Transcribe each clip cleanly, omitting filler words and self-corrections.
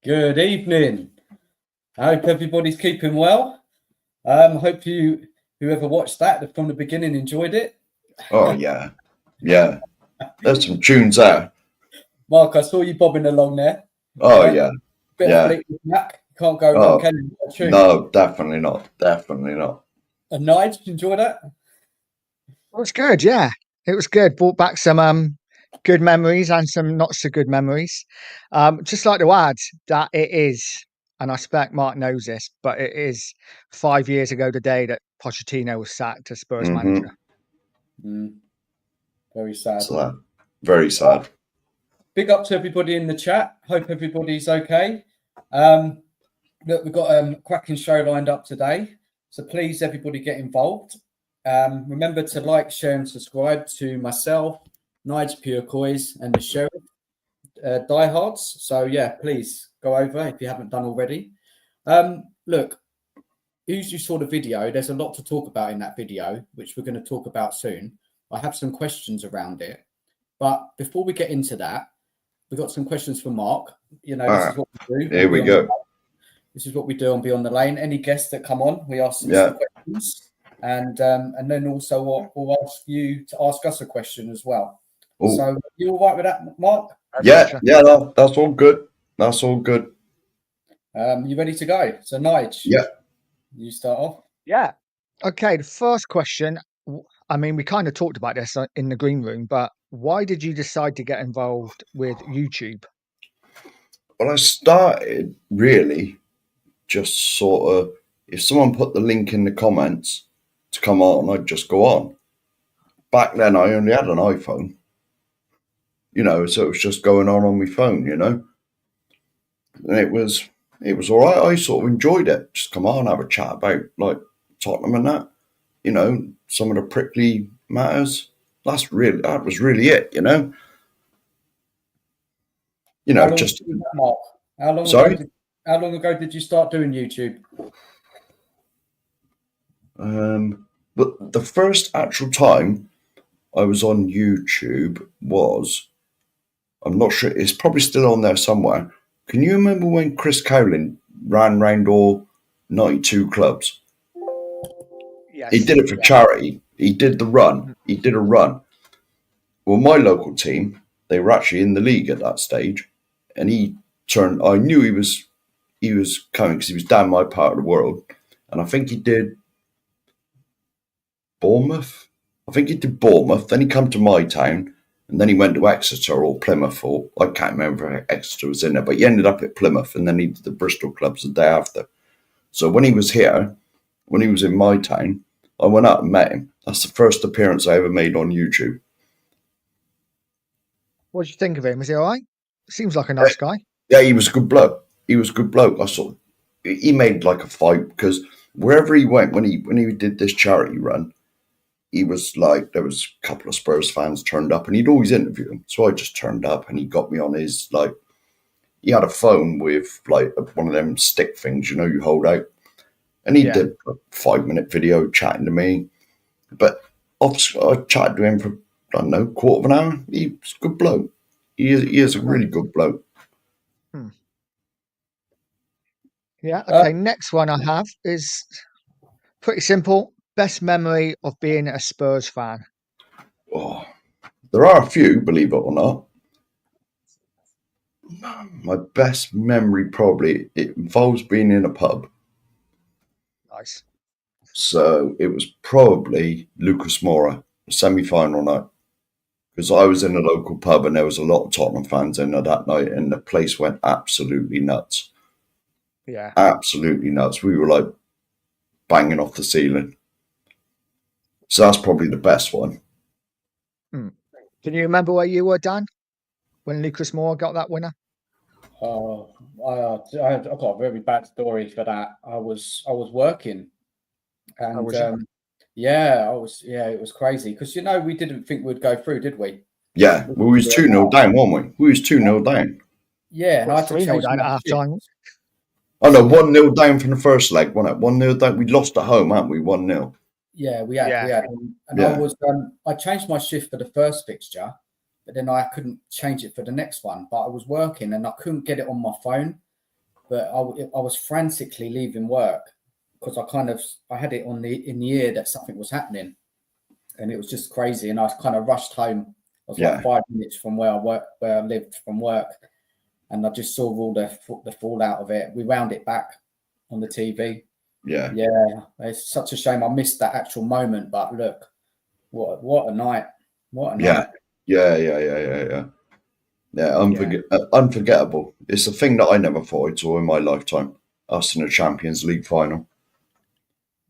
Good evening. I hope everybody's keeping well. Hope whoever watched that from the beginning enjoyed it. Oh, yeah. Yeah. There's some tunes there. Mark, I saw you bobbing along there. Oh, yeah. Bit of Fleetwood Mac. Can't go wrong, can you? A tune. No, definitely not. Definitely not. And Nigel, did you enjoy that? It was good, yeah. It was good. Brought back some good memories and some not so good memories. Just like to add that it is, and I suspect Mark knows this, but it is 5 years ago today that Pochettino was sacked as Spurs manager. Very sad. Sad. Very sad. Big up to everybody in the chat. Hope everybody's okay. Look, we've got a cracking show lined up today. So please, everybody get involved. Remember to like, share and subscribe to myself, Nigel Purecoys and the Sheriff Diehards. So yeah, please go over if you haven't done already. Look, as you saw the video, there's a lot to talk about in that video, which we're going to talk about soon. I have some questions around it. But before we get into that, we've got some questions for Mark. You know, this is what we do. Here we go. This is what we do on Beyond the Lane. Any guests that come on, we ask them some questions. And then also we'll ask you to ask us a question as well. Ooh. So you all right with that, Mark? Yeah, that's all good. That's all good. You ready to go? So Nigel, you start off. Yeah. Okay, the first question, I mean, we kind of talked about this in the green room, but why did you decide to get involved with YouTube? Well, I started really just sort of, if someone put the link in the comments to come on, I'd just go on. Back then, I only had an iPhone, you know, so it was just going on my phone, you know. And it was all right. I sort of enjoyed it. Just come on, have a chat about like Tottenham and that, you know, some of the prickly matters. That was really it, you know. You know, just. How long ago did you start doing YouTube? But the first actual time I was on YouTube was, I'm not sure, it's probably still on there somewhere. Can you remember when Chris Cowling ran round all 92 clubs? Yes. He did it for charity. He did the run. He did a run. Well, my local team, they were actually in the league at that stage. And I knew he was coming because he was down my part of the world. And I think he did Bournemouth. Then he come to my town, and then he went to Exeter or Plymouth, or I can't remember if Exeter was in there, but he ended up at Plymouth, and then he did the Bristol clubs the day after. So when he was here, when he was in my town, I went out and met him. That's the first appearance I ever made on YouTube. What did you think of him? Was he all right? Seems like a nice guy. Yeah, he was a good bloke. He made like a fight because wherever he went, when he did this charity run, he was like, there was a couple of Spurs fans turned up and he'd always interview them. So I just turned up and he got me on his, like, he had a phone with like one of them stick things, you know, you hold out. And he did a 5-minute video chatting to me. But obviously I chatted to him for, I don't know, quarter of an hour. He's a good bloke. He is a really good bloke. Yeah. Okay. Next one I have is pretty simple. Best memory of being a Spurs fan? Oh, there are a few, believe it or not. My best memory probably, it involves being in a pub. Nice. So it was probably Lucas Moura, semi-final night. Because I was in a local pub and there was a lot of Tottenham fans in there that night and the place went absolutely nuts. Yeah. Absolutely nuts. We were like banging off the ceiling. So that's probably the best one. Can you remember where you were, Dan, when Lucas Moura got that winner? Oh, I've got a very bad story for that. I was working, and it was crazy because we didn't think we'd go through, did we? Yeah, we was 2-0 down, weren't we? We was 2-0 down. Yeah, and I had to change down at half time. Oh no, 1-0 down from the first leg, wasn't it? 1-0 down. We lost at home, haven't we? 1-0. Yeah, we had. And I changed my shift for the first fixture, but then I couldn't change it for the next one. But I was working and I couldn't get it on my phone. but I was frantically leaving work because I had it in the ear that something was happening, and it was just crazy. And I kind of rushed home. I was like 5 minutes from where I lived from work, and I just saw all the fallout of it. We wound it back on the TV. Yeah. It's such a shame I missed that actual moment. But look, what a night! What a Yeah. night! Yeah, unforgettable. It's a thing that I never thought I'd saw in my lifetime. Us in a Champions League final.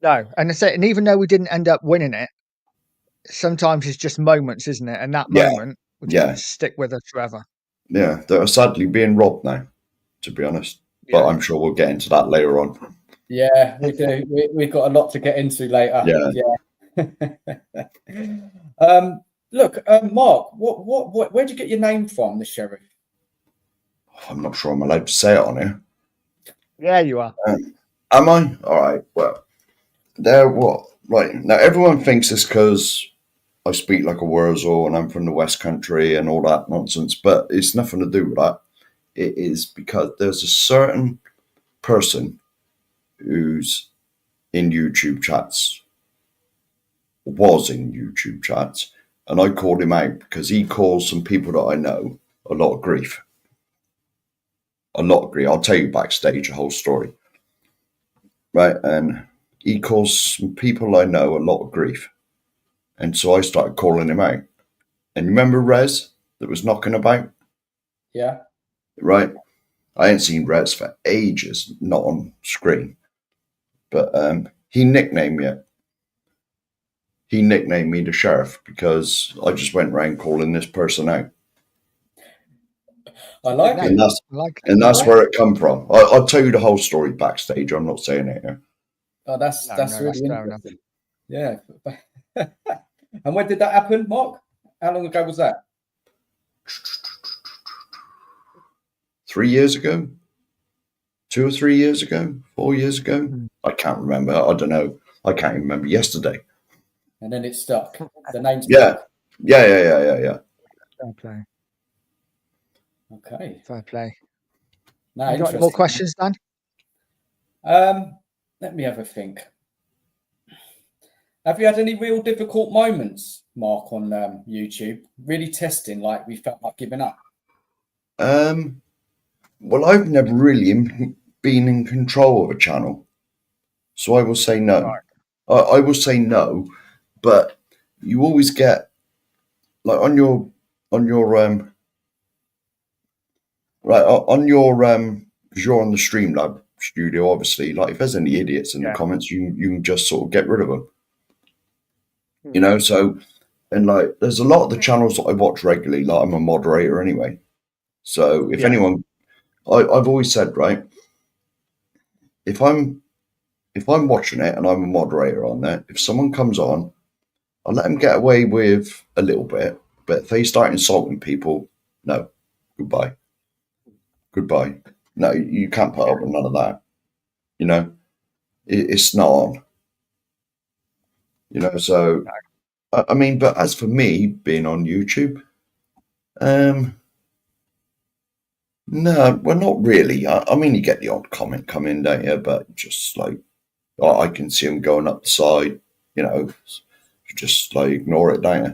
No, and even though we didn't end up winning it, sometimes it's just moments, isn't it? And that moment will just stick with us forever. Yeah, they're sadly being robbed now, to be honest. But I'm sure we'll get into that later on. Yeah, we do. We've got a lot to get into later. Look, Mark, where'd you get your name from, the Sheriff? I'm not sure I'm allowed to say it on here. Yeah, you are. Am I? All right. Well, right now, everyone thinks it's because I speak like a Wurzel and I'm from the West Country and all that nonsense, but it's nothing to do with that. It is because there's a certain person who's in YouTube chats, was in YouTube chats, and I called him out because he caused some people that I know a lot of grief. A lot of grief. I'll tell you backstage the whole story. Right, and he caused some people I know a lot of grief. And so I started calling him out. And you remember Rez that was knocking about? Yeah. Right? I ain't seen Rez for ages, not on screen. But he nicknamed me. He nicknamed me the Sheriff because I just went around calling this person out. I like it. And that's where it come from. I'll tell you the whole story backstage. I'm not saying it here. Oh, that's really interesting. Yeah. And when did that happen, Mark? How long ago was that? 3 years ago? 2 or 3 years ago? 4 years ago? I can't remember. I don't know. I can't even remember yesterday. And then it stuck. The name stuck. Yeah. Fair play. Okay. Fair play. No, you got any more questions, Dan? Let me have a think. Have you had any real difficult moments, Mark, on YouTube? Really testing, like we felt like giving up? Well, I've never really been in control of a channel, so I will say no. Right. I will say no, but you always get like on your because you're on the Streamlab studio, obviously. Like if there's any idiots in the comments, you can just sort of get rid of them. You know, so and like there's a lot of the channels that I watch regularly. Like I'm a moderator anyway, so if anyone, I've always said, right, if I'm watching it and I'm a moderator on there, if someone comes on, I'll let them get away with a little bit, but if they start insulting people, no, goodbye. No, you can't put up with none of that. You know, it's not on. You know, so I mean, but as for me being on YouTube, no, well, not really. I mean, you get the odd comment come in, don't you? But just like, I can see them going up the side, you know, just like ignore it, don't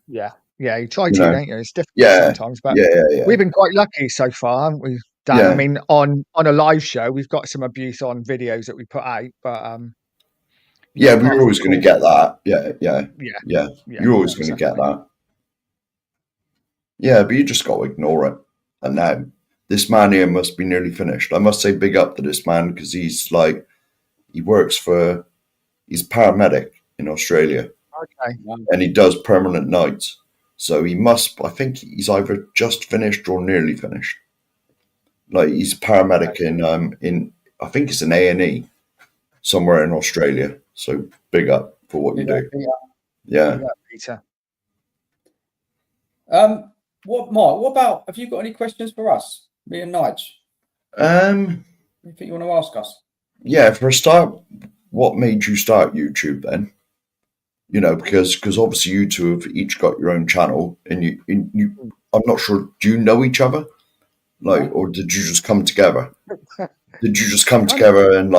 you? Yeah, you try to, don't you? It's difficult sometimes, but we've been quite lucky so far, haven't we, Dan? I mean, on a live show, we've got some abuse on videos that we put out, but we're always going to get that. Yeah. You're always going to get that. Yeah, but you just got to ignore it. And now this man here must be nearly finished. I must say big up to this man because he's a paramedic in Australia. Okay. And he does permanent nights. So I think he's either just finished or nearly finished. Like he's a paramedic in I think it's an A&E somewhere in Australia. So big up for what you do. Yeah. Peter. Mark, what about, have you got any questions for us, me and Nige? Anything you want to ask us? Yeah, for a start, what made you start YouTube then? You know, because obviously you two have each got your own channel, and you I'm not sure. Do you know each other? Like, or did you just come together? Did you just come Kind together and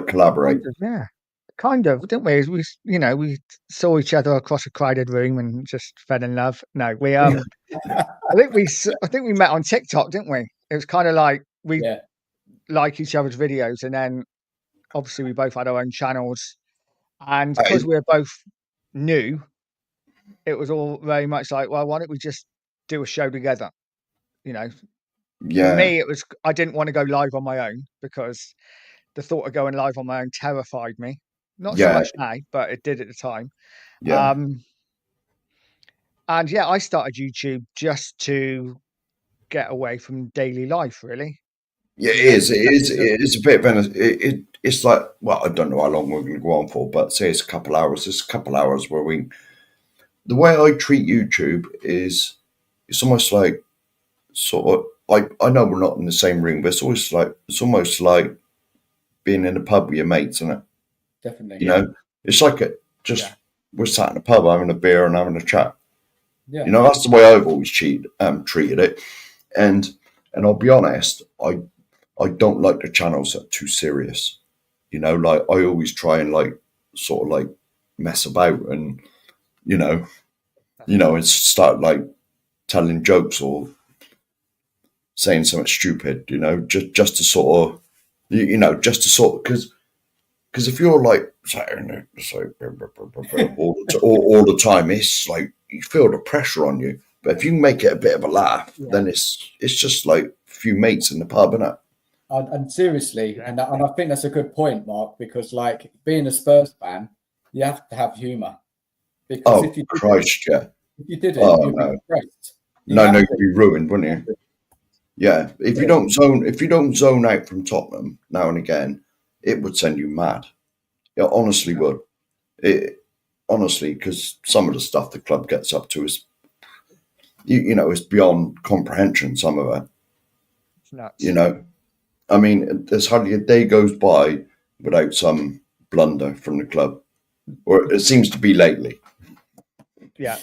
collaborate? of, yeah. Kind of, didn't we? We saw each other across a crowded room and just fell in love. No, I think we met on TikTok, didn't we? It was kind of like we Yeah, like each other's videos, and then obviously we both had our own channels, and I, because we were both new, it was all very much like, well, why don't we just do a show together? You know, for yeah, me, I didn't want to go live on my own because the thought of going live on my own terrified me. Not so yeah, much now, but it did at the time. yeah. Um, and yeah, I started YouTube just to get away from daily life, really. Yeah, it You know, is. It is. It is a bit of it's like, well, I don't know how long we're going to go on for, but say it's a couple hours. It's a couple hours where the way I treat YouTube is, it's almost like sort of, I know we're not in the same room, but it's almost like being in a pub with your mates, isn't it? definitely. You know, it's like Yeah. we're sat in a pub having a beer and having a chat. Yeah, You know, that's the way I've always treated it. And I'll be honest, I don't like the channels that are too serious. You know, like I always try and sort of mess about and and start telling jokes or saying something stupid. Just to sort of just to sort because if you're like saying it it's like all the time, it's like you feel the pressure on you. But if you make it a bit of a laugh, Yeah. then it's just like a few mates in the pub, isn't it? and seriously, Yeah. and I think that's a good point, Mark, because like being a Spurs fan, you have to have humour. Because Oh Christ, yeah. if you didn't, Oh you'd be no. depressed. You No, have you'd to. be ruined, wouldn't you? Yeah. If you don't zone out from Tottenham now and again, it would send you mad. It honestly would. It honestly, because some of the stuff the club gets up to is is beyond comprehension, some of it. It's nuts. You know. I mean, there's hardly a day goes by without some blunder from the club. Or it seems to be lately. Yeah.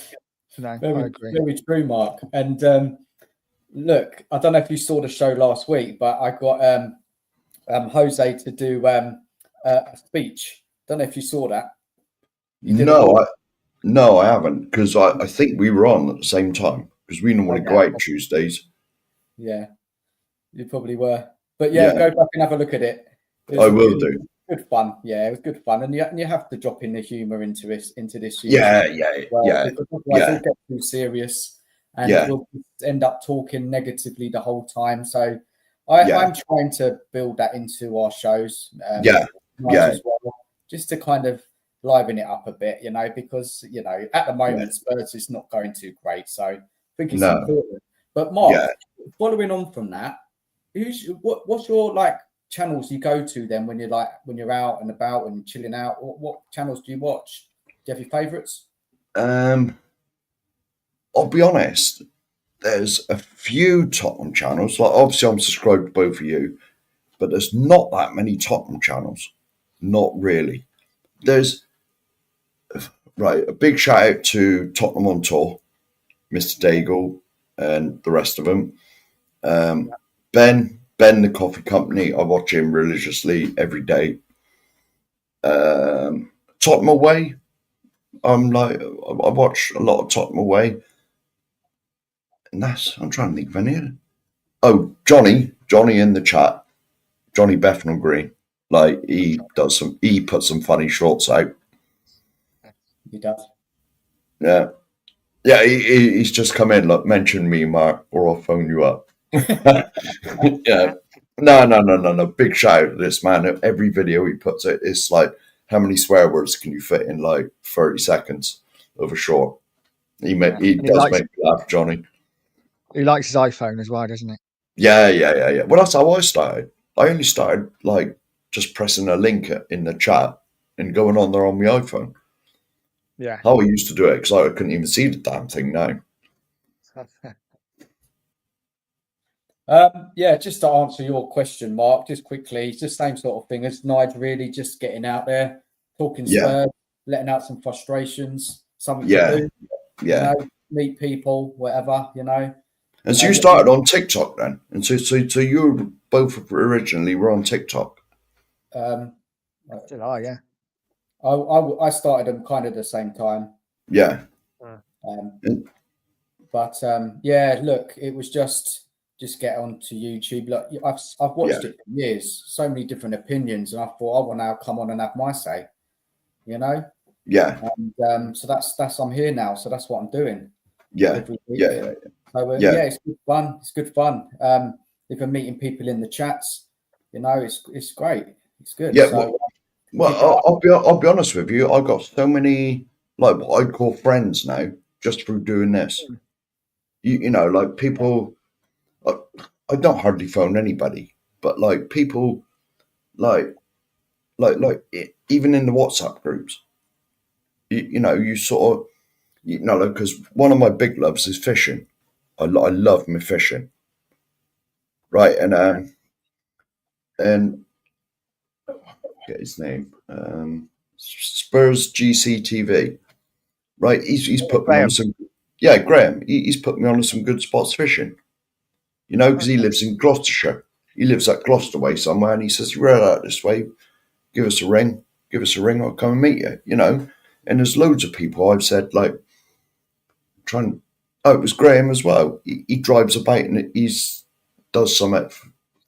No, I Very, agree. very true, Mark. And look, I don't know if you saw the show last week, but I got Jose to do a speech. Don't know if you saw that. He did a No, walk. no, I haven't, because I think we were on at the same time because we normally go Okay. out Tuesdays. Yeah, you probably were. But yeah, Yeah, go back and have a look at it. I will It was do. good fun. Yeah, it was good fun, and you have to drop in the humour into this Yeah, YouTube yeah, as well, yeah, because otherwise it'll yeah, get too serious, and yeah, we'll just end up talking negatively the whole time. So yeah, I'm trying to build that into our shows, yeah, Nige yeah, as well, just to kind of liven it up a bit, because at the yeah. moment Spurs is not going too great, so I think it's No, important. But yeah. Mark, following on from that, what's your like channels you go to then when you're out and about and chilling out? What channels do you watch? Do you have your favourites? Um, I'll be honest. There's a few Tottenham channels. Like obviously, I'm subscribed to both of you, but there's not that many Tottenham channels. Not really. There's right. A big shout out to Tottenham on Tour, Mr. Daigle, and the rest of them. Ben, the coffee company. I watch him religiously every day. Tottenham away. I watch a lot of Tottenham away, and I'm trying to think of any. Oh, Johnny in the chat, Johnny Bethnal Green. Like he puts some funny shorts out. He does. Yeah, yeah. He's just come in. Look, mention me, Mark, or I'll phone you up. Yeah. No. Big shout out to this man. Every video he puts out, it's like, how many swear words can you fit in like 30 seconds of a short? He Yeah. he And does make me laugh, Johnny. he likes his iPhone as well, doesn't he? Yeah. Well, that's how I started. I only started like just pressing a link in the chat and going on there on my iPhone. Yeah. How I used to do it because I couldn't even see the damn thing now. Yeah, just to answer your question, Mark, just quickly, it's the same sort of thing as Nige, really, just getting out there, talking Yeah, Spurs, letting out some frustrations, something to yeah, do, yeah, meet people, whatever. And so you started on TikTok then, and so you both originally were on TikTok. Still are, yeah. I started them kind of the same time. Yeah. Yeah, look, it was just get onto YouTube. Look, I've watched it for years, so many different opinions, and I thought I want to now come on and have my say, you know. Yeah. And so that's I'm here now, so that's what I'm doing. Yeah. Every week. Yeah. So Yeah. it's good fun. It's good fun. Even meeting people in the chats, you know, it's great. It's good. Yeah. So, well, I'll be honest with you. I got so many like what I'd call friends now just through doing this. You know, like people. I don't hardly phone anybody, but like people, like even in the WhatsApp groups, you know, you sort of, you know, because one of my big loves is fishing. I love my fishing, right? And get his name, Spurs GCTV, right? He's put me on some, Graham. He's put me on some good spots fishing, you know, because he lives in Gloucestershire. He lives at Gloucester way somewhere, and he says, "You're out this way. Give us a ring. Give us a ring. I'll come and meet you." You know, and there's loads of people I've said like, trying. Oh, it was Graham as well. He drives about and does something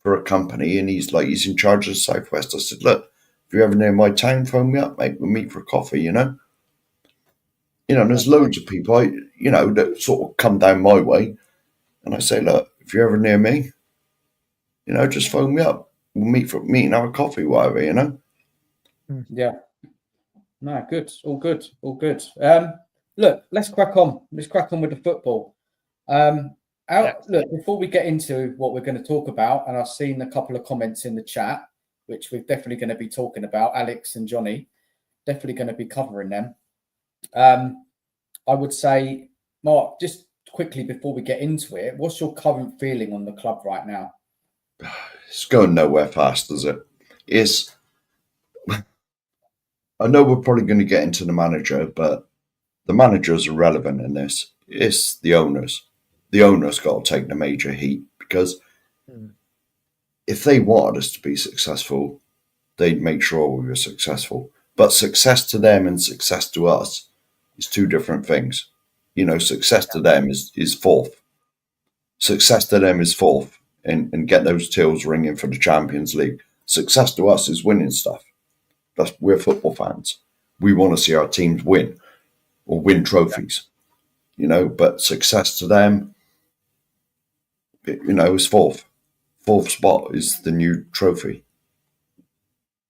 for a company, and he's in charge of the Southwest. I said, "Look, if you're ever near my town, phone me up, mate. We'll meet for coffee." You know. You know, and there's loads of people that sort of come down my way, and I say, "Look, if you're ever near me, you know, just phone me up. We'll meet and have a coffee, whatever, you know." Yeah. No, good. All good. All good. Look, let's crack on. Let's crack on with the football. Look, before we get into what we're going to talk about, and I've seen a couple of comments in the chat, which we're definitely going to be talking about, Alex and Johnny, definitely going to be covering them. I would say, Mark, just quickly before we get into it, what's your current feeling on the club right now? It's going nowhere fast, is it? I know we're probably going to get into the manager, but the manager's irrelevant in this. It's the owners. The owners got to take the major heat, because if they wanted us to be successful, they'd make sure we were successful. But success to them and success to us is two different things. You know, success to them is fourth. Success to them is fourth and get those tills ringing for the Champions League. Success to us is winning stuff. We're football fans. We want to see our teams win or win trophies, you know, but success to them, you know, is fourth. Fourth spot is the new trophy,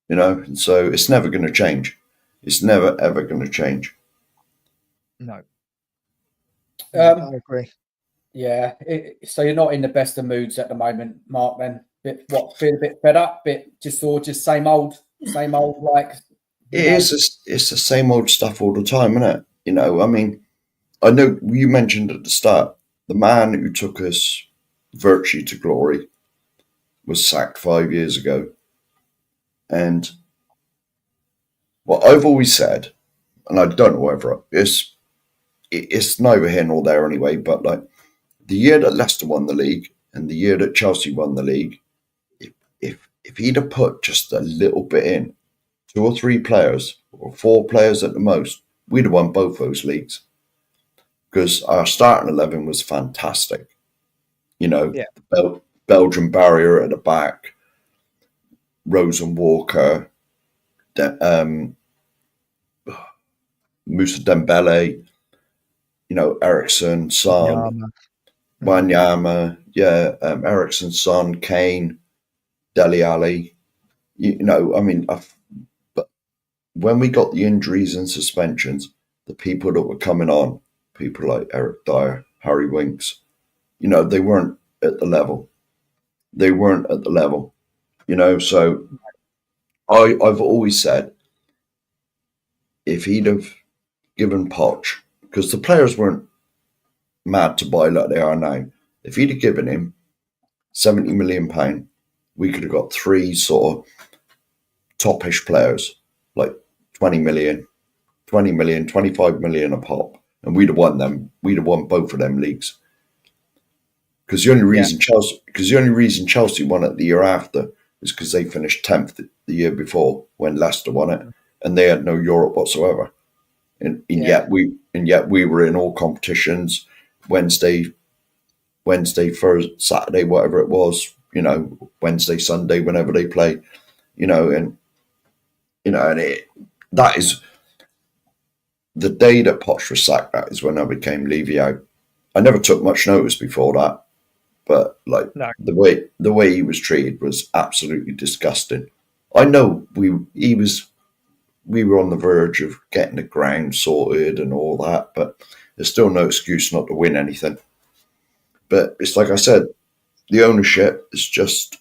you know, and so it's never going to change. It's never, ever going to change. No. I agree. Yeah. So you're not in the best of moods at the moment, Mark, then? Feel a bit fed up? Just same old, like... It's the same old stuff all the time, isn't it? You know, I mean, I know you mentioned at the start, the man who took us virtually to glory was sacked 5 years ago. And what I've always said, and I don't know whether it's neither here nor there anyway, but like the year that Leicester won the league and the year that Chelsea won the league, if he'd have put just a little bit in, 2 or 3 players or 4 players at the most, we'd have won both those leagues. Because our starting 11 was fantastic. You know, the Belgian barrier at the back, Rose and Walker, Moussa Dembele, you know, Ericsson, Son, Wanyama, Ericsson, Son, Kane, Dele Alli. You know, I mean, but when we got the injuries and suspensions, the people that were coming on, people like Eric Dyer, Harry Winks, you know, they weren't at the level. They weren't at the level, you know. So I've always said, if he'd have given Poch, because the players weren't mad to buy like they are now, if he'd have given him £70 million, we could have got 3 sort of topish players, like 20 million, 25 million a pop, and we'd have won them. We'd have won both of them leagues. Because the only reason Chelsea won it the year after is because they finished 10th the year before when Leicester won it, and they had no Europe whatsoever. And yet we were in all competitions. Wednesday, Thursday, Saturday, whatever it was. Wednesday, Sunday, whenever they play. That is the day that Poch was sacked. That is when I became Levy out. I never took much notice before that, but No. the way he was treated was absolutely disgusting. I know we were on the verge of getting the ground sorted and all that, but there's still no excuse not to win anything. But it's like I said, the ownership is just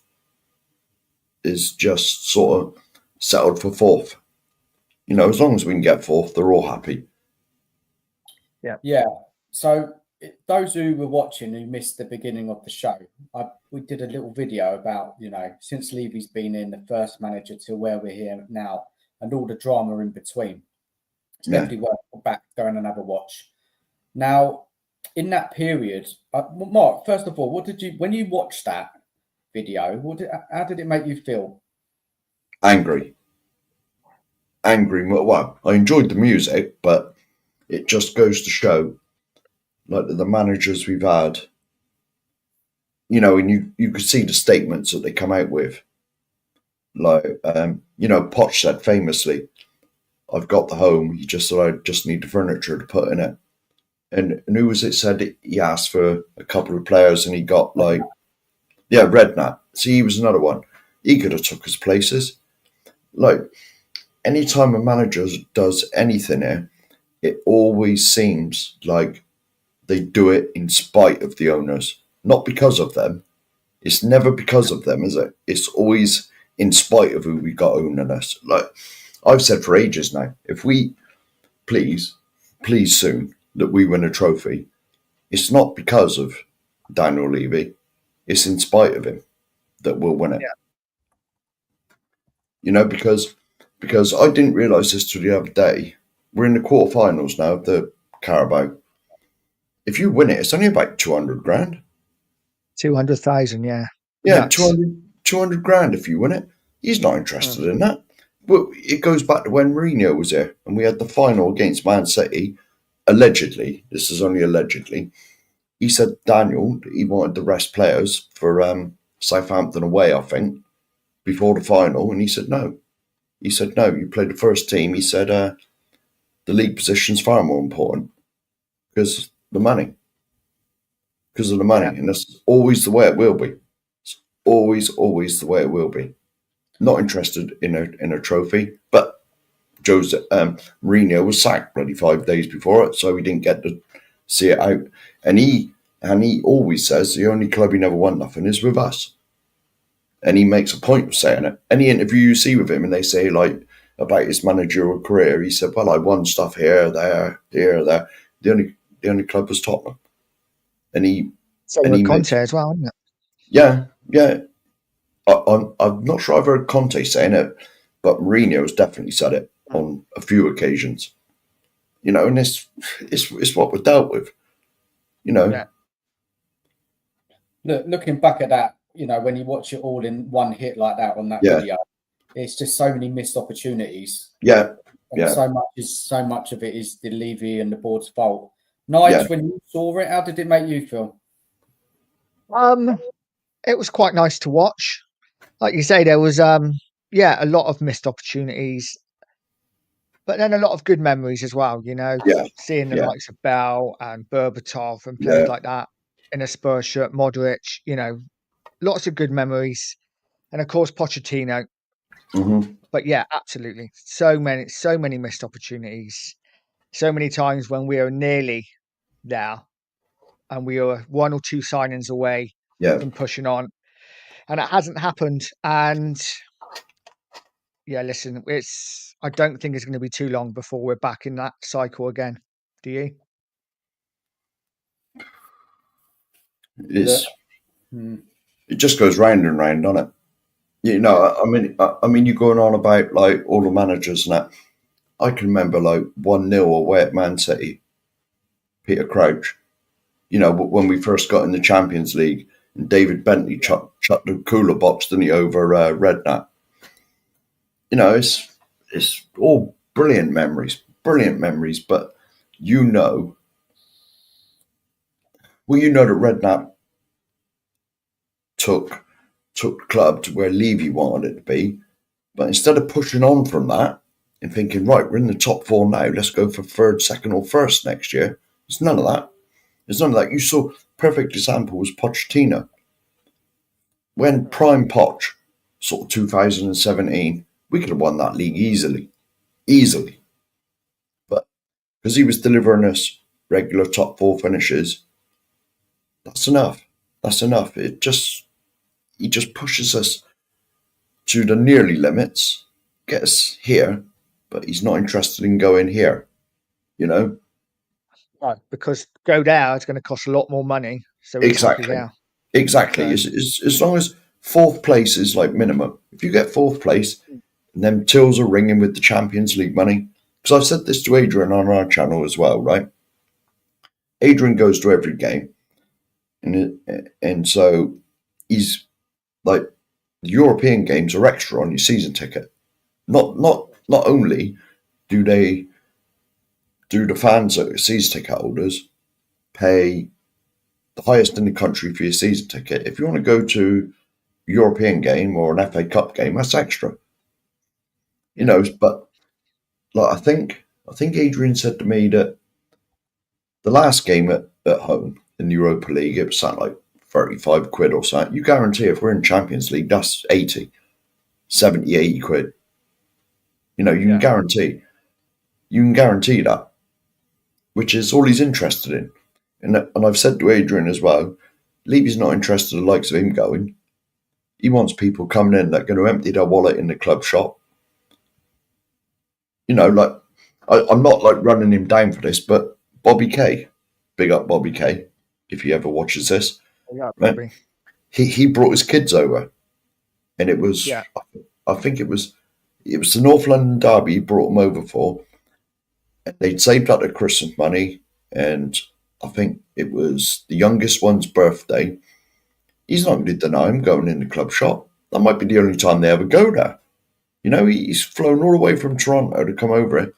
sort of settled for fourth. As long as we can get fourth, they're all happy. Yeah. So those who were watching who missed the beginning of the show, we did a little video about, since Levy's been in, the first manager to where we're here now, and all the drama in between. It's definitely worth going and have a watch. Now, in that period, Mark, first of all, when you watched that video, how did it make you feel? Angry. Well, I enjoyed the music, but it just goes to show, like, the managers we've had, and you could see the statements that they come out with. Like, Poch said famously, "I've got the home. He just said I just need the furniture to put in it." And who was it said he asked for a couple of players and he got Redknapp. See, he was another one. He could have took his places. Like, anytime a manager does anything here, it always seems like they do it in spite of the owners, not because of them. It's never because of them, is it? It's always in spite of who we got owning us. Like I've said for ages now, if we please soon that we win a trophy, it's not because of Daniel Levy, it's in spite of him that we'll win it. Because I didn't realise this till the other day. We're in the quarterfinals now of the Carabao. If you win it, it's only about 200 grand. 200,000, yeah. Yeah, 200 grand if you win it. He's not interested in that. But it goes back to when Mourinho was here and we had the final against Man City. Allegedly, this is only allegedly, he said Daniel, he wanted the rest players for Southampton away, I think, before the final. And he said no. He said, no, you play the first team. He said the league position's far more important because the money. Because of the money. And that's always the way it will be. It's always the way it will be. Not interested in a trophy. But Mourinho was sacked bloody 5 days before it, so he didn't get to see it out. And he always says the only club he never won nothing is with us. And he makes a point of saying it. Any interview you see with him and they say like about his managerial career, he said, well, I won stuff here, there. The only club was Tottenham. And he Conte as well, isn't it? Yeah. I'm not sure I've heard Conte saying it, but Mourinho's definitely said it on a few occasions. And it's what we're dealt with. Look, looking back at that, when you watch it all in one hit like that on that video, it's just so many missed opportunities. Yeah. So much of it is the Levy and the board's fault. Nigel, when you saw it, how did it make you feel? It was quite nice to watch. Like you say, there was a lot of missed opportunities, but then a lot of good memories as well. Seeing the likes of Bell and Berbatov and players like that in a Spurs shirt, Modric. Lots of good memories, and of course Pochettino. Mm-hmm. But yeah, absolutely, so many missed opportunities. So many times when we are nearly there, and we are 1 or 2 signings away from pushing on, and it hasn't happened. And listen, I don't think it's going to be too long before we're back in that cycle again. Do you? It just goes round and round, doesn't it? I mean, you're going on about like all the managers and that. I can remember like 1-0 away at Man City, Peter Crouch. when we first got in the Champions League, and David Bentley chucked the cooler box, didn't he, over Redknapp? It's all brilliant memories. But that Redknapp took the club to where Levy wanted it to be, but instead of pushing on from that and thinking, right, we're in the top 4 now, let's go for third, second, or first next year. It's none of that. You saw perfect example was Pochettino. When prime Poch, sort of 2017, we could have won that league easily. But because he was delivering us regular top 4 finishes, that's enough. He just pushes us to the nearly limits, gets here, but he's not interested in going here. Right, because go there is going to cost a lot more money. So he's happy there. Exactly. So, as long as 4th place is like minimum. If you get 4th place, and then tills are ringing with the Champions League money. Because I've said this to Adrian on our channel as well, right? Adrian goes to every game, and so he's like, the European games are extra on your season ticket. Not only do the fans that are season ticket holders pay the highest in the country for your season ticket. If you want to go to a European game or an FA Cup game, that's extra. But like I think Adrian said to me that the last game at home in the Europa League, it was something like 35 quid or something. You guarantee if we're in Champions League, that's 80, 70, 80 quid. You can guarantee that, which is all he's interested in. And I've said to Adrian as well, Levy's not interested in the likes of him going. He wants people coming in that are going to empty their wallet in the club shop. I'm not like running him down for this, but Bobby K, big up Bobby K, if he ever watches this. yeah, Bobby. He brought his kids over, and it was, I think it was the North London derby he brought them over for. And they'd saved up their Christmas money, and I think it was the youngest one's birthday. He's not going to deny him going in the club shop. That might be the only time they ever go there. He's flown all the way from Toronto to come over here.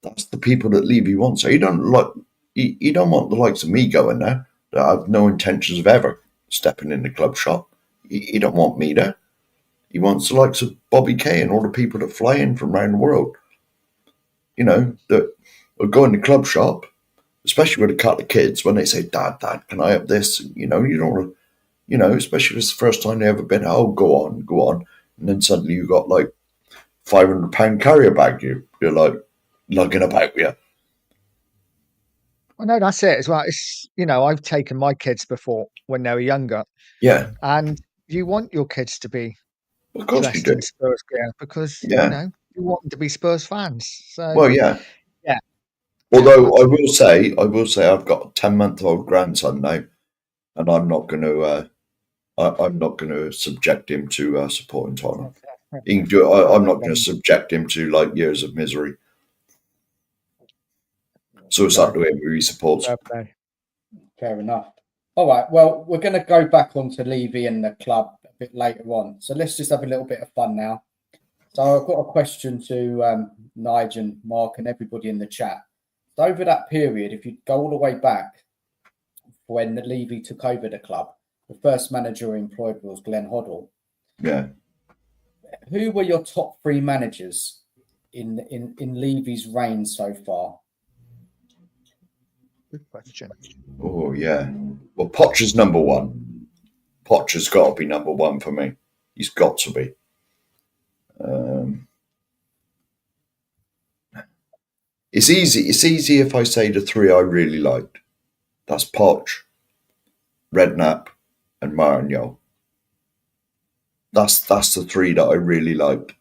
That's the people that Levy wants. So he don't want the likes of me going there that have no intentions of ever stepping in the club shop. He don't want me there. He wants the likes of Bobby Kay and all the people that fly in from around the world. That will go in the club shop, especially with a couple of kids, when they say, Dad, can I have this? You don't want to, especially if it's the first time they've ever been, oh, go on. And then suddenly you got like £500 carrier bag you're like lugging about with you. Well, no, that's it as well. It's, I've taken my kids before when they were younger. Yeah. And you want your kids to be dressed in Spurs gear because, you want them to be Spurs fans. So, well, yeah. Yeah. Although I will say I've got a 10-month-old grandson now, and I'm not going to subject him to supporting Tottenham. I'm not going to subject him to like years of misery. So it's up to him who he supports. Fair enough. All right. Well, we're going to go back onto Levy and the club a bit later on. So let's just have a little bit of fun now. So I've got a question to Nigel and Mark and everybody in the chat. So over that period, if you go all the way back when Levy took over the club, the first manager employed was Glenn Hoddle. Yeah. Who were your top 3 managers in Levy's reign so far? Good question. Oh, yeah. Well, Poch is number 1. Poch has got to be number 1 for me. He's got to be. It's easy if I say the 3 I really liked. That's Poch, Redknapp, and Mourinho. That's the 3 that I really liked.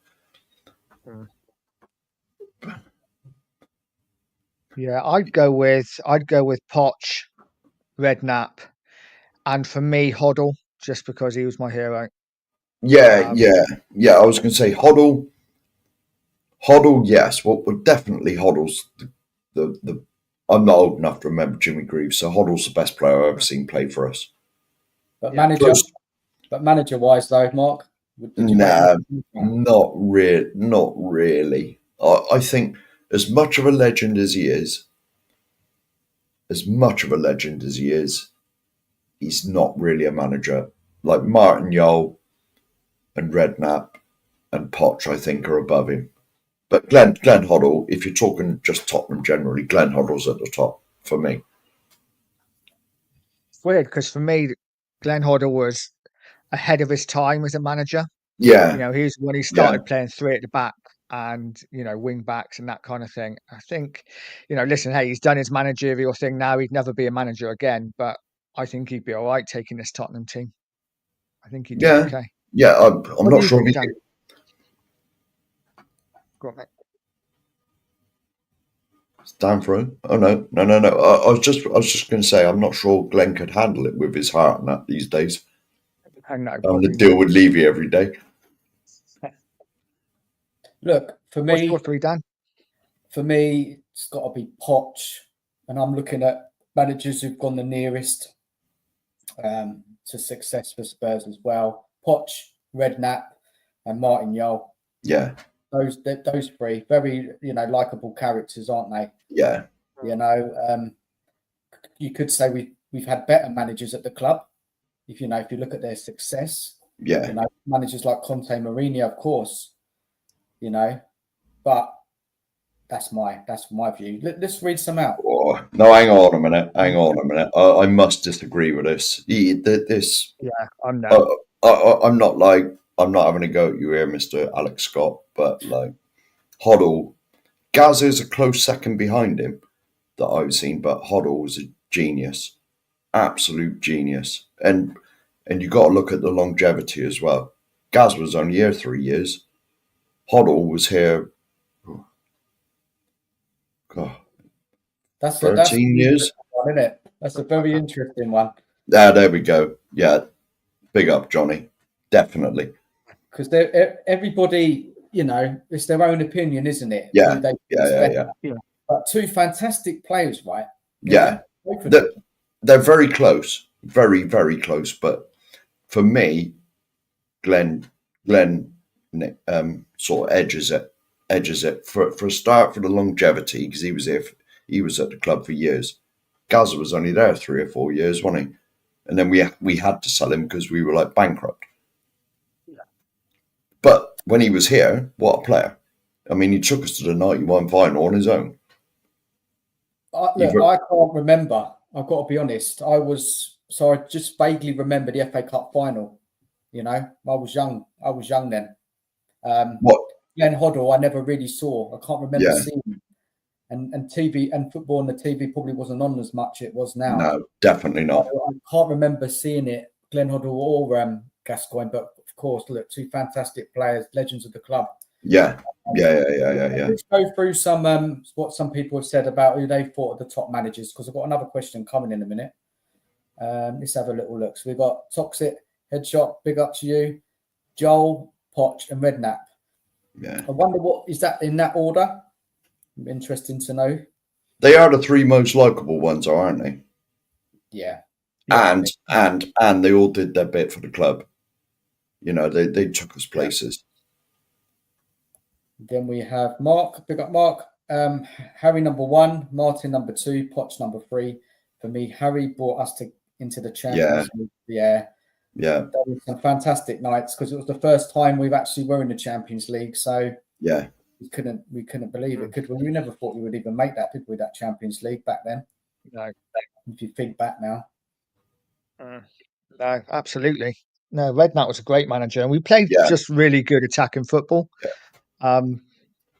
Yeah, I'd go with Poch, Redknapp, and for me Hoddle, just because he was my hero. Yeah. I was going to say Hoddle, yes. Well, definitely Hoddle's the I'm not old enough to remember Jimmy Greaves, so Hoddle's the best player I've ever seen play for us. But Yeah. manager-wise, though, Mark, did you Nah, rate him? not really. I think as much of a legend as he is, he's not really a manager. Like Martin Yole and Redknapp and Poch, I think, are above him. But Glenn Hoddle, if you're talking just Tottenham generally, Glenn Hoddle's at the top for me. It's weird because for me, Glenn Hoddle was ahead of his time as a manager. Yeah, You know, he was when he started playing three at the back and, you know, wing backs and that kind of thing. I think, you know, listen, hey, he's done his managerial thing now. He'd never be a manager again, but I think he'd be all right taking this Tottenham team. I think he'd do okay. Yeah, I'm What not do you sure think, if Dan? he Go on, mate. it's down for him. Oh no. I was just going to say I'm not sure Glenn could handle it with his heart and that these days. No, I'm probably to deal not. with Levy every day. Look, for What's me, your three, Dan? it's got to be Poch, and I'm looking at managers who've gone the nearest to success for Spurs as well. Poch, Redknapp, and Martin Yole. Yeah, Those three, very likable characters, aren't they? yeah, You could say we've had better managers at the club. If you look at their success, yeah. managers like Conte, Mourinho, of course, but that's my view. Let's read some out. Oh, no, hang on a minute. I must disagree with this. Yeah, I'm not. I'm not having a go at you here, Mr. Alex Scott, but like Hoddle, Gaz is a close second behind him that I've seen, but Hoddle was a genius, absolute genius, and you got to look at the longevity as well. Gaz was only here 3 years. Hoddle was here. God, That's 13 years. One, isn't it? That's a very interesting one. There we go. Yeah, big up, Johnny. Definitely. Because everybody, it's their own opinion, isn't it? Yeah, yeah. But two fantastic players, right? Yeah. They're very close, very, very close. But for me, Glenn sort of edges it for a start for the longevity because he was at the club for years. Gaza was only there 3 or 4 years, wasn't he? And then we had to sell him because we were like bankrupt. Yeah. But when he was here, what a player! I mean, he took us to the 91 final on his own. I can't remember. I've got to be honest. I just vaguely remember the FA Cup final. I was young. Then. What? Glenn Hoddle, I never really saw. I can't remember seeing him. And TV and football on the TV probably wasn't on as much it was now. No, definitely not. I can't remember seeing it, Glenn Hoddle or Gascoigne, but of course, look, two fantastic players, legends of the club. Yeah. Let's go through some what some people have said about who they thought are the top managers, because I've got another question coming in a minute. Let's have a little look. So we've got Toxic, Headshot, big up to you, Joel, Poch, and Redknapp. Yeah. I wonder what is that in that order? Interesting to know. They are the 3 most likable ones, aren't they? Yeah. And they all did their bit for the club. They took us places. Then we have Mark, big up Mark. Harry number 1, Martin number 2, Poch number 3. For me, Harry brought us into the Champions League. Yeah. There were some fantastic nights because it was the first time we've actually were in the Champions League. So yeah, we couldn't believe it, could we? We never thought we would even make that, did we? That Champions League back then. No. If you think back now. No, absolutely. No, Redknapp was a great manager, and we played just really good attacking football. Yeah.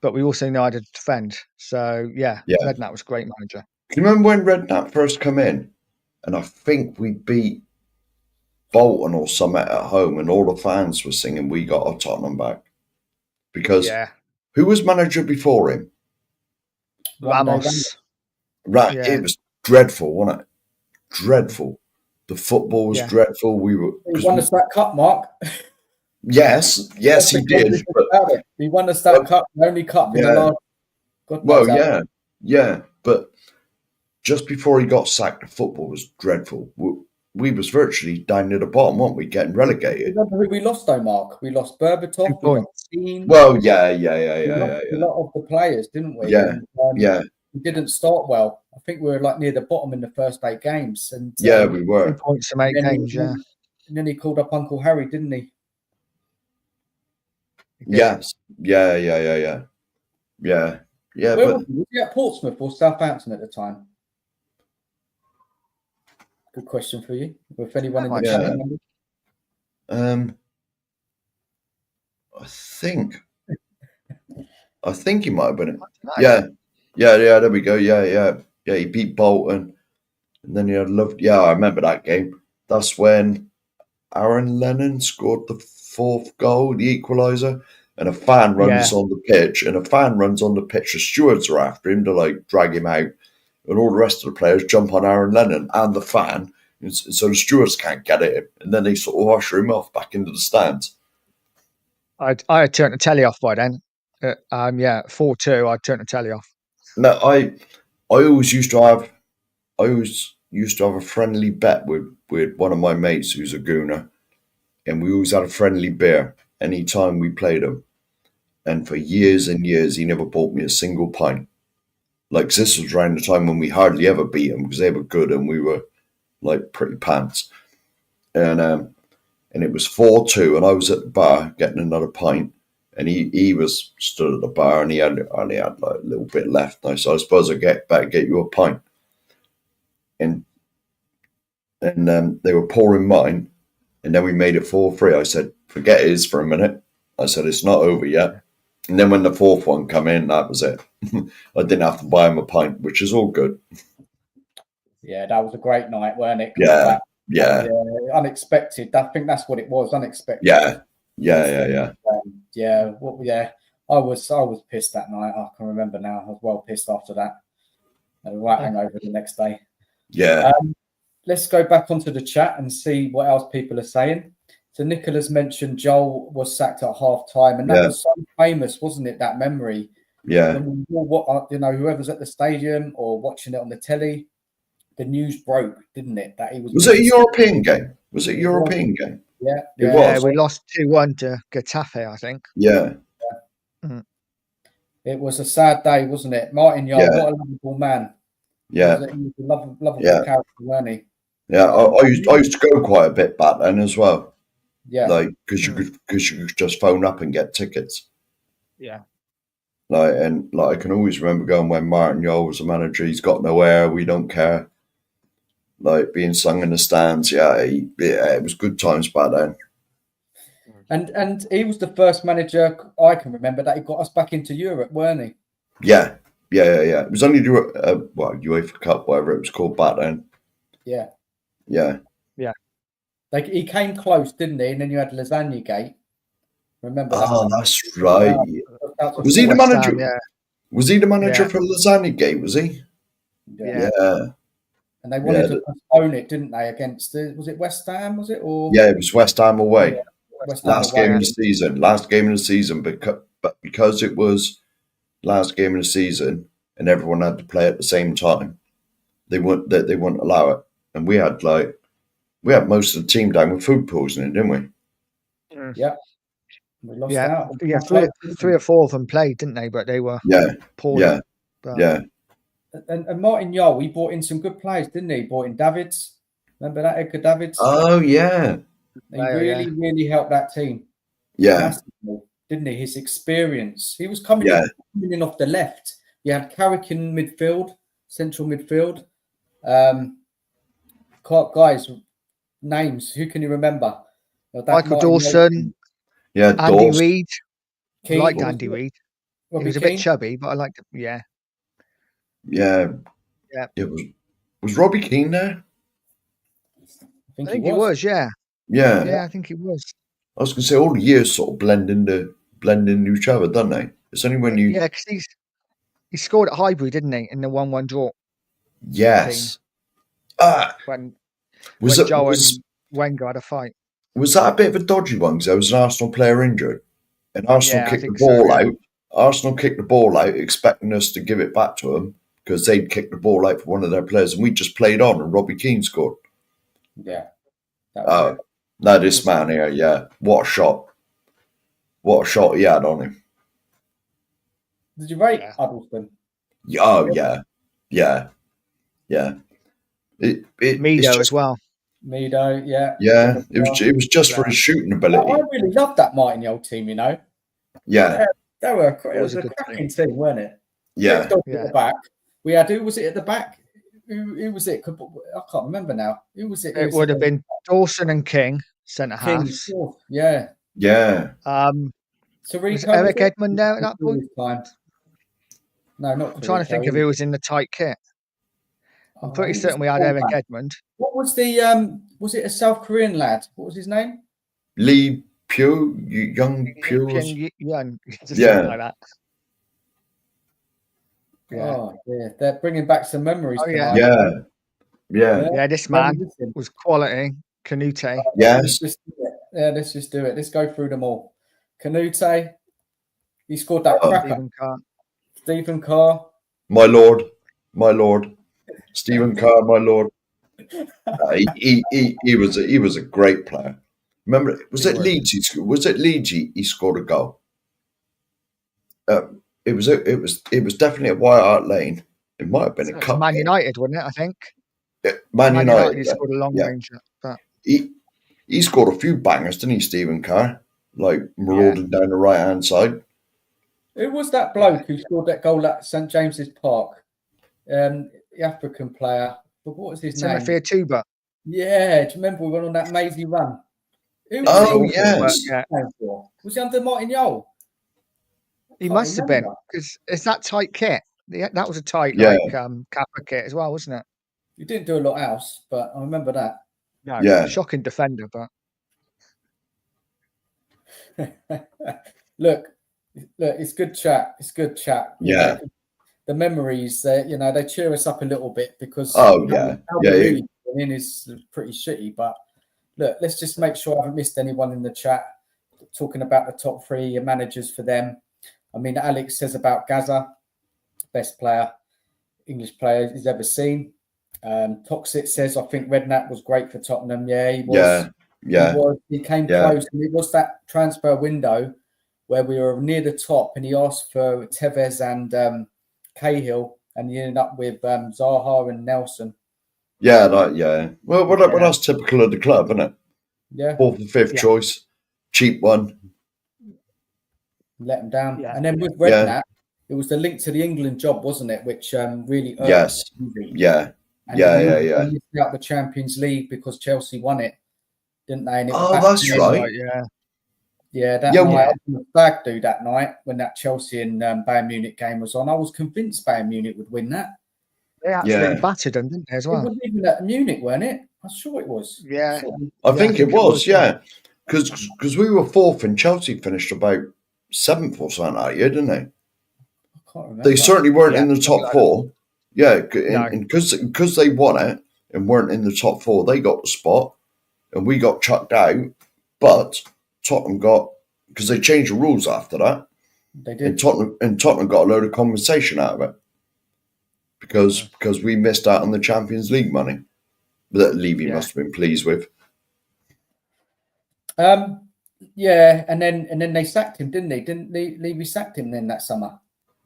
But we also know how to defend. So Redknapp was a great manager. Do you remember when Redknapp first come in? And I think we beat Bolton or something at home, and all the fans were singing "We Got Our Tottenham Back." Because who was manager before him? Ramos. Right, it was dreadful, wasn't it? Dreadful. The football was dreadful. He won us that cup, Mark. Yes, he did. But he won us that cup, the only cup in the last. But just before he got sacked, the football was dreadful. We was virtually down near the bottom, weren't we? Getting relegated. Remember who we lost though, Mark? We lost Berbatov, we lost Keane. Well, yeah. We lost a lot of the players, didn't we? Yeah, And, we didn't start well. I think we were like near the bottom in the first 8 games. And yeah, we were. 2 points from 8 games, yeah. And then he called up Uncle Harry, didn't he? Yes. Yeah. Where was he? Was he at Portsmouth or Southampton at the time? Good question for you. If anyone in the chat remembers. I think he might have been it. Yeah. There we go. Yeah. He beat Bolton, and then he had loved. Yeah, I remember that game. That's when Aaron Lennon scored the 4th goal, the equaliser, and a fan runs on the pitch. The stewards are after him to like drag him out, and all the rest of the players jump on Aaron Lennon and the fan, and so the stewards can't get at him, and then they sort of usher him off back into the stands. I had turned the telly off by then. 4-2. I turned the telly off. No, I always used to have a friendly bet with one of my mates who's a gooner, and we always had a friendly beer any time we played him. And for years and years, he never bought me a single pint. Like, this was around the time when we hardly ever beat them because they were good and we were like pretty pants. And it was 4-2, and I was at the bar getting another pint, and he was stood at the bar, and he only had like a little bit left. And I said, I suppose I better get you a pint. And they were pouring mine, and then we made it 4-3. I said, forget his for a minute. I said, it's not over yet. And then when the 4th one come in, that was it. I didn't have to buy him a pint, which is all good. Yeah, that was a great night, weren't it? Yeah. Unexpected. I think that's what it was. Unexpected. Yeah. I was pissed that night. I can remember now. I was well pissed after that. I had a right hangover the next day. Yeah. Let's go back onto the chat and see what else people are saying. So Nicholas mentioned Joel was sacked at half time, and that was so famous, wasn't it? That memory. Yeah. When whoever's at the stadium or watching it on the telly, the news broke, didn't it? That he was. Was it a European game? Was it a European game? Yeah. It was. We lost 2-1 to Getafe, I think. Yeah. It was a sad day, wasn't it? Martin Yard, what a lovable man. Yeah. He was a lovable character, wasn't he? Yeah, I used to go quite a bit back then as well. Yeah. Like, because you could just phone up and get tickets. Yeah. I can always remember going when Martin Yole was the manager. He's got no air. We don't care. Like being sung in the stands. Yeah, it was good times back then. And he was the first manager I can remember that he got us back into Europe, weren't he? Yeah. It was only UEFA Cup, whatever it was called back then. Yeah. Like he came close, didn't he? And then you had Lasagna Gate. Remember that? Oh, that's right. Was he the manager? Was he the manager for Lasagna Gate? Was he? Yeah. And they wanted to postpone it, didn't they? Against was it West Ham? Was it it was West Ham away. Yeah. Last game of the season, because it was last game of the season and everyone had to play at the same time, they wouldn't allow it. And we had most of the team down with food poisoning, didn't we? Yeah. We lost out. Yeah, three or four of them played, didn't they? But they were poor. Yeah. And Martin Yole, he brought in some good players, didn't he? He brought in Davids. Remember that, Edgar Davids? Oh, yeah. He really helped that team. Yeah. Massively, didn't he? His experience. He was coming in off the left. You had Carrick in midfield, central midfield. Guys, names. Who can you remember? Michael Dawson. Yeah, Andy Reid. I liked Keane, Andy Reid. He Robbie was a Keane. bit chubby, but I liked him. Yeah. It was Robbie Keane there? I think he was. Yeah, I think he was. I was going to say all the years sort of blend into each other, don't they? It's only when you because he scored at Highbury, didn't he, in the 1-1 draw? Yes. When Joe and Wenger had a fight. Was that a bit of a dodgy one because there was an Arsenal player injured, and Arsenal kicked the ball out. Arsenal kicked the ball out, expecting us to give it back to them because they'd kicked the ball out for one of their players, and we just played on, and Robbie Keane scored. Yeah. That was it. No, this man here, yeah. What a shot. What a shot he had on him. Did you rate Huddleston? Oh, yeah. Yeah. Yeah. It's Mido just, as well. Mido, yeah. yeah, it was just for his shooting ability. I really loved that Martin team, you know. Yeah. It was a a good cracking team, weren't it? Yeah. At the back. We had, who was it at the back? Who was it? I can't remember now. Who was it? It would have been Dawson and King, centre halves. Yeah. Yeah. So Was Eric Edmund there at that point? No, not. I'm trying to think of who was in the tight kit. I'm pretty certain we had Eric Edmund. What was the was it a South Korean lad? What was his name? Lee Pugh, Young Pugh. Young, just Yeah. something like that. Yeah. Oh, yeah. They're bringing back some memories. Oh, yeah. Yeah. Yeah. Yeah, this man was quality. Canute. Yes. Let's just do it. Let's go through them all. Canute. He scored that cracker. Stephen Carr. My lord. Stephen Carr, my lord. He was a great player. Remember, was it Leeds? He scored a goal. It was definitely at White Hart Lane. It might have been a cup. Man United, wasn't it? I think. Man United. He scored a long range. But... He scored a few bangers, didn't he, Stephen Carr? Like marauding down the right hand side. Who was that bloke who scored that goal at St James's Park? The African player. But what was his name? Timothy Atuba. Yeah, do you remember we went on that mazy run? Yes. Was he under Martin Yole? He must have been, because it's that tight kit. That was a tight Kappa kit as well, wasn't it? You didn't do a lot else, but I remember that. No, shocking defender, but look, it's good chat. Yeah. The memories, they cheer us up a little bit because really in is pretty shitty. But look, let's just make sure I haven't missed anyone in the chat talking about the top three managers for them. I mean, Alex says about Gaza, best player, English player he's ever seen. Toxic says, I think Redknapp was great for Tottenham. Yeah, he was. He came close. And it was that transfer window where we were near the top and he asked for Tevez and Cahill and he ended up with Zaha and Nelson. Yeah. Well, that's typical of the club, isn't it? Yeah. Fourth and fifth choice. Cheap one. Let them down. Yeah. And then with Redknapp, it was the link to the England job, wasn't it? Which really irked. Yes. Yeah. And they missed out the Champions League because Chelsea won it, didn't they? And that's right. Yeah, that night I was in the flag do that night when that Chelsea and Bayern Munich game was on. I was convinced Bayern Munich would win that. They absolutely battered them, didn't they, as well? It wasn't even at Munich, weren't it? I'm sure it was. Yeah. I think it was, because we were fourth and Chelsea finished about seventh or something that year, didn't they? I can't remember. They certainly weren't in the top four. Yeah, and because they won it and weren't in the top four, they got the spot and we got chucked out. But Tottenham got, because they changed the rules after that. They did. And Tottenham got a load of compensation out of it because we missed out on the Champions League money that Levy must have been pleased with. Yeah, and then they sacked him, didn't they? Didn't Levy sacked him then that summer?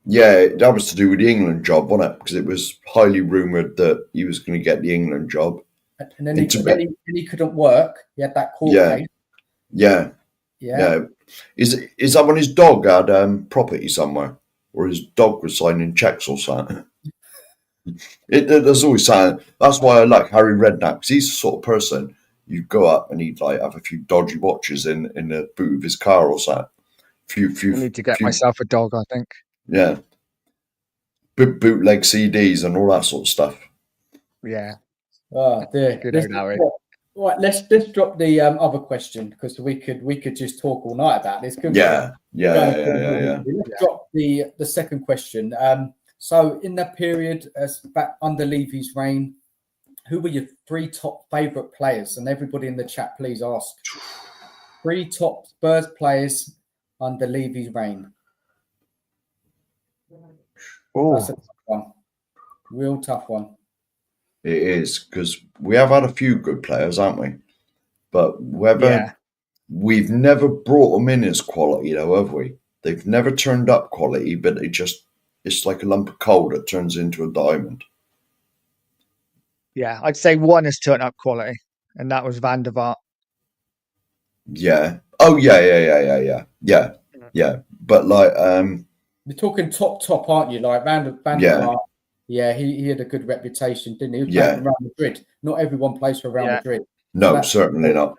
Yeah, that was to do with the England job, wasn't it? Because it was highly rumoured that he was going to get the England job. And then he couldn't work. He had that court case. Yeah. Is that when his dog had property somewhere? Or his dog was signing checks or something? There's always something. That's why I like Harry Redknapp, because he's the sort of person you go up and he'd like have a few dodgy watches in the boot of his car or something. I need to get myself a dog, I think. Yeah. Bootleg CDs and all that sort of stuff. Yeah. Oh dear. Right, let's drop the other question because we could just talk all night about this, couldn't we? Yeah. Let's drop the second question. So in that period, back under Levy's reign, who were your three top favourite players? And everybody in the chat, please ask. Three top Spurs players under Levy's reign. Oh, that's a tough one. Real tough one. It is, because we have had a few good players, haven't we? But whether we've never brought them in as quality, though, have we? They've never turned up quality, but it's like a lump of coal that turns into a diamond. Yeah, I'd say one has turned up quality, and that was Van der Vaart. Yeah. Oh, yeah. But like, You're talking top, aren't you? Like Van der Vaart. Yeah, he had a good reputation, didn't he? He was playing for Real Madrid. Not everyone plays for Real Madrid. No, certainly not.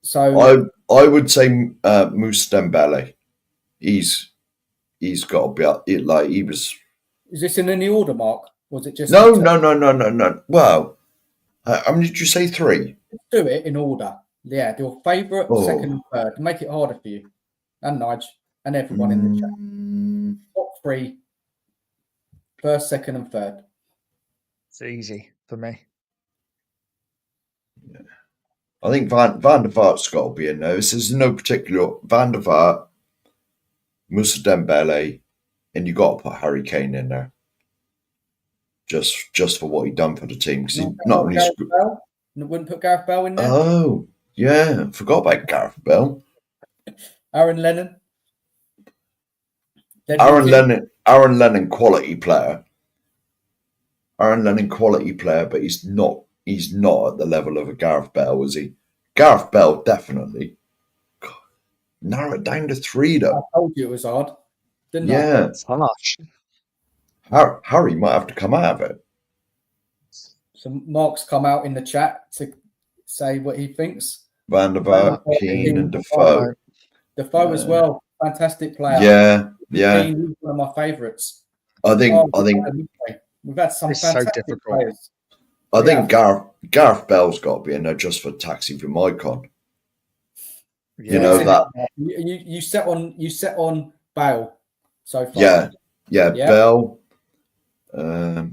So I would say Moussa Dembele. He's got to be like he was. Is this in any order, Mark? Was it just No. Well, how many did you say? 3? Let's do it in order. Yeah, your favourite, second, and third. Make it harder for you, and Nige, and everyone in the chat. Top 3. First, second, and third. It's easy for me. Yeah. I think Van der Vaart's got to be in there. This is no particular Van der Vaart, Moussa Dembele, and you got to put Harry Kane in there. Just for what he done for the team, because he not only wouldn't put Gareth Bale in there. Oh yeah, forgot about Gareth Bale. Aaron Lennon. Aaron Lennon, quality player. Aaron Lennon, quality player, but he's not at the level of a Gareth Bale, is he? Gareth Bale, definitely. God, narrow it down to 3, though. I told you it was hard, didn't I? Yeah. It's harsh. Harry might have to come out of it. So Mark's come out in the chat to say what he thinks. Van der Vaart, Keane, and Defoe. Defoe as well. Fantastic player. Yeah. Keane, one of my favourites. I think we've had some fantastic players. I think Gareth Bale's got to be in there just for taxi for my con. Yeah. You know that you set on Bale so far. Yeah. Bale. I'll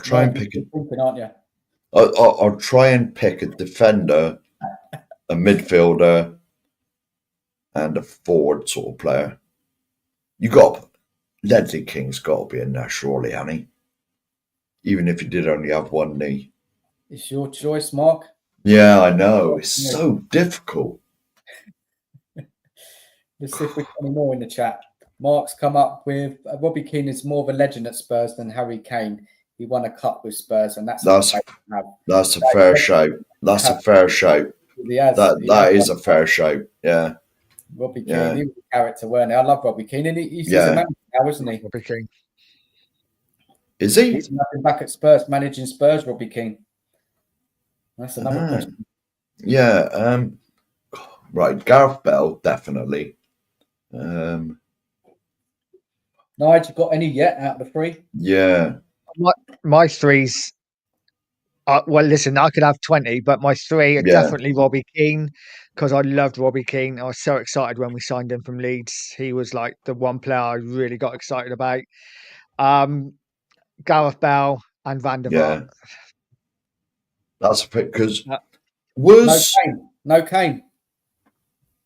try and pick it. Aren't you? I'll try and pick a defender, a midfielder, and a forward sort of player. Ledley King's got to be in there, surely, honey. Even if he did only have one knee. It's your choice, Mark. Yeah, I know. It's so difficult. Let's see if we get any more in the chat. Mark's come up with Robbie Keane is more of a legend at Spurs than Harry Kane. He won a cup with Spurs, and that's a fair shout. That's a fair shout. That is a fair shout. Yeah. Robbie Keane, he was a character, weren't he? I love Robbie Keane, and he's a manager now, isn't he? Robbie Keane. Is he? He's nothing back at Spurs, managing Spurs, Robbie Keane. That's another question. Yeah. Right, Gareth Bale, definitely. Nigel, you got any yet out of the 3? Yeah. My 3's. Well, listen, I could have 20, but my 3 are definitely Robbie Keane, because I loved Robbie Keane. I was so excited when we signed him from Leeds. He was like the one player I really got excited about. Gareth Bale and Van der Vaart. That's a pick, because no Kane.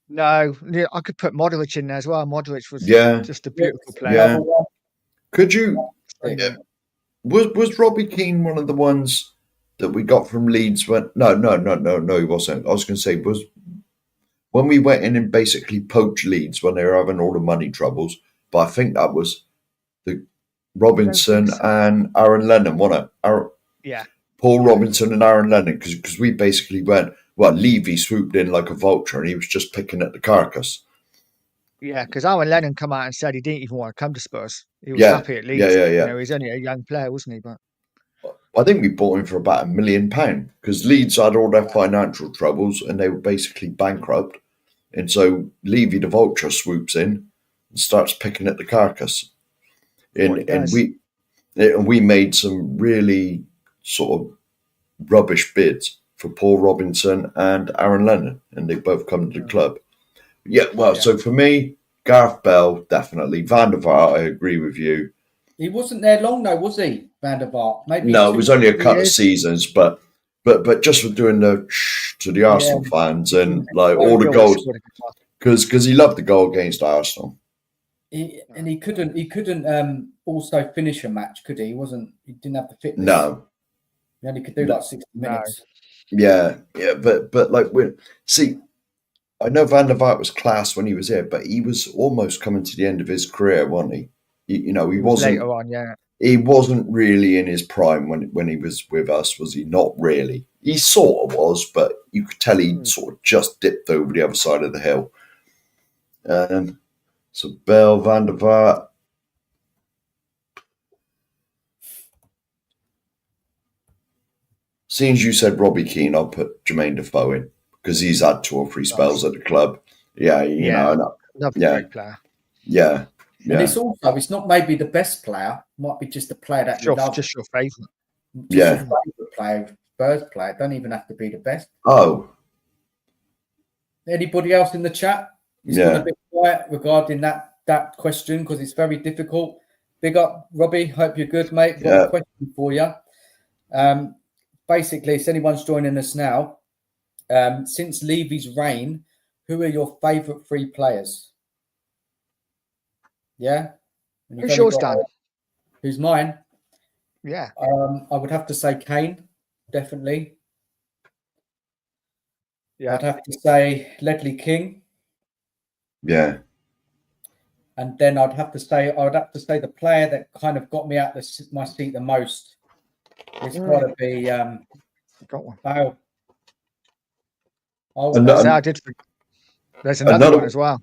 No, I could put Modric in there as well. Modric was just a beautiful player. Yeah. Could you? Was Robbie Keane one of the ones that we got from Leeds? No, he wasn't. I was going to say, was when we went in and basically poached Leeds when they were having all the money troubles. But I think that was the Robinson and Aaron Lennon, wasn't it? Paul Robinson and Aaron Lennon, because we basically went, Levy swooped in like a vulture and he was just picking at the carcass. Yeah, because Aaron Lennon come out and said he didn't even want to come to Spurs. He was happy at Leeds. Yeah. You know, he's only a young player, wasn't he? But I think we bought him for about £1 million because Leeds had all their financial troubles and they were basically bankrupt. And so Levy the vulture swoops in and starts picking at the carcass. And we made some really sort of rubbish bids for Paul Robinson and Aaron Lennon, and they both come to the club. So for me, Gareth Bale, definitely. Van der Vaart, I agree with you. He wasn't there long though, was he, Van der Vaart? Maybe no, it was only a couple of seasons, but just for doing the to the Arsenal fans and like all the goals, because he loved the goal against Arsenal. He couldn't also finish a match, could he? He didn't have the fitness. No. He only could do like 60 minutes. Yeah, but like I know Van der Vaart was class when he was here, but he was almost coming to the end of his career, wasn't he? He wasn't later on, yeah. He wasn't really in his prime when he was with us, was he? Not really. He sort of was, but you could tell he sort of just dipped over the other side of the hill. So Bell, Van der Vaart. Seeing as you said Robbie Keane, I'll put Jermaine Defoe in because he's had 2 or 3 spells at the club. Yeah, you know. Another great player. Yeah. And it's not maybe the best player, it might be just a player that you love. Just your favourite. Your favourite player, Spurs player. Don't even have to be the best. Oh. Anybody else in the chat? It's gone a bit quiet regarding that question because it's very difficult. Big up, Robbie. Hope you're good, mate. Got a question for you. Basically, if anyone's joining us now, since Levy's reign, who are your favourite 3 players? Yeah? Who's yours, Dan? Who's mine? Yeah. I would have to say Kane, definitely. Yeah. I'd have to say Ledley King. Yeah. And then I would have to say the player that kind of got me out my seat the most. It's got to be got one. Bale. There's another one as well.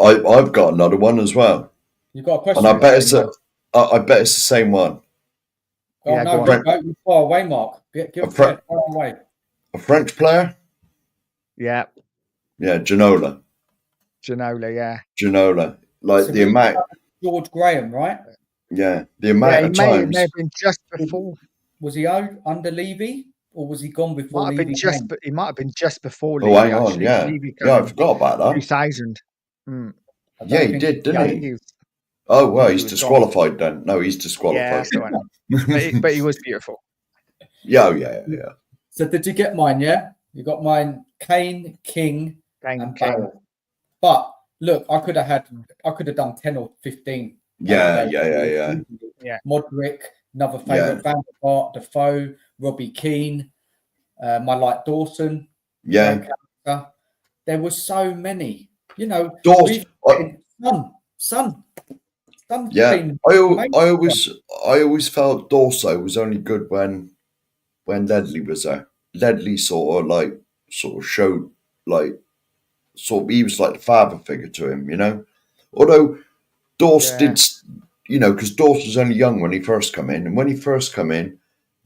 I've got another one as well. You've got a question? And I bet it's the same one. Oh, yeah, no, you're far away, Mark. Give far away. A French player? Yeah. Yeah, Ginola, yeah. Ginola. Like so the amount. George Graham, right? Yeah, the amount of times. May have been just before. Was he under Levy? Or was he gone before Levy came? He might have been just before Levy. Oh, hang on, yeah. Yeah, I forgot about that. 2000. Yeah, he did, didn't he? He's disqualified then. No, he's disqualified. Yeah, but he was beautiful. Yeah. So did you get mine, yeah? You got mine, Kane, King, and Bale. But look, I could have done 10 or 15. Yeah. Modric, another favourite, Van der Vaart, Defoe, Robbie Keane, my like Dawson. Yeah. There were so many. You know, Dawson. Son. Yeah. I always felt Dorso was only good when Ledley was there. Ledley sort of showed he was like the father figure to him, you know. Although Dorse did, you know, because Dorse was only young when he first come in, and when he first come in,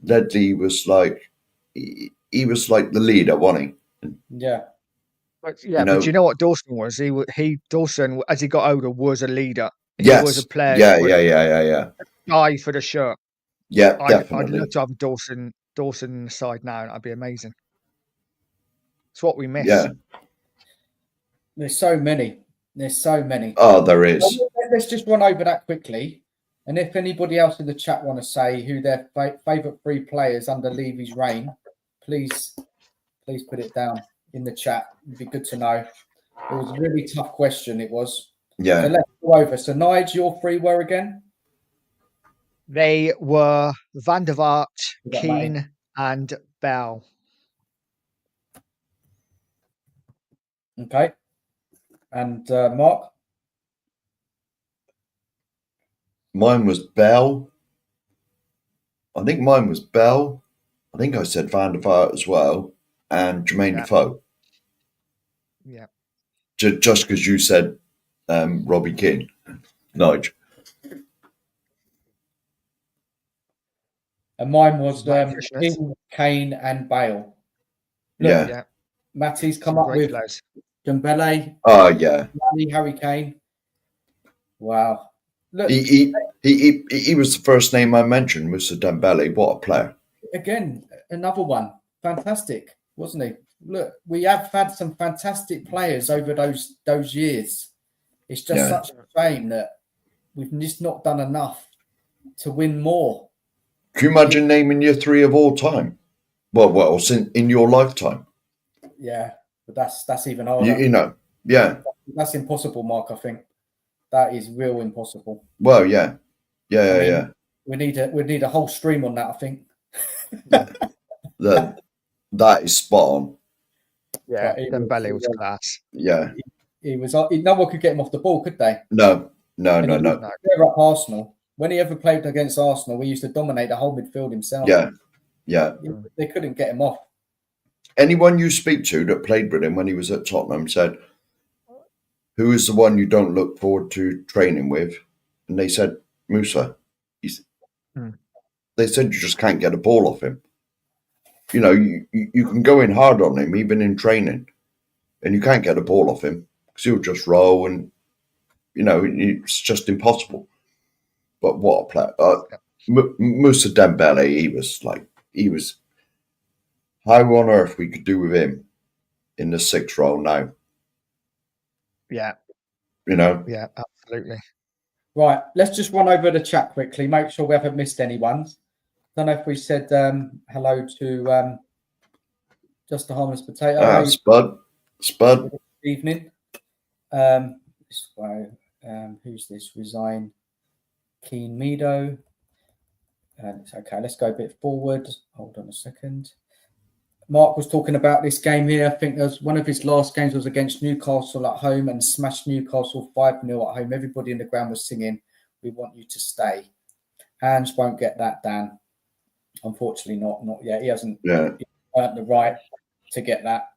Ledley was like he was like the leader, wasn't he? Yeah. But you know what Dawson was? Dawson, as he got older, was a leader. He was a player. Yeah. Die for the shirt. Yeah, definitely. I'd love to have Dawson in the side now. That'd be amazing. It's what we miss. Yeah. There's so many. Oh, there is. Let's just run over that quickly. And if anybody else in the chat want to say who their favourite 3 players under Levy's reign, please put it down in the chat. It'd be good to know. It was a really tough question. It was. Yeah. So let's go over. So Nigel, your 3 were again? They were Van der Vaart, Keane, and Bell. Okay. And Mark? Mine was Bell. I think mine was Bell. I think I said Van der Vaart as well. And Jermaine Defoe. Yeah. Just because you said Robbie Keane. Nigel. And mine was King, Kane, and Bale. Look, Matty's come up with Dembele. Oh yeah. Harry Kane. Wow. Look, he was the first name I mentioned, Mr. Dembele. What a player! Again, another one. Fantastic, wasn't he? Look, we have had some fantastic players over those years. It's just such a shame that we've just not done enough to win more. Can you imagine naming your 3 of all time? Well, in your lifetime. Yeah, but that's even harder. You know, yeah. That's impossible, Mark. I think that is real impossible. Well, yeah. Yeah. We need a whole stream on that, I think. That is spot on. Yeah, But Dembele was class. Yeah. He was. No one could get him off the ball, could they? No. And he was there at Arsenal. When he ever played against Arsenal, we used to dominate the whole midfield himself. Yeah. They couldn't get him off. Anyone you speak to that played with him when he was at Tottenham said, "Who is the one you don't look forward to training with?" And they said, "Musa." They said you just can't get a ball off him. You know, you can go in hard on him, even in training, and you can't get a ball off him because he'll just roll and, you know, it's just impossible. But what a player. Musa Dembele, he was, how on earth we could do with him in the 6th role now. Yeah. You know? Yeah, absolutely. Right, let's just run over the chat quickly, make sure we haven't missed anyone. Don't know if we said hello to Just a Harmless Potato. Spud. Good evening. Who's this? Resign. Keen Meadow. Okay, let's go a bit forward. Hold on a second. Mark was talking about this game here. I think there's one of his last games was against Newcastle at home and smashed Newcastle 5-0 at home. Everybody in the ground was singing, "We want you to stay." Hands won't get that, Dan. Unfortunately, not yet. He hasn't earned the right to get that.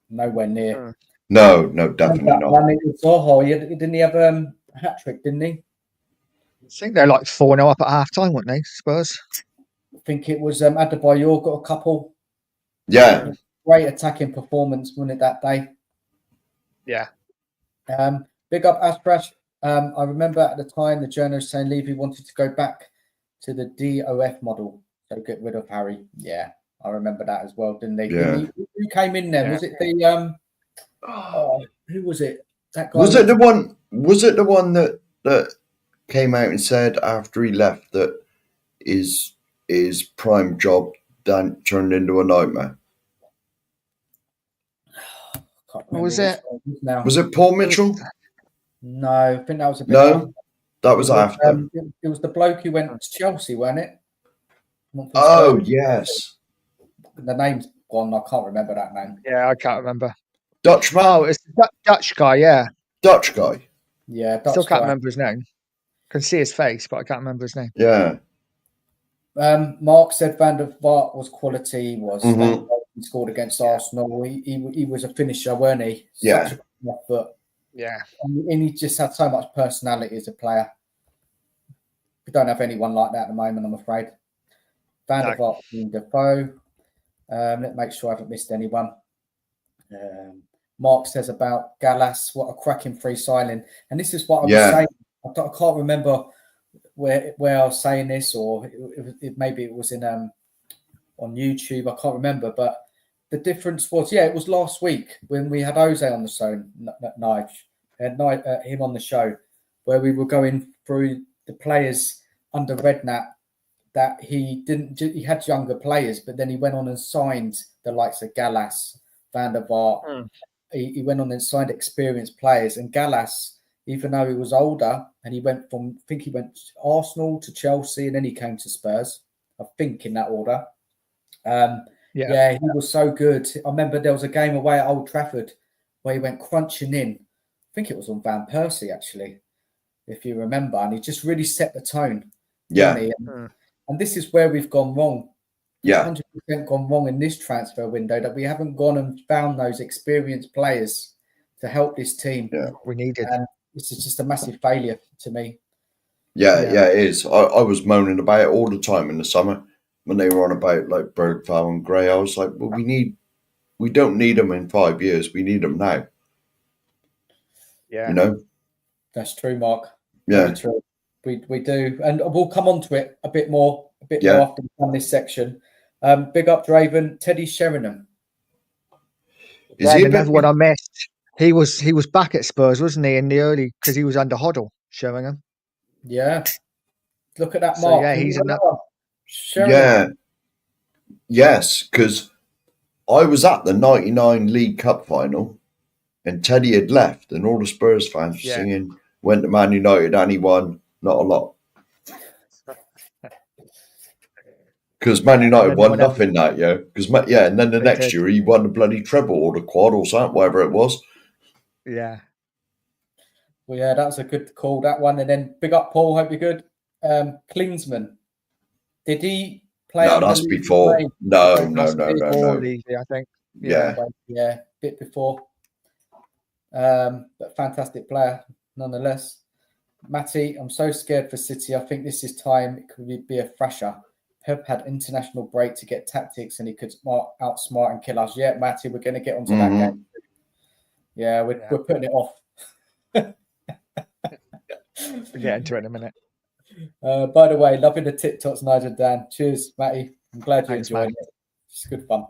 Nowhere near. No, definitely not. Didn't he have a hat trick, didn't he? I think they're like 4-0 up at half time, weren't they, Spurs? I think it was Adebayor got a couple. Yeah. Great attacking performance, wasn't it, that day? Yeah. Big up Asprash. I remember at the time the journalist saying Levy wanted to go back to the DOF model, so get rid of Harry. Yeah, I remember that as well, didn't they? Yeah. Who came in there? Yeah. Was it the who was it? That guy was it the one? Was it the one that came out and said after he left that his prime job turned into a nightmare? What was it? Was it Paul Mitchell? No, I think that was a bit. No, that was after. It was the bloke who went to Chelsea, wasn't it? Oh yes. The name's gone. I can't remember that name. Yeah, I can't remember. Dutchman. Oh, it's the Dutch guy. Yeah. Dutch guy. Yeah. Still can't remember his name. Can see his face, but I can't remember his name. Yeah. Mark said Van der Vaart was quality. He scored against Arsenal. He was a finisher, weren't he? Yeah. Such a foot. Yeah. And he just had so much personality as a player. We don't have anyone like that at the moment, I'm afraid. Van der Vaart and Defoe. Let's make sure I haven't missed anyone. Mark says about Gallas, what a cracking free signing. And this is what I was saying. I can't remember where I was saying this, or maybe it was in on YouTube. I can't remember, but the difference was, it was last week when we had Jose on the show, him on the show, where we were going through the players under Redknapp that he had younger players, but then he went on and signed the likes of Gallas, Van der Vaart. He went on and signed experienced players, and Gallas, even though he was older, and he went from, I think he went to Arsenal to Chelsea, and then he came to Spurs, I think in that order. He was so good. I remember there was a game away at Old Trafford where he went crunching in. I think it was on Van Persie, actually, if you remember, and he just really set the tone. Yeah. And this is where we've gone wrong. Yeah. 100% gone wrong in this transfer window, that we haven't gone and found those experienced players to help this team. Yeah. We needed. And this is just a massive failure to me. Yeah, it is. I was moaning about it all the time in the summer when they were on about like Bergvall and Gray. I was like, well, we don't need them in 5 years. We need them now. Yeah. You know? That's true, Mark. Yeah. Very true. We do. And we'll come on to it a bit more after we've done this section. Big up Draven, Teddy Sheringham. Is he another one I missed? He was back at Spurs, wasn't he, in the early, because he was under Hoddle, Sheringham. Yeah. Look at that, So, Mark. yeah, he's another. Yeah. Yes, because I was at the 99 League Cup final and Teddy had left and all the Spurs fans were singing, went to Man United and he won not a lot. Because Man United then won whatever. nothing that year. And then the They next did. year he won the bloody treble or the quad or something, whatever it was. Yeah. Well, yeah, that was a good call, that one. And then big up, Paul. Hope you're good. Klinsmann. Did he play No, under that's Levy's before. reign? No, That's before Levy, I think. Yeah. Yeah, a bit before. But fantastic player, nonetheless. Matty, I'm so scared for City. I think this is time. It could be a thrasher. Pep had international break to get tactics, and he could outsmart and kill us. Yeah, Matty, we're going to get onto that game. Yeah, we're putting it off. We'll get into it in a minute. By the way, loving the TikToks, Nigel and Dan. Cheers, Matty. I'm glad you enjoyed it. It's good fun.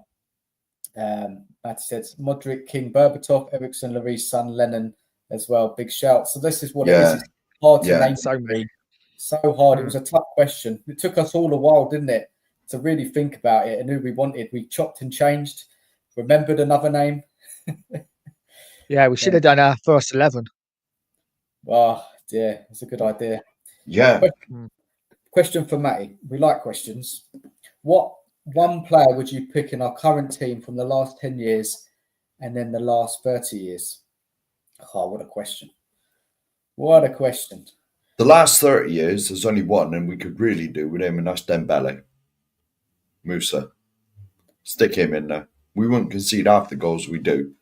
Matty says Modric, King, Berbatov, Ericsson, Lloris, Son, Lennon as well. Big shout. So this is what it is. It's hard to name. So many. So hard. It was a tough question. It took us all a while, didn't it, to really think about it and who we wanted. We chopped and changed. Remembered another name. Yeah, we should have done our first 11. Oh, dear. It's a good idea. Yeah. Question for Matty. We like questions. What one player would you pick in our current team from the last 10 years and then the last 30 years? Oh, what a question. What a question. The last 30 years, there's only one, and we could really do with him, and that's Dembele. Musa. Stick him in there. We wouldn't concede half the goals we do.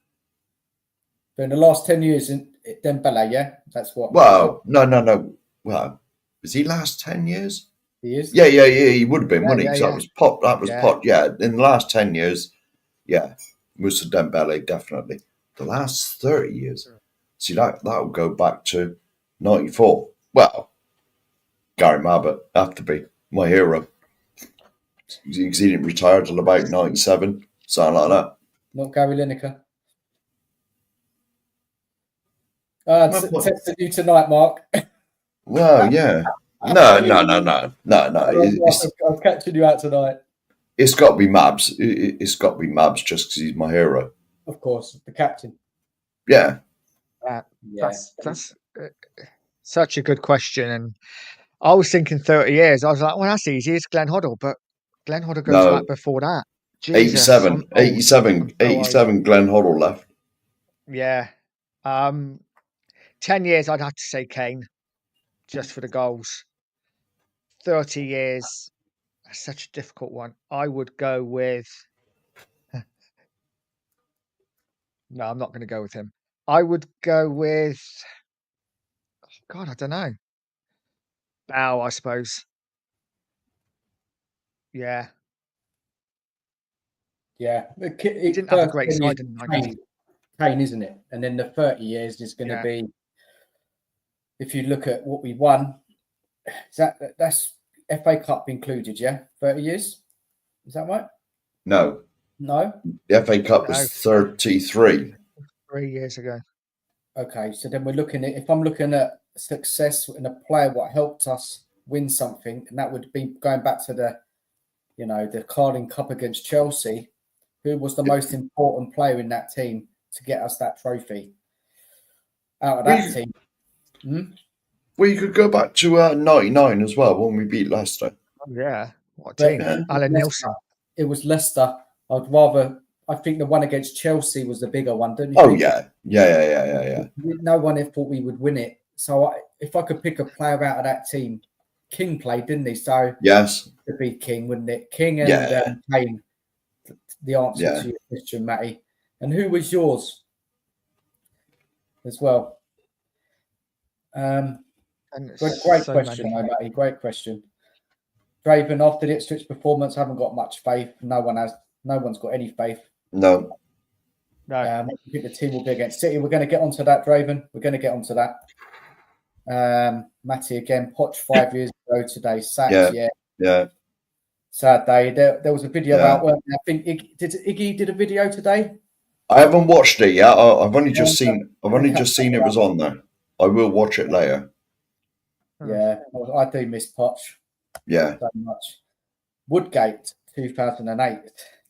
But in the last 10 years, Dembele, yeah? That's what. Well, no. Well, was he last 10 years? He is? Yeah, he would have been, wouldn't he? Because that was Pot. That was Yeah. Pot, yeah. In the last 10 years, yeah. Musa Dembele, definitely. The last 30 years. See, that will go back to 94. Well, Gary Mabbutt, have to be my hero. Because he didn't retire till about 97, something like that. Not Gary Lineker. Tested you tonight, Mark. Well, yeah. No. I'm catching you out tonight. It's got to be Mabs. It's got to be Mabs just because he's my hero. Of course, the captain. Yeah. That's such a good question. And I was thinking 30 years. I was like, well, that's easy. It's Glenn Hoddle. But Glenn Hoddle goes back before that. Jesus, 87 Glenn Hoddle left. Yeah. 10 years, I'd have to say Kane, just for the goals. 30 years, that's such a difficult one. I would go with... No, I'm not going to go with him. I would go with... God, I don't know. Bow, I suppose. Yeah. Yeah. He didn't have a great side in the 90s. Kane, isn't it? And then the 30 years is going to be, if you look at what we won, that's FA Cup included, yeah? 30 years? Is that right? No. The FA Cup was 33. 3 years ago. Okay, so then we're looking at, if I'm looking at success in a player, what helped us win something, and that would be going back to the Carling Cup against Chelsea. Who was the most important player in that team to get us that trophy out of that team? Well, you could go back to 99 as well when we beat Leicester. Oh, yeah. What a team. Alan Nelson. It was Leicester. I think the one against Chelsea was the bigger one, don't you think? Yeah. No one thought we would win it. So if I could pick a player out of that team, King played, didn't he? So yes, it'd be King, wouldn't it? King and Kane. The answer to your question, Matty. And who was yours as well? Great question, Matty. Great question. Draven, after the Ipswich performance, haven't got much faith. No one has. No one's got any faith. No. I think the team will be against City. We're going to get onto that, Draven. We're going to get onto that. Matty again. Poch 5 years ago today. Sacked. Yeah. Sad day. There was a video out. I think Iggy did a video today. I haven't watched it yet. I've only just seen it was on there. I will watch it later. Yeah, I do miss Poch. Yeah, so much. Woodgate 2008.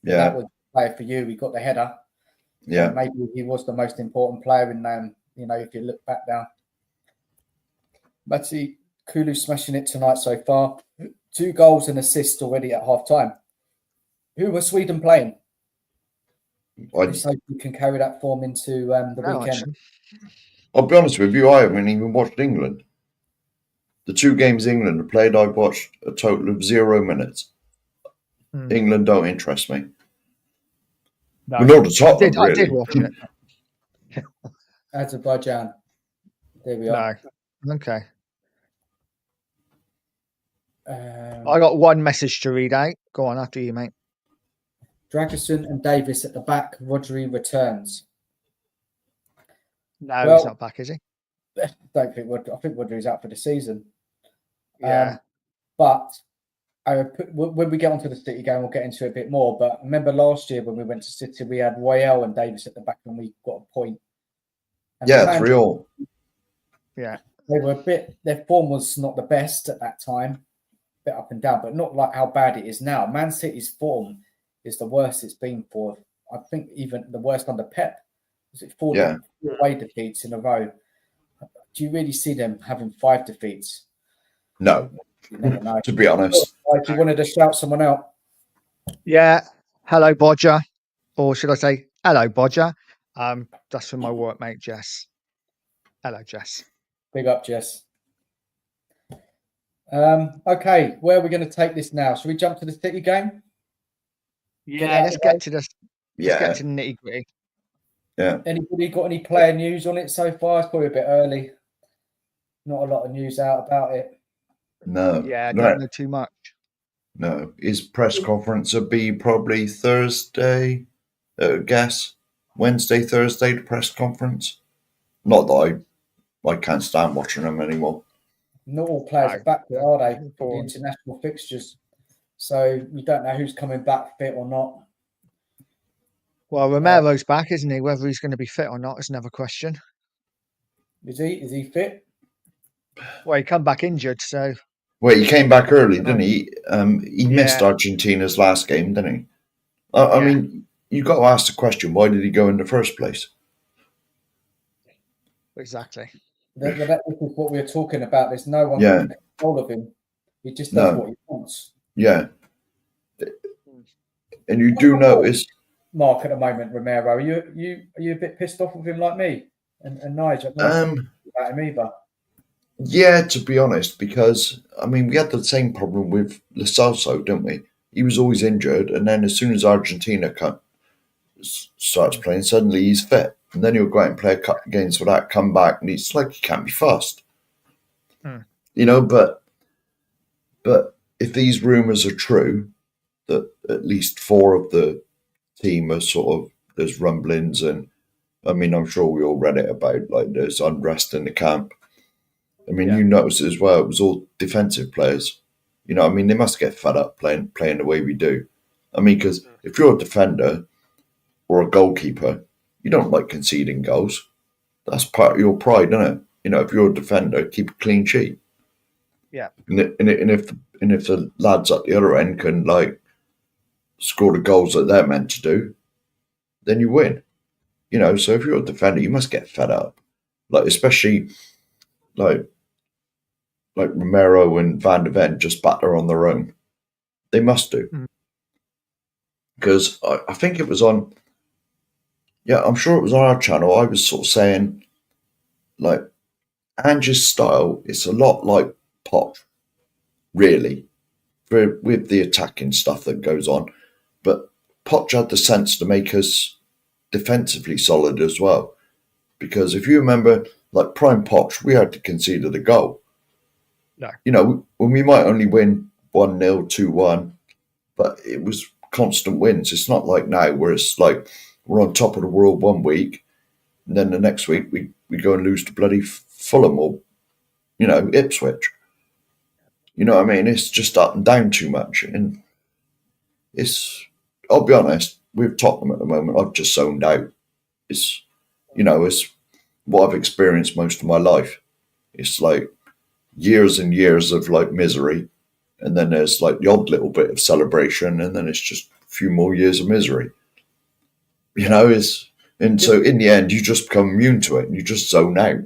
Yeah, that was a player for you. He got the header. Yeah, so maybe he was the most important player in if you look back now. Matty Kulu smashing it tonight so far. 2 goals and assists already at half time. Who were Sweden playing? Let's hope we can carry that form into the weekend. Actually. I'll be honest with you, I haven't even watched England. The 2 games England have played, I've watched a total of 0 minutes. England don't interest me. No. Well, not the Tottenham, I really. did watch it. Azerbaijan. There we are. No. Okay. I I got one message to read out. Go on, after you, mate. Dragerson and Davis at the back. Rodri returns. No, he's not back, is he? I think Rodri's out for the season. Yeah. But when we get onto the City game, we'll get into it a bit more. But remember last year when we went to City, we had Royale and Davis at the back and we got a point. And 3-all. Yeah. They were their form was not the best at that time, a bit up and down, but not like how bad it is now. Man City's form is the worst it's been for, I think, even the worst under Pep. Was it 4 away defeats in a row? Do you really see them having 5 defeats? No, You never know. to be honest. If you wanted to shout someone out. Yeah. Hello, Bodger. Or should I say, hello, Bodger? That's from my workmate, Jess. Hello, Jess. Big up, Jess. Okay, where are we going to take this now? Shall we jump to the City game? Yeah, let's get to the Yeah. nitty gritty. Yeah. Anybody got any player news on it so far? It's probably a bit early. Not a lot of news out about it. No. Yeah, I don't know too much. No. His press conference will be probably Thursday, guess. Wednesday, Thursday, the press conference. Not that I can't stand watching them anymore. Not all players are back there, are they? For the international fixtures. So we don't know who's coming back fit or not. Well, Romero's back, isn't he? Whether he's going to be fit or not is another question. Is he? Is he fit? Well, he come back injured, so. Well, he came back early, didn't he? He missed Argentina's last game, didn't he? I mean, you got to ask the question: why did he go in the first place? Exactly. This is what we were talking about. There's no one in control of him. He just does what he wants. Yeah. And you do notice, Mark, at the moment, Romero, are you a bit pissed off with him like me and Nigel? Not about him either. Yeah, to be honest, because I mean we had the same problem with Lo Celso, didn't we? He was always injured, and then as soon as Argentina starts playing, suddenly he's fit, and then he'll go out and play a couple of games for that, come back, and it's like he can't be fussed. You know, but if these rumours are true, that at least 4 of the team are sort of, there's rumblings, and I mean I'm sure we all read it about like there's unrest in the camp. I mean, you noticed as well, it was all defensive players. You know, I mean, they must get fed up playing the way we do. I mean, because if you're a defender or a goalkeeper, you don't like conceding goals. That's part of your pride, isn't it? You know, if you're a defender, keep a clean sheet. Yeah. And if the lads at the other end can like score the goals that they're meant to do, then you win. You know, so if you're a defender, you must get fed up. Like especially like Romero and Van de Ven just batter on their own. They must do. Because I think it was on, I'm sure it was on our channel. I was sort of saying, like, Ange's style is a lot like Poch, really, with the attacking stuff that goes on. But Poch had the sense to make us defensively solid as well. Because if you remember, like Prime Poch, we had to concede the goal. No. You know, when we might only win 1-0, 2-1, but it was constant wins. It's not like now where it's like we're on top of the world one week, and then the next week we go and lose to bloody Fulham or, you know, Ipswich. You know what I mean? It's just up and down too much. And I'll be honest, with Tottenham at the moment, I've just zoned out. It's what I've experienced most of my life. It's like years and years of like misery, and then there's like the odd little bit of celebration, and then it's just a few more years of misery. You know, so in the end you just become immune to it and you just zone out.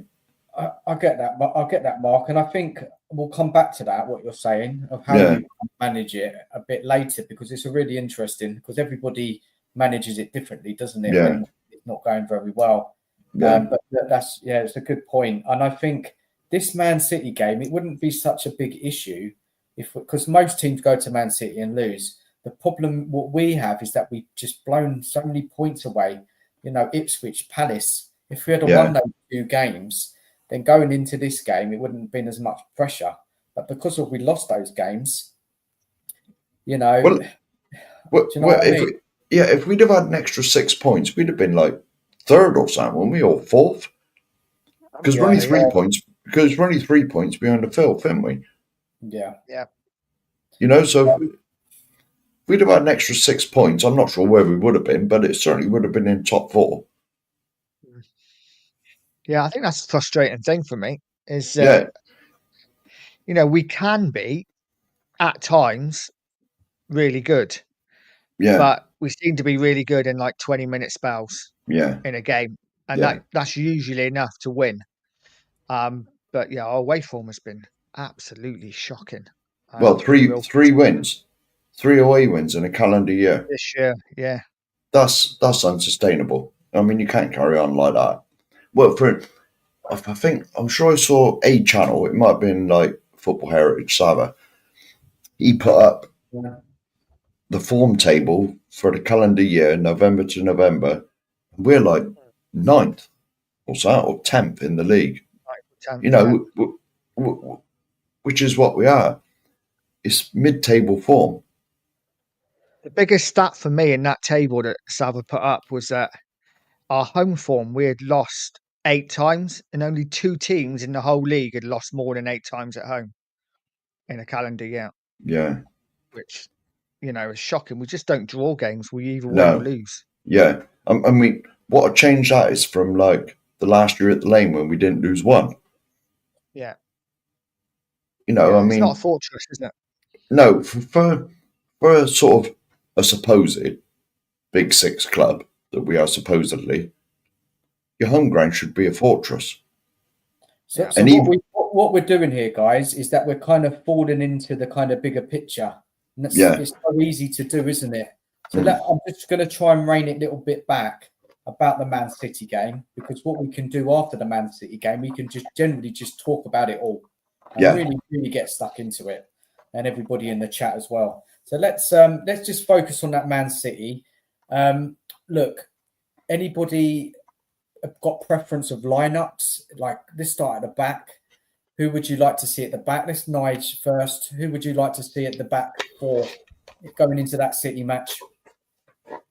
I get that, Mark, and I think we'll come back to that, what you're saying, of how you manage it a bit later, because it's a really interesting, because everybody manages it differently, doesn't it, when it's not going very well. But that's, it's a good point. And I think this Man City game, it wouldn't be such a big issue because most teams go to Man City and lose. The problem, what we have, is that we've just blown so many points away. You know, Ipswich, Palace. If we had won those 2 games, then going into this game, it wouldn't have been as much pressure. But because we lost those games, you know, if we'd have had an extra 6 points, we'd have been like 3rd or something, wouldn't we, or 4th? Because we're only 3 points. Because we're only 3 points behind the filth, aren't we? Yeah. You know, so if we'd have had an extra 6 points, I'm not sure where we would have been, but it certainly would have been in top 4. Yeah, I think that's the frustrating thing for me is, you know, we can be at times really good, but we seem to be really good in like 20-minute spells in a game, and that's usually enough to win. But yeah, our away form has been absolutely shocking. Well, three wins, 3 away wins in a calendar year this year. Yeah, that's unsustainable. I mean, you can't carry on like that. Well, I'm sure I saw a channel. It might have been like Football Heritage Sava. He put up the form table for the calendar year, November to November. We're like 9th or so, or 10th in the league. 10th, you know, which is what we are. It's mid-table form. The biggest stat for me in that table that Sava put up was that our home form, we had lost 8 times, and only 2 teams in the whole league had lost more than 8 times at home in a calendar year. Yeah. Which, you know, is shocking. We just don't draw games. We either win or lose. Yeah. I mean, what a change that is from like the last year at the Lane when we didn't lose 1. Yeah. You know, I mean, it's not a fortress, is it? No, for a sort of a supposed Big 6 club that we are supposedly, your home ground should be a fortress. So what we're doing here, guys, is that we're kind of falling into the kind of bigger picture. And it's so easy to do, isn't it? So I'm just going to try and rein it a little bit back about the Man City game, because what we can do after the Man City game, we can just generally just talk about it all and really, really get stuck into it, and everybody in the chat as well. So let's just focus on that Man City. Look, anybody got preference of lineups? Like, let's start at the back. Who would you like to see at the back? Let's Nige first. Who would you like to see at the back for going into that City match?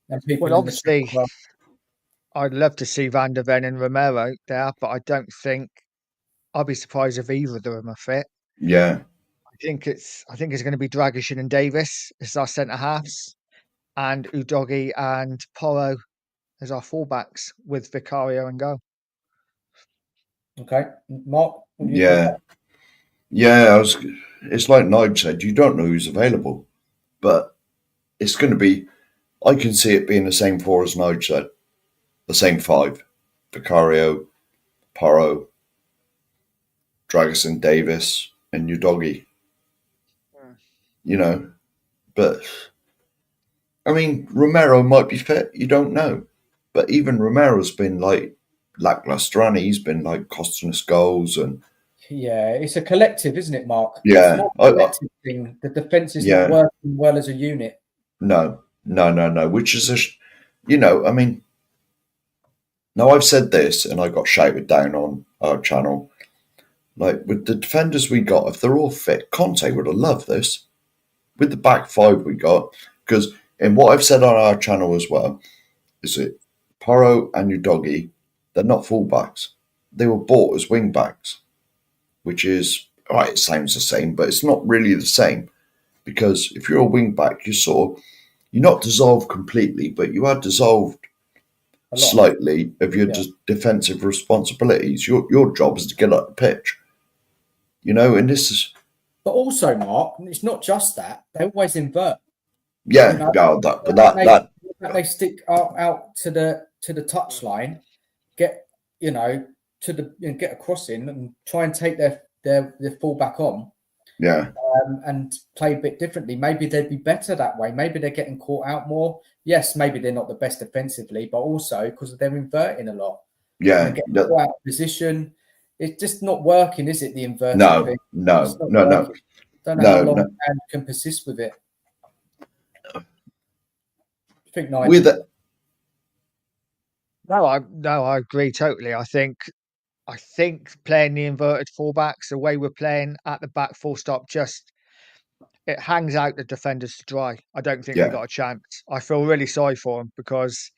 And people, well, obviously, I'd love to see Van der Ven and Romero there, but I don't think I'd be surprised if either of them are fit. Yeah. I think it's going to be Dragic and Davis as our centre halves, and Udogie and Porro as our fullbacks, with Vicario and goal. Okay, Mark. Yeah. It's like Nige said. You don't know who's available, but it's going to be. I can see it being the same 4 as Nige said, the same 5: Vicario, Porro, Dragic, Davis, and Udogie. You know, but I mean, Romero might be fit. You don't know, but even Romero's been like lackluster, and he's been like costing us goals. And it's a collective, isn't it, Mark? Yeah, it's not a collective thing. The defense is not working well as a unit. No. Which is I mean, now I've said this, and I got shouted down on our channel. Like, with the defenders we got, if they're all fit, Conte would have loved this. With the back 5 we got, because in what I've said on our channel as well, is that Porro and Udogie, they're not fullbacks. They were bought as wing backs, which is, right, it sounds the same, but it's not really the same. Because if you're a wing back, you're not dissolved completely, but you are dissolved slightly of your defensive responsibilities. Your job is to get up the pitch. You know, and this is. But also, Mark, it's not just that. They always invert. Yeah, you know, they stick out to the touchline, get a cross in, and try and take their their fullback on Yeah. and play a bit differently. Maybe they'd be better that way. Maybe they're getting caught out more. Yes, maybe they're not the best defensively, but also because they're inverting a lot. Yeah. And they're getting caught out of position. It's just not working, is it? The inverted thing. No. It's not working. Don't know how long Ange can persist with it. I think Nigel. With it. No, I agree totally. I think playing the inverted fullbacks, the way we're playing at the back, full stop, just it hangs out the defenders to dry. I don't think we got a chance. I feel really sorry for them because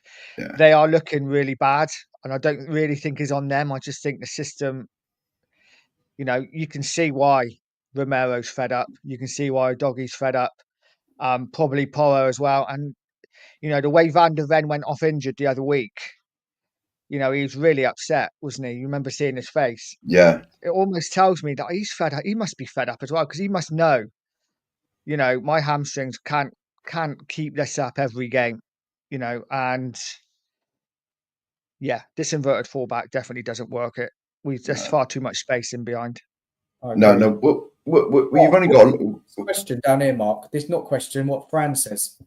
they are looking really bad, and I don't really think it's on them. I just think the system, you can see why Romero's fed up. You can see why Doggy's fed up. Probably Porro as well. And, the way Van der Ven went off injured the other week, he was really upset, wasn't he? You remember seeing his face. Yeah. It almost tells me that he's fed up. He must be fed up as well because he must know, my hamstrings can't keep this up every game, and yeah, this inverted fullback definitely doesn't work. There's far too much space in behind. No. We've only got a question down here, Mark. There's not question what Fran says.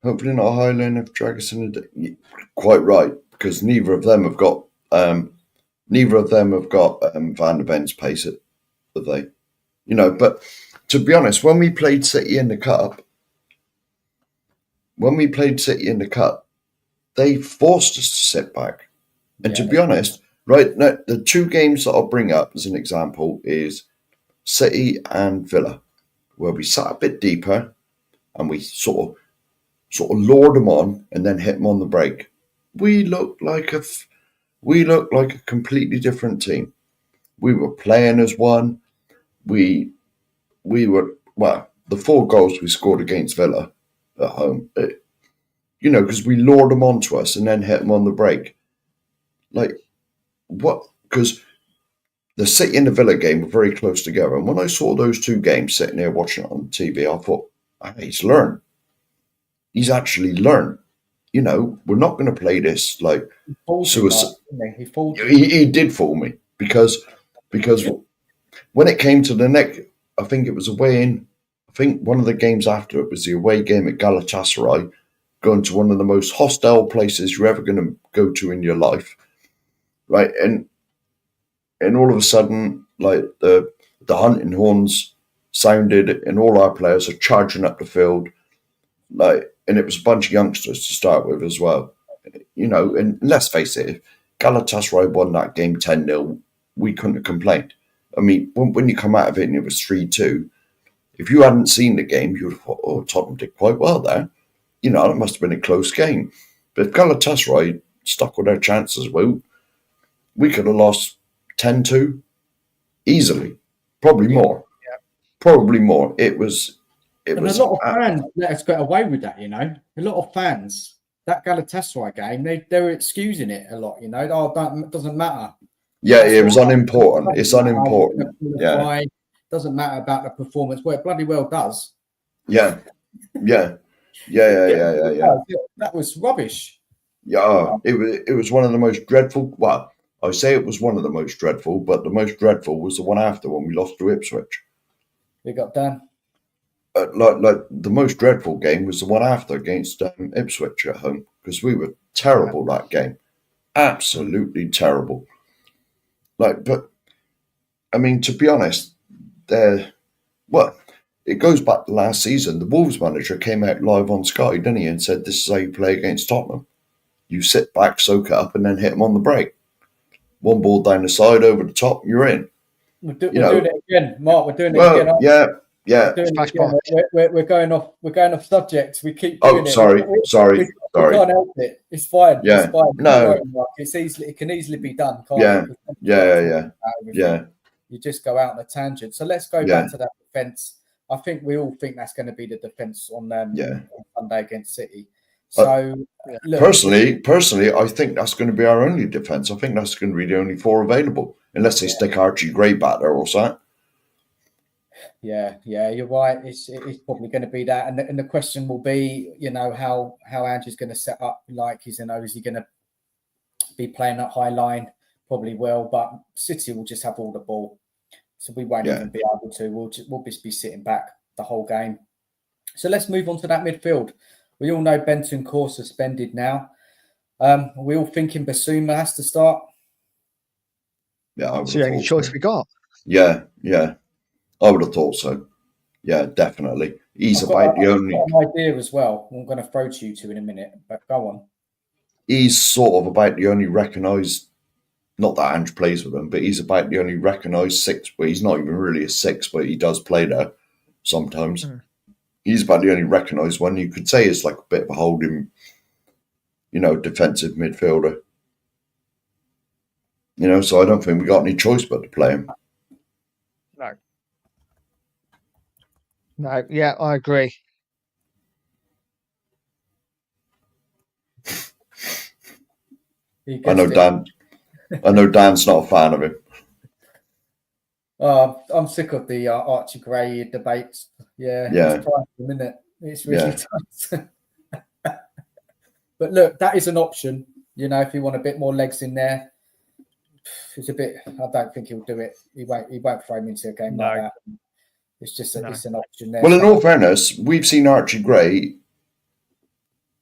Hopefully not a high line of Dragosin. Quite right, because neither of them have got Van der Ven's pace, have they? But to be honest, when we played City in the cup, they forced us to sit back. And to be honest, right now, the two games that I'll bring up as an example is City and Villa, where we sat a bit deeper and we sort of lured them on and then hit them on the break. We looked like a completely different team. We were playing as one. We were, the 4 goals we scored against Villa at home, because we lured them onto us and then hit them on the break. Like, what? Because the City and the Villa game were very close together. And when I saw those two games sitting there watching it on TV, I thought, he's learned. He's actually learned. We're not going to play this like suicide. He did fool me because when it came to the next, I think it was away in. I think one of the games after it was the away game at Galatasaray, going to one of the most hostile places you're ever going to go to in your life, right? And all of a sudden, like the hunting horns sounded, and all our players are charging up the field, and it was a bunch of youngsters to start with as well, And let's face it, if Galatasaray won that game 10-0, we couldn't have complained. I mean, when you come out of it and it was 3-2, if you hadn't seen the game, you'd have thought, oh, Tottenham did quite well there. It must have been a close game. But if Galatasaray stuck with their chances, well, we could have lost 10-2 easily. Probably more. Yeah. Probably more. It was. A lot of fans let us get away with that, A lot of fans, that Galatasaray game, they were excusing it a lot, Oh, that doesn't matter. Yeah, it was unimportant. It's unimportant. Yeah. Doesn't matter about the performance. Well, it bloody well does. Yeah. That was rubbish. Yeah, it was one of the most dreadful. Well, I say it was one of the most dreadful, but the most dreadful was the one after when we lost to Ipswich. We got done. Like the most dreadful game was the one after against Ipswich at home, because we were terrible that game, absolutely terrible. But I mean, to be honest, it goes back to last season. The Wolves manager came out live on Sky, didn't he, and said, "This is how you play against Tottenham. You sit back, soak it up, and then hit them on the break. One ball down the side, over the top, you're in." We're doing it again, Mark. We're doing it again. Yeah. We're going off subject. We keep doing it. Sorry. We can't help it. It's fine. Yeah. It's fine. No. It can easily be done. Can't it? Yeah. You just go out on a tangent. So let's go back to that defence. I think we all think that's going to be the defence on Sunday against City. So personally, I think that's going to be our only defence. I think that's going to be the only 4 available, unless they stick Archie Gray back there or something. Yeah, you're right. It's probably going to be that, and the question will be, how Andrew's going to set up. Is he going to be playing that high line, probably will, but City will just have all the ball. So we won't even be able to. We'll just be sitting back the whole game. So let's move on to that midfield. We all know Bentancur suspended now. We all thinking Basuma has to start. Yeah, I would It's have the only thought choice so. we got. Yeah, I would have thought so. Yeah, definitely. He's I've got only. an idea as well. I'm going to throw to you two in a minute, but go on. He's sort of about the only recognised. Not that Ange plays with him, but he's about the only recognised six. But he's not even really a six, but he does play there sometimes. He's about the only recognised one. You could say it's like a bit of a holding, defensive midfielder. So I don't think we got any choice but to play him. No, yeah, I agree. I know Dan. I know Dan's not a fan of him. I'm sick of the Archie Gray debates. Yeah. It's time, isn't it? It's really time. But look, that is an option. If you want a bit more legs in there, it's a bit. I don't think he'll do it. He won't throw him into a game like that. It's just it's an option there. Well, in all fairness, we've seen Archie Gray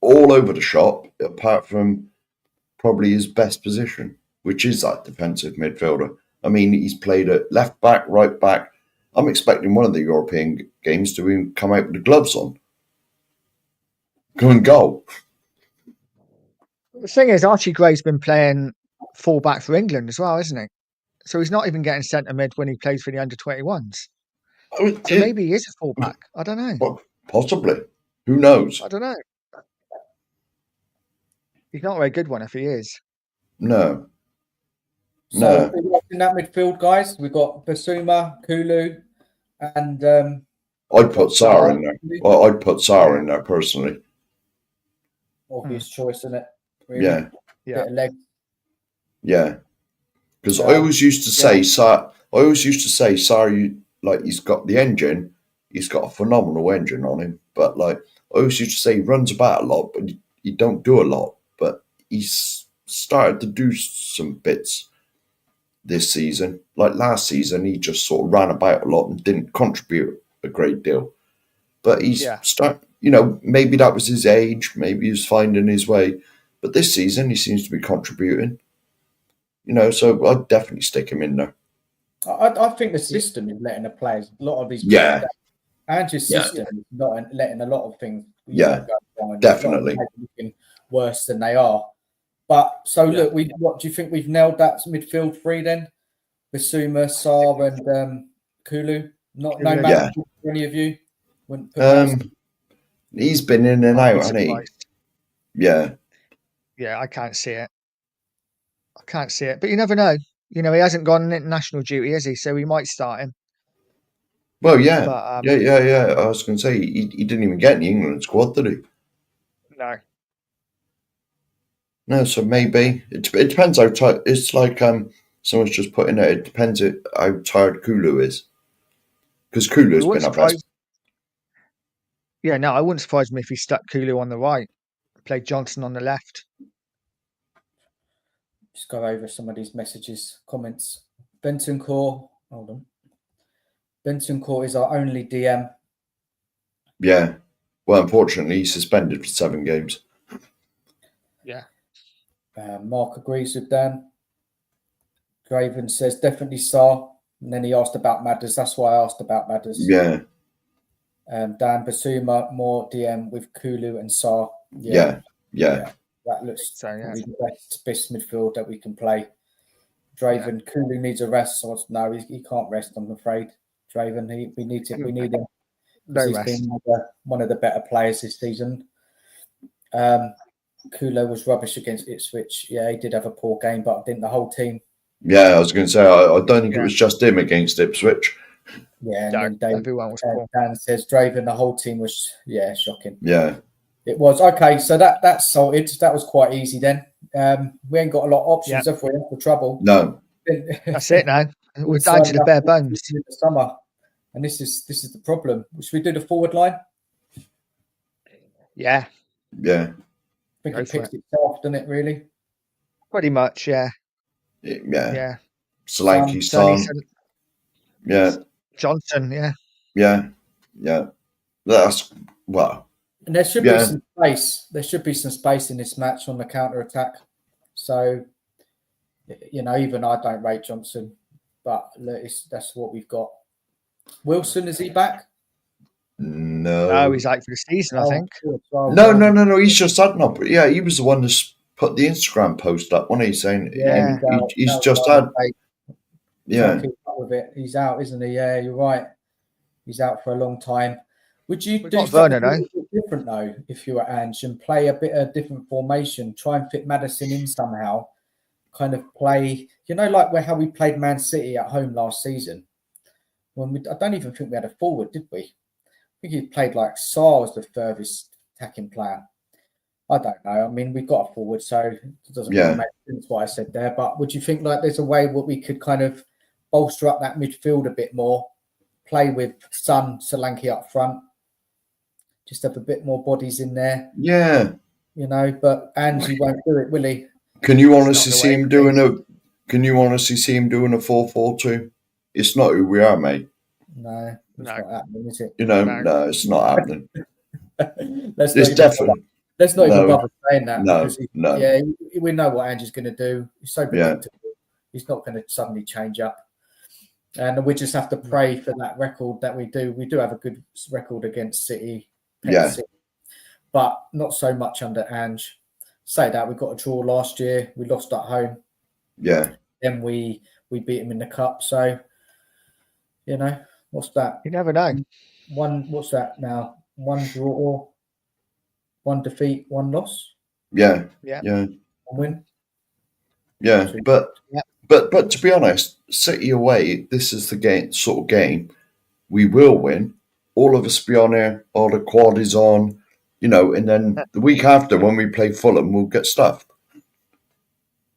all over the shop, apart from probably his best position, which is that defensive midfielder. I mean, he's played at left back, right back. I'm expecting one of the European games to come out with the gloves on. Go and go. The thing is, Archie Gray's been playing full-back for England as well, isn't he? So he's not even getting centre mid when he plays for the under-21s. So maybe he is a full-back. I don't know. Well, possibly. Who knows? I don't know. He's not a very good one if he is. No. So in that midfield, guys, we've got Basuma, Kulu, and I'd put Sarr in there. Well, I'd put Sarr in there personally. Obvious choice, isn't it? Really? Yeah. Bit of leg. Yeah. Because I always used to say Sarr. He's got the engine. He's got a phenomenal engine on him. But I always used to say he runs about a lot, but he don't do a lot. But he's started to do some bits this season. Like last season, he just sort of ran about a lot and didn't contribute a great deal. But he's maybe that was his age. Maybe he was finding his way. But this season, he seems to be contributing. So I'd definitely stick him in there. I think the system is letting the players, a lot of these players, and your system is not letting a lot of things go down. Definitely. Looking worse than they are. But look, what do you think we've nailed that midfield three then? Basuma, Sarr, and Kulu. No matter for any of you. He's been in and out, hasn't he? Yeah. Yeah, I can't see it. But you never know. He hasn't gone on international duty, has he? So we might start him. Well, yeah. But, yeah. I was going to say, he didn't even get in the England squad, did he? No. No, so maybe. It depends how tired. It's like someone's just put in it. It depends how tired Kulu is. Because Kulu's been our best. Yeah, no, I wouldn't surprise me if he stuck Kulu on the right, played Johnson on the left. Just go over some of these messages, comments. Bentancur, hold on. Bentancur is our only DM. Yeah. Well, unfortunately, he's suspended for 7 games. Yeah. Mark agrees with Dan. Graven says definitely Sarr. And then he asked about Madders. That's why I asked about Madders. Yeah. Dan Basuma, more DM with Kulu and Sarr. Yeah. That looks the best midfield that we can play. Draven, Kulu needs a rest. So no, he can't rest, I'm afraid. Draven, we need him. No he's been one of the better players this season. Kulu was rubbish against Ipswich. Yeah, he did have a poor game, but I think the whole team. Yeah, I was going to say, I don't think it was just him against Ipswich. Yeah, and then everyone was poor. Dan says Draven, the whole team was, shocking. Yeah. It was. Okay, so that's sorted. That was quite easy then. We ain't got a lot of options, have we, for trouble? No. That's it now. We're down to the bare bones. In the summer. And this is the problem. Should we do the forward line? Yeah. Yeah. I think it picks itself, doesn't it, really? Pretty much, yeah. Yeah. Solanke's Tony son. Yeah, Johnson. Yeah. yeah. That's well. And there should be Yeah, some space. There should be some space in this match on the counter attack. So, even I don't rate Johnson, but look, that's what we've got. Wilson, is he back? No, no, he's out for the season, I think. no. He's just had no. Yeah, he was the one that put the Instagram post up, wasn't he? Saying Yeah. he's just had. Yeah, Can't keep up with it. He's out, isn't he? Yeah, you're right. He's out for a long time. Would you We've do got something Werner, a little bit different though, if you were Ange, and play a bit of different formation? Try and fit Maddison in somehow. Kind of play, like how we played Man City at home last season. I don't even think we had a forward, did we? I think he played like Sarr was the furthest attacking player. I don't know. I mean, we've got a forward, so it doesn't really make sense what I said there. But would you think like there's a way what we could kind of bolster up that midfield a bit more, play with Son, Solanke up front, just have a bit more bodies in there, yeah. But Angie won't do it, will he? Can you honestly see him doing a? Can you honestly see him doing a 4-4-2? It's not who we are, mate. No, it's not happening, is it? No, it's not happening. Let's not even bother saying that because we know what Angie's going to do. He's so predictable. He's not going to suddenly change up. And we just have to pray for that record that we do. We do have a good record against City. City, but not so much under Ange. Say that we got a draw last year. We lost at home. Yeah. Then we beat him in the cup. So, what's that? You never know. What's that now? 1 draw, 1 defeat, 1 loss. Yeah. 1 win. Yeah, but to be honest, City away, this is the sort of game we will win. All of us be on here, all the quad is on, and then the week after when we play Fulham, we'll get stuffed.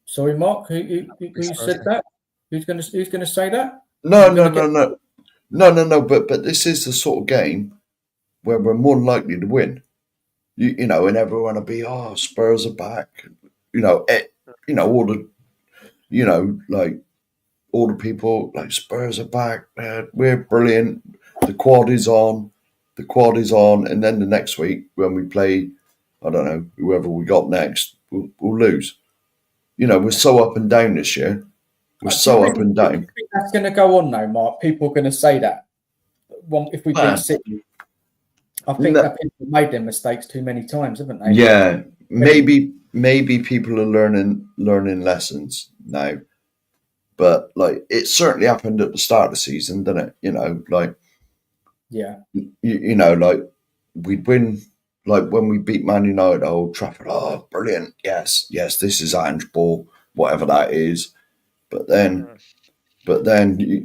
Sorry, Mark, who said that? Who's going to say that? No. But this is the sort of game where we're more likely to win. And everyone will be, Spurs are back. All the, all the people like Spurs are back. We're brilliant. The quad is on, and then the next week when we play, I don't know, whoever we got next, we'll lose. We're so up and down this year. We're so up and down. Do you think that's going to go on though, Mark? People are going to say that if we beat City. I think that people have made their mistakes too many times, haven't they? Yeah, maybe people are learning lessons now, but it certainly happened at the start of the season, didn't it? We'd win when we beat Man United at Old Trafford. Oh, brilliant! Yes, this is Ange ball, whatever that is. But then we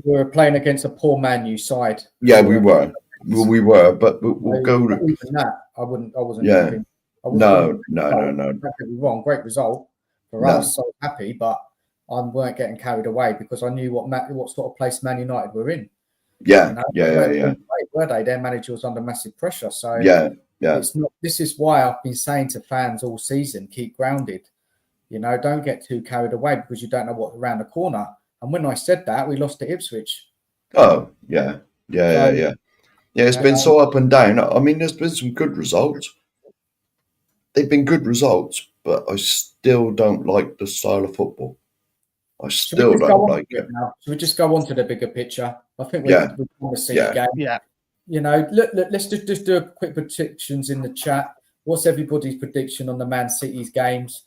were playing against a poor Man U side. Yeah, we were. We were, but we'll go. Even that, I wasn't. Yeah. No. Don't get me wrong. Great result for us. So happy, but I weren't getting carried away because I knew what sort of place Man United were in. Yeah. Were they? Their manager was under massive pressure. So it's not. This is why I've been saying to fans all season: keep grounded. Don't get too carried away because you don't know what's around the corner. And when I said that, we lost to Ipswich. Oh yeah. It's been so up and down. I mean, there's been some good results. They've been good results, but I still don't like the style of football. I still don't like it. Should we just go on to the bigger picture? I think we want to see a game. Yeah. Look, let's just do a quick predictions in the chat. What's everybody's prediction on the Man City's games?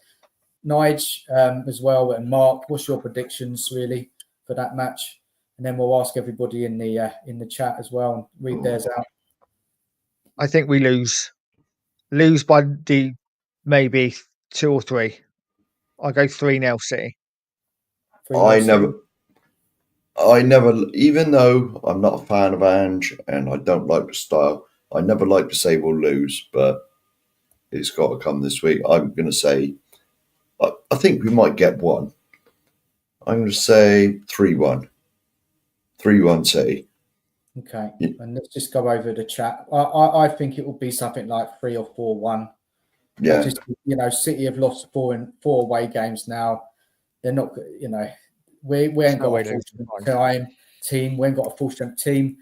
Nige as well, and Mark, what's your predictions really for that match? And then we'll ask everybody in the chat as well and read theirs out. I think we lose by maybe 2 or 3. I go 3-0 City. I never, even though I'm not a fan of Ange and I don't like the style, I never like to say we'll lose, but it's got to come this week. I'm going to say, I think we might get 1. I'm going to say 3-1. 3-1 City. Okay, and let's just go over the chat. I think it will be something like 3 or 4-1. Yeah. City have lost 4 away games now. they're not. We ain't got a full strength team. We ain't got a full strength team.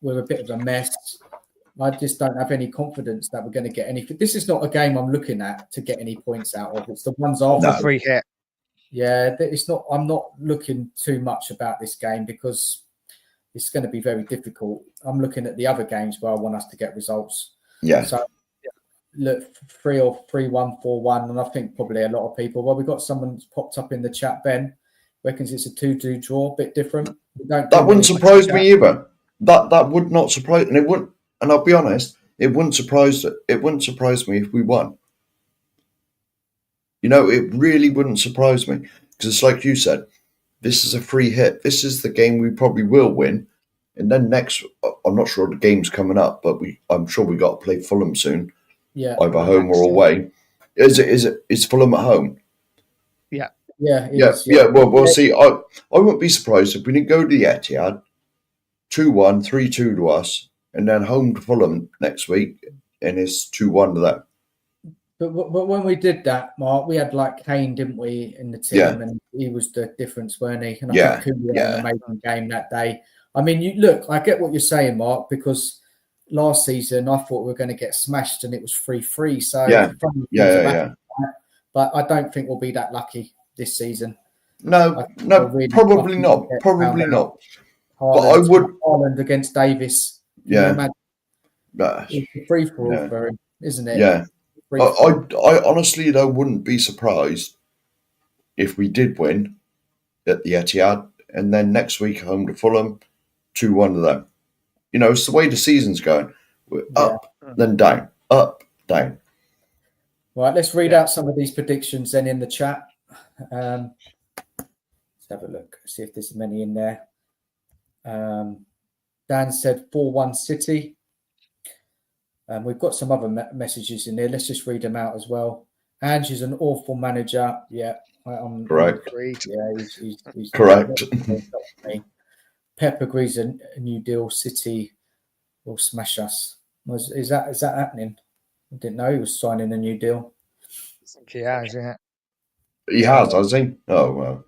We're a bit of a mess. I just don't have any confidence that we're going to get anything. This is not a game I'm looking at to get any points out of. It's the ones after the free hit. Yeah, it's not. I'm not looking too much about this game because it's going to be very difficult. I'm looking at the other games where I want us to get results. Yeah. So look, 3-1, 4-1, and I think probably a lot of people. Well, we've got someone popped up in the chat. Ben reckons it's a 2-2 draw, a bit different. That wouldn't surprise me either. That would not surprise, and it wouldn't. And I'll be honest, it wouldn't surprise me if we won. It really wouldn't surprise me because it's like you said. This is a free hit. This is the game we probably will win, and then next, I'm not sure the game's coming up, but I'm sure we got to play Fulham soon. Yeah, either home or away. Is Fulham at home? Yeah. Well, we'll see. I wouldn't be surprised if we didn't go to the Etihad, 2-1, 3-2 to us, and then home to Fulham next week, and it's 2-1 to them. But when we did that, Mark, we had like Kane, didn't we, in the team, and he was the difference, weren't he? And I think Koulibaly had an amazing game that day. I mean, I get what you're saying, Mark, because last season I thought we were going to get smashed and it was 3-3. So but I don't think we'll be that lucky this season. No, really probably not. Probably not. But I would Haaland against Davis. Yeah, it's a free for all for him, isn't it? Yeah. I honestly though wouldn't be surprised if we did win at the Etihad and then next week home to Fulham, 2-1 to them. It's the way the season's going. We're up, then down, up, down. Right, let's read out some of these predictions then in the chat. Let's have a look, see if there's many in there. Dan said 4-1 City. We've got some other messages in there. Let's just read them out as well. Ange is an awful manager. Yeah. Correct. Yeah, he's correct. Pep agrees a new deal. City will smash us. Is that happening? I didn't know he was signing a new deal. I think he has, yeah. He has he? Oh, well.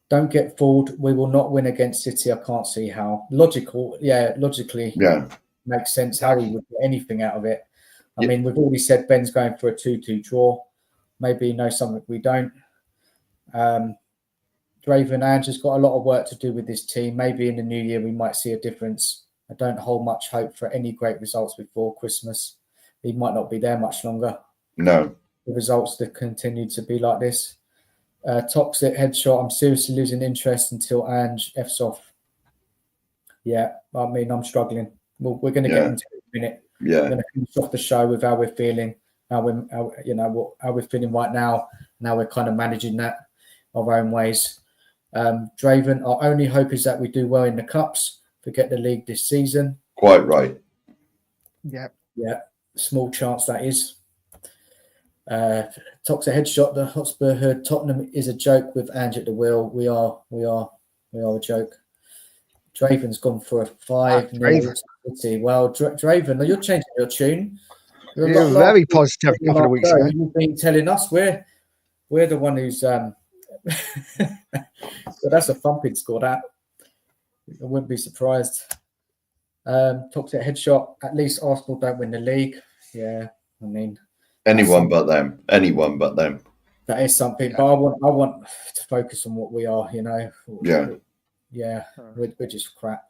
Don't get fooled. We will not win against City. I can't see how. Logically. Yeah. Makes sense how he would get anything out of it. I mean, we've already said Ben's going for a 2-2 draw. Maybe he knows something we don't. Draven Ange has got a lot of work to do with this team. Maybe in the new year we might see a difference. I don't hold much hope for any great results before Christmas. He might not be there much longer. No. The results that continue to be like this. Toxic headshot. I'm seriously losing interest until Ange F's off. Yeah, I mean, I'm struggling. We're going to get into it in a minute. Yeah. We're going to finish off the show with how we're feeling, how we're feeling right now. Now we're kind of managing that our own ways. Draven, our only hope is that we do well in the cups, forget the league this season. Quite right. Yeah. Small chance that is. Toxic headshot. The Hotspur heard Tottenham is a joke with Ange at the wheel. We are a joke. Draven's gone for a 5-0 City. Well, Draven, you're changing your tune. You're very positive a couple of weeks ago. You've been telling us we're the one who's so that's a thumping score. That I wouldn't be surprised. Toxic headshot. At least Arsenal don't win the league. Yeah, I mean anyone but them. That is something. But I want to focus on what we are. Yeah, we're just crap.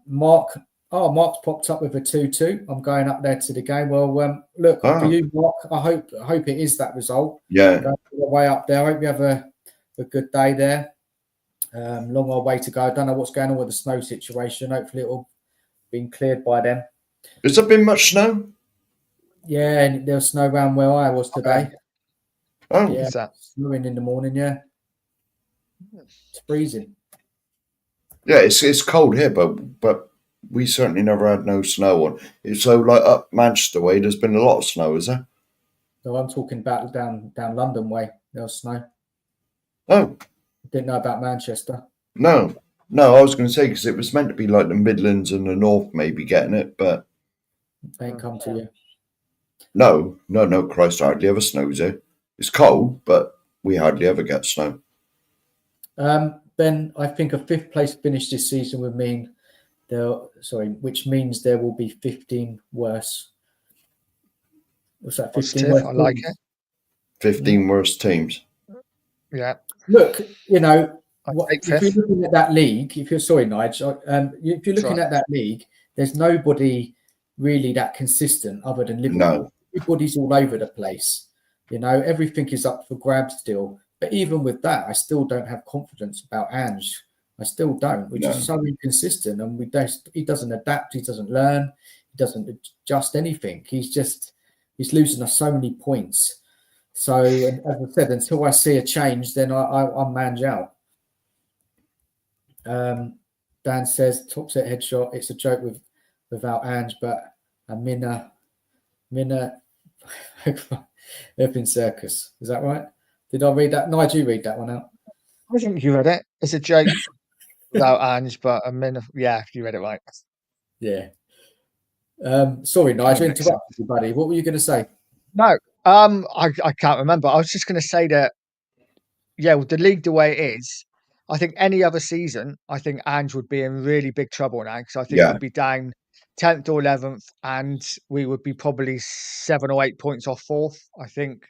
Mark's popped up with a 2-2. I'm going up there to the game. Well, look for you, Mark. I hope it is that result. Yeah, going way up there. I hope you have a good day there. Long way to go. I don't know what's going on with the snow situation. Hopefully, it'll be cleared by then. Has there been much snow? Yeah, and there was snow around where I was today. Oh, yeah, snowing in the morning. Yeah, it's freezing. Yeah, it's cold here, but we certainly never had no snow on. It's so like up Manchester way. There's been a lot of snow, is there? No, I'm talking about down London way. There was snow. Oh, didn't know about Manchester. No. I was going to say because it was meant to be like the Midlands and the North maybe getting it, but they ain't come to you. No. Christ, hardly ever snows here. It's cold, but we hardly ever get snow. Ben, I think a 5th place finish this season would mean which means there will be 15 worse. What's that? 15 Positive. worse I like teams. it. 15 worst teams. Yeah. Look, you know, I'd take if you're 5th. looking at that league, if you're Nigel, if you're looking Sorry. at that league, there's nobody really that consistent other than Liverpool. No. Everybody's all over the place. You know, everything is up for grabs still. But even with that, I still don't have confidence about Ange. I still don't, which is so inconsistent. And he doesn't adapt, he doesn't learn, he doesn't adjust anything. He's losing us so many points. So, as I said, until I see a change, then I'm Ange out. Dan says, top set headshot. It's a joke without Ange, but a Minna Urban Circus. Is that right? Did I read that? No, you read that one out. I think you read it. It's a joke without Ange, but yeah, you read it right. Yeah. Sorry, Nigel, interrupted you, buddy. What were you going to say? No, I can't remember. I was just going to say that, yeah, with the league the way it is, I think any other season, I think Ange would be in really big trouble now, because I think we'd be down 10th or 11th, and we would be probably 7 or 8 points off 4th. I think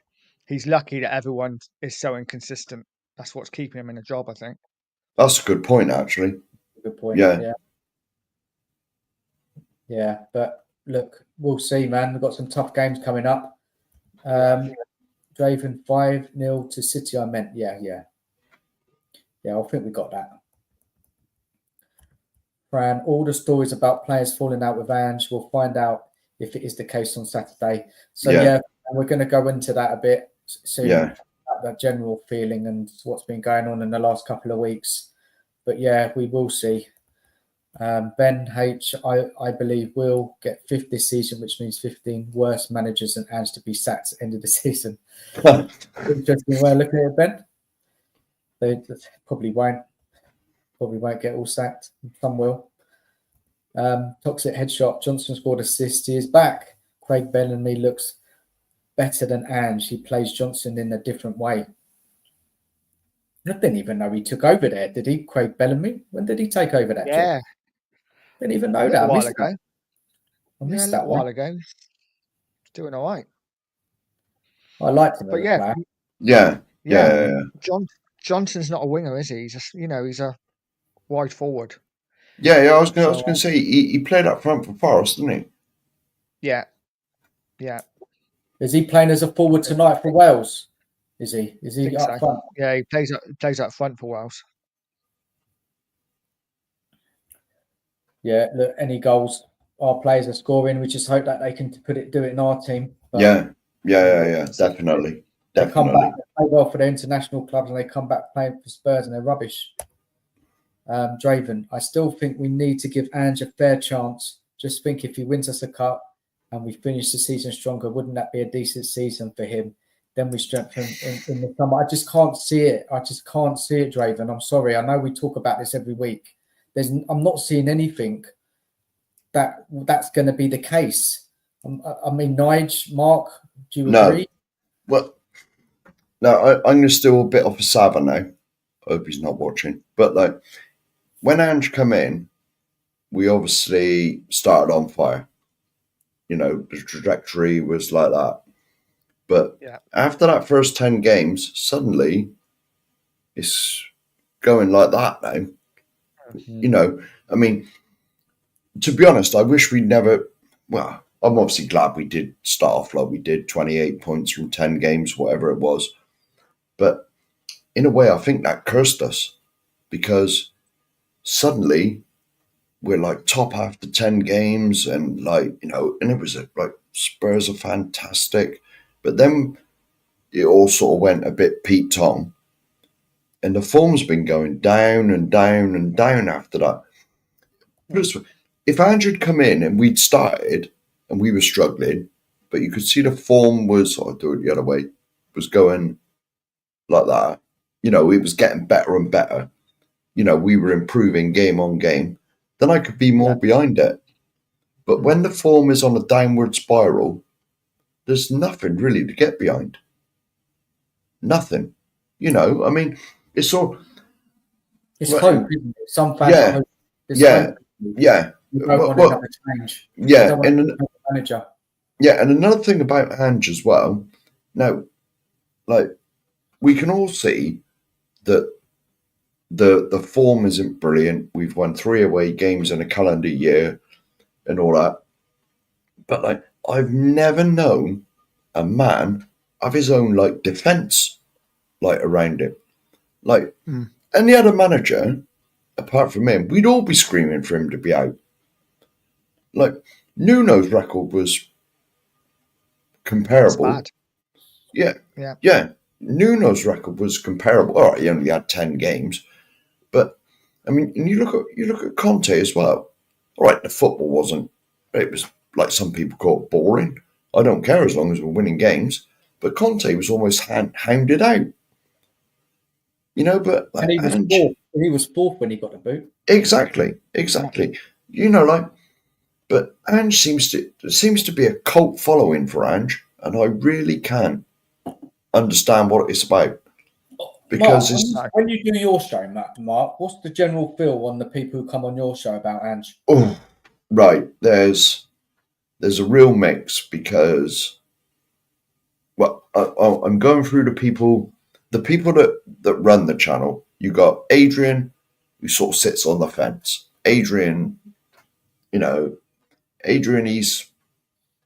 he's lucky that everyone is so inconsistent. That's what's keeping him in a job, I think. That's a good point, actually. Good point. Yeah. But look, we'll see, man. We've got some tough games coming up. Draven 5-0 to City. I meant, yeah. I think we got that. Fran, all the stories about players falling out with Ange, we'll find out if it is the case on Saturday. So we're going to go into that a bit soon. Yeah. That general feeling and what's been going on in the last couple of weeks. But yeah, we will see. Ben H, I believe, will get 5th this season, which means 15 worse managers than Ange to be sacked at the end of the season. Interesting way of looking at it, Ben. They probably won't get all sacked. Some will. Toxic headshot. Johnson scored assist. He is back. Craig Bellamy looks better than Ange. He plays Johnson in a different way. I didn't even know he took over there, did he, Craig Bellamy? When did he take over that job? Didn't even know that. A while ago. I missed that a while ago. Doing all right. I liked him. But yeah. Johnson's not a winger, is he? He's just, he's a wide forward. Yeah. I was going to say he played up front for Forest, didn't he? Yeah. Is he playing as a forward tonight for Wales? Is he? Is he up front? Yeah, he plays up front for Wales. Yeah. Look, any goals our players are scoring, we just hope that they can do it in our team. But, yeah. Definitely. They come back, they play well for their international clubs, and they come back playing for Spurs, and they're rubbish. Draven, I still think we need to give Ange a fair chance. Just think, if he wins us a cup and we finish the season stronger, wouldn't that be a decent season for him? Then we strengthen in the summer. I just can't see it. Draven. I'm sorry. I know we talk about this every week. I'm not seeing anything that's going to be the case. I mean, Nige, Mark, do you agree? Well, no, I'm going to steal a bit off of Sava now. I hope he's not watching. But when Ange come in, we obviously started on fire. The trajectory was like that. But after that first 10 games, suddenly it's going like that now. I mean, to be honest, I wish we'd never. Well, I'm obviously glad we did start off like we did, 28 points from 10 games, whatever it was. But in a way, I think that cursed us, because suddenly we're top after 10 games, and and it was Spurs are fantastic. But then it all sort of went a bit Pete Tong, and the form's been going down and down and down after that. If Andrew had come in and we'd started and we were struggling, but you could see the form was, I'll do it the other way, was going like that. It was getting better and better. We were improving game on game. Then I could be more behind it. But when the form is on a downward spiral, there's nothing really to get behind. Nothing. You know, I mean, it's all. It's Well, hope, isn't it? Some fans are yeah, hope. There's yeah, hope. yeah. You don't want Well, another change. You yeah, don't want and another manager. yeah, and another thing about Ange as well. Now, like we can all see that the form isn't brilliant. We've won 3 away games in a calendar year and all that. But like, I've never known a man of his own like defense like around him. Like Mm. any other manager, apart from him, we'd all be screaming for him to be out. Like Nuno's record was It's comparable. bad. Yeah, Yeah. yeah. Nuno's record was comparable. All right, he only had 10 games, but I mean, and you look at Conte as well. All right, the football wasn't. It was like some people call it boring. I don't care as long as we're winning games. But Conte was almost hounded out. You know, but And like he was Ange, fourth. He was fourth when he got the boot. exactly. You know, like, but Ange seems to be a cult following for Ange, and I really can't understand what it's about because Mark, it's when you do your show, Mark, what's the general feel on the people who come on your show about Ange? oh right. There's a real mix because well, I'm going through the people that run the channel. You got Adrian, who sort of sits on the fence. Adrian, you know, Adrian, he's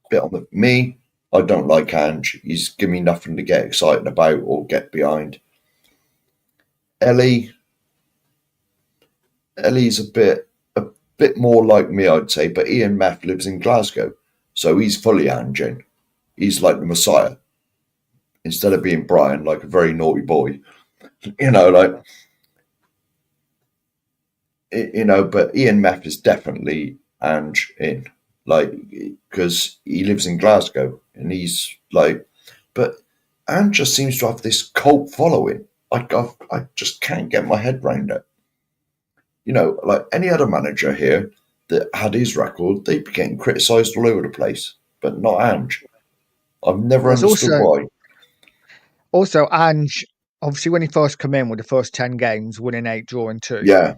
a bit on the me. I don't like Ange. He's giving me nothing to get excited about or get behind. Ellie, Ellie's a bit more like me, I'd say. But Ian Meth lives in Glasgow, so he's fully Angian. He's like the Messiah instead of being Brian, like a very naughty boy. You know, like but Ian Meth is definitely Ange in, like, because he lives in Glasgow and he's like, but Ange just seems to have this cult following. I just can't get my head around it. You know, like any other manager here that had his record, they'd be getting criticised all over the place, but not Ange. I've never There's understood also why. Ange. Obviously, when he first came in with the first 10 games, winning 8, drawing 2, Yeah,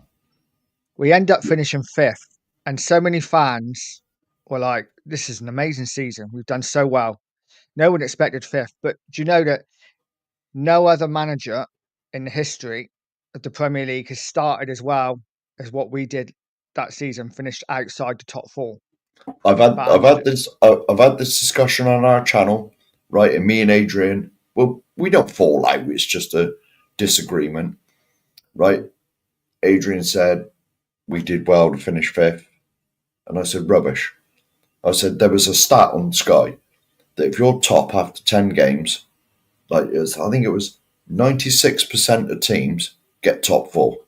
we end up finishing 5th, and so many fans were like, "This is an amazing season. We've done so well." No one expected 5th, but do you know that no other manager in the history of the Premier League has started as well as what we did that season, finished outside the top 4. I've had But I've Ange had did. this I've had this discussion on our channel, right? And me and Adrian, well, we don't fall out. It's just a disagreement, right? Adrian said we did well to finish 5th, and I said rubbish. I said there was a stat on Sky that if you're top after 10 games, like I think it was 96% of teams get top 4.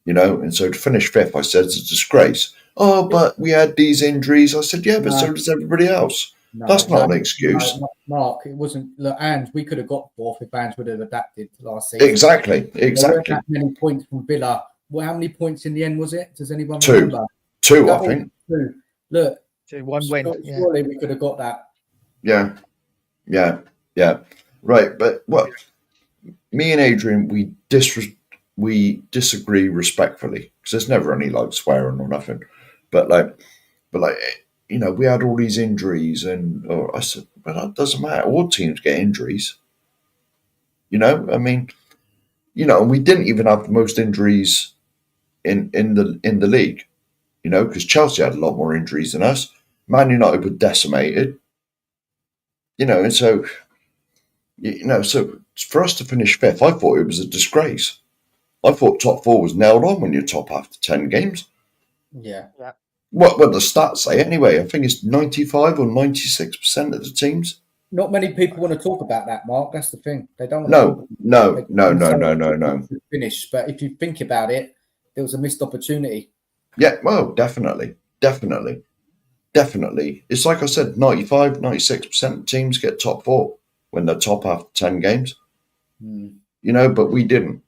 You know, and so to finish 5th, I said it's a disgrace. Oh, but we had these injuries. I said, yeah, but No, so does everybody else. no, That's not an no, excuse. Mark. It wasn't. Look, Ange, we could have got fourth if Ange would have adapted last season. Exactly, There weren't that exactly. many points from Villa. Well, how many points in the end was it? Does anyone Two, remember? two, I That was think. two. Look, So 1 win, yeah. surely we could have got that. Yeah, yeah, yeah. Right, but what me and Adrian, we disagree respectfully because there's never any like swearing or nothing. But like, but we had all these injuries, and I said, but that doesn't matter. All teams get injuries. I mean, and we didn't even have the most injuries in the league. Because Chelsea had a lot more injuries than us. Man United were decimated. And so for us to finish 5th, I thought it was a disgrace. I thought top 4 was nailed on when you're top after 10 games. Yeah. What the stats say anyway? I think it's 95 or 96% of the teams. Not many people want to talk about that, Mark. That's the thing. They don't want to talk No, about it. no, no, no, no, no. Finish. But if you think about it, there was a missed opportunity. Yeah, well, definitely. It's like I said, 95, 96% of teams get top 4 when they're top after 10 games. But we didn't.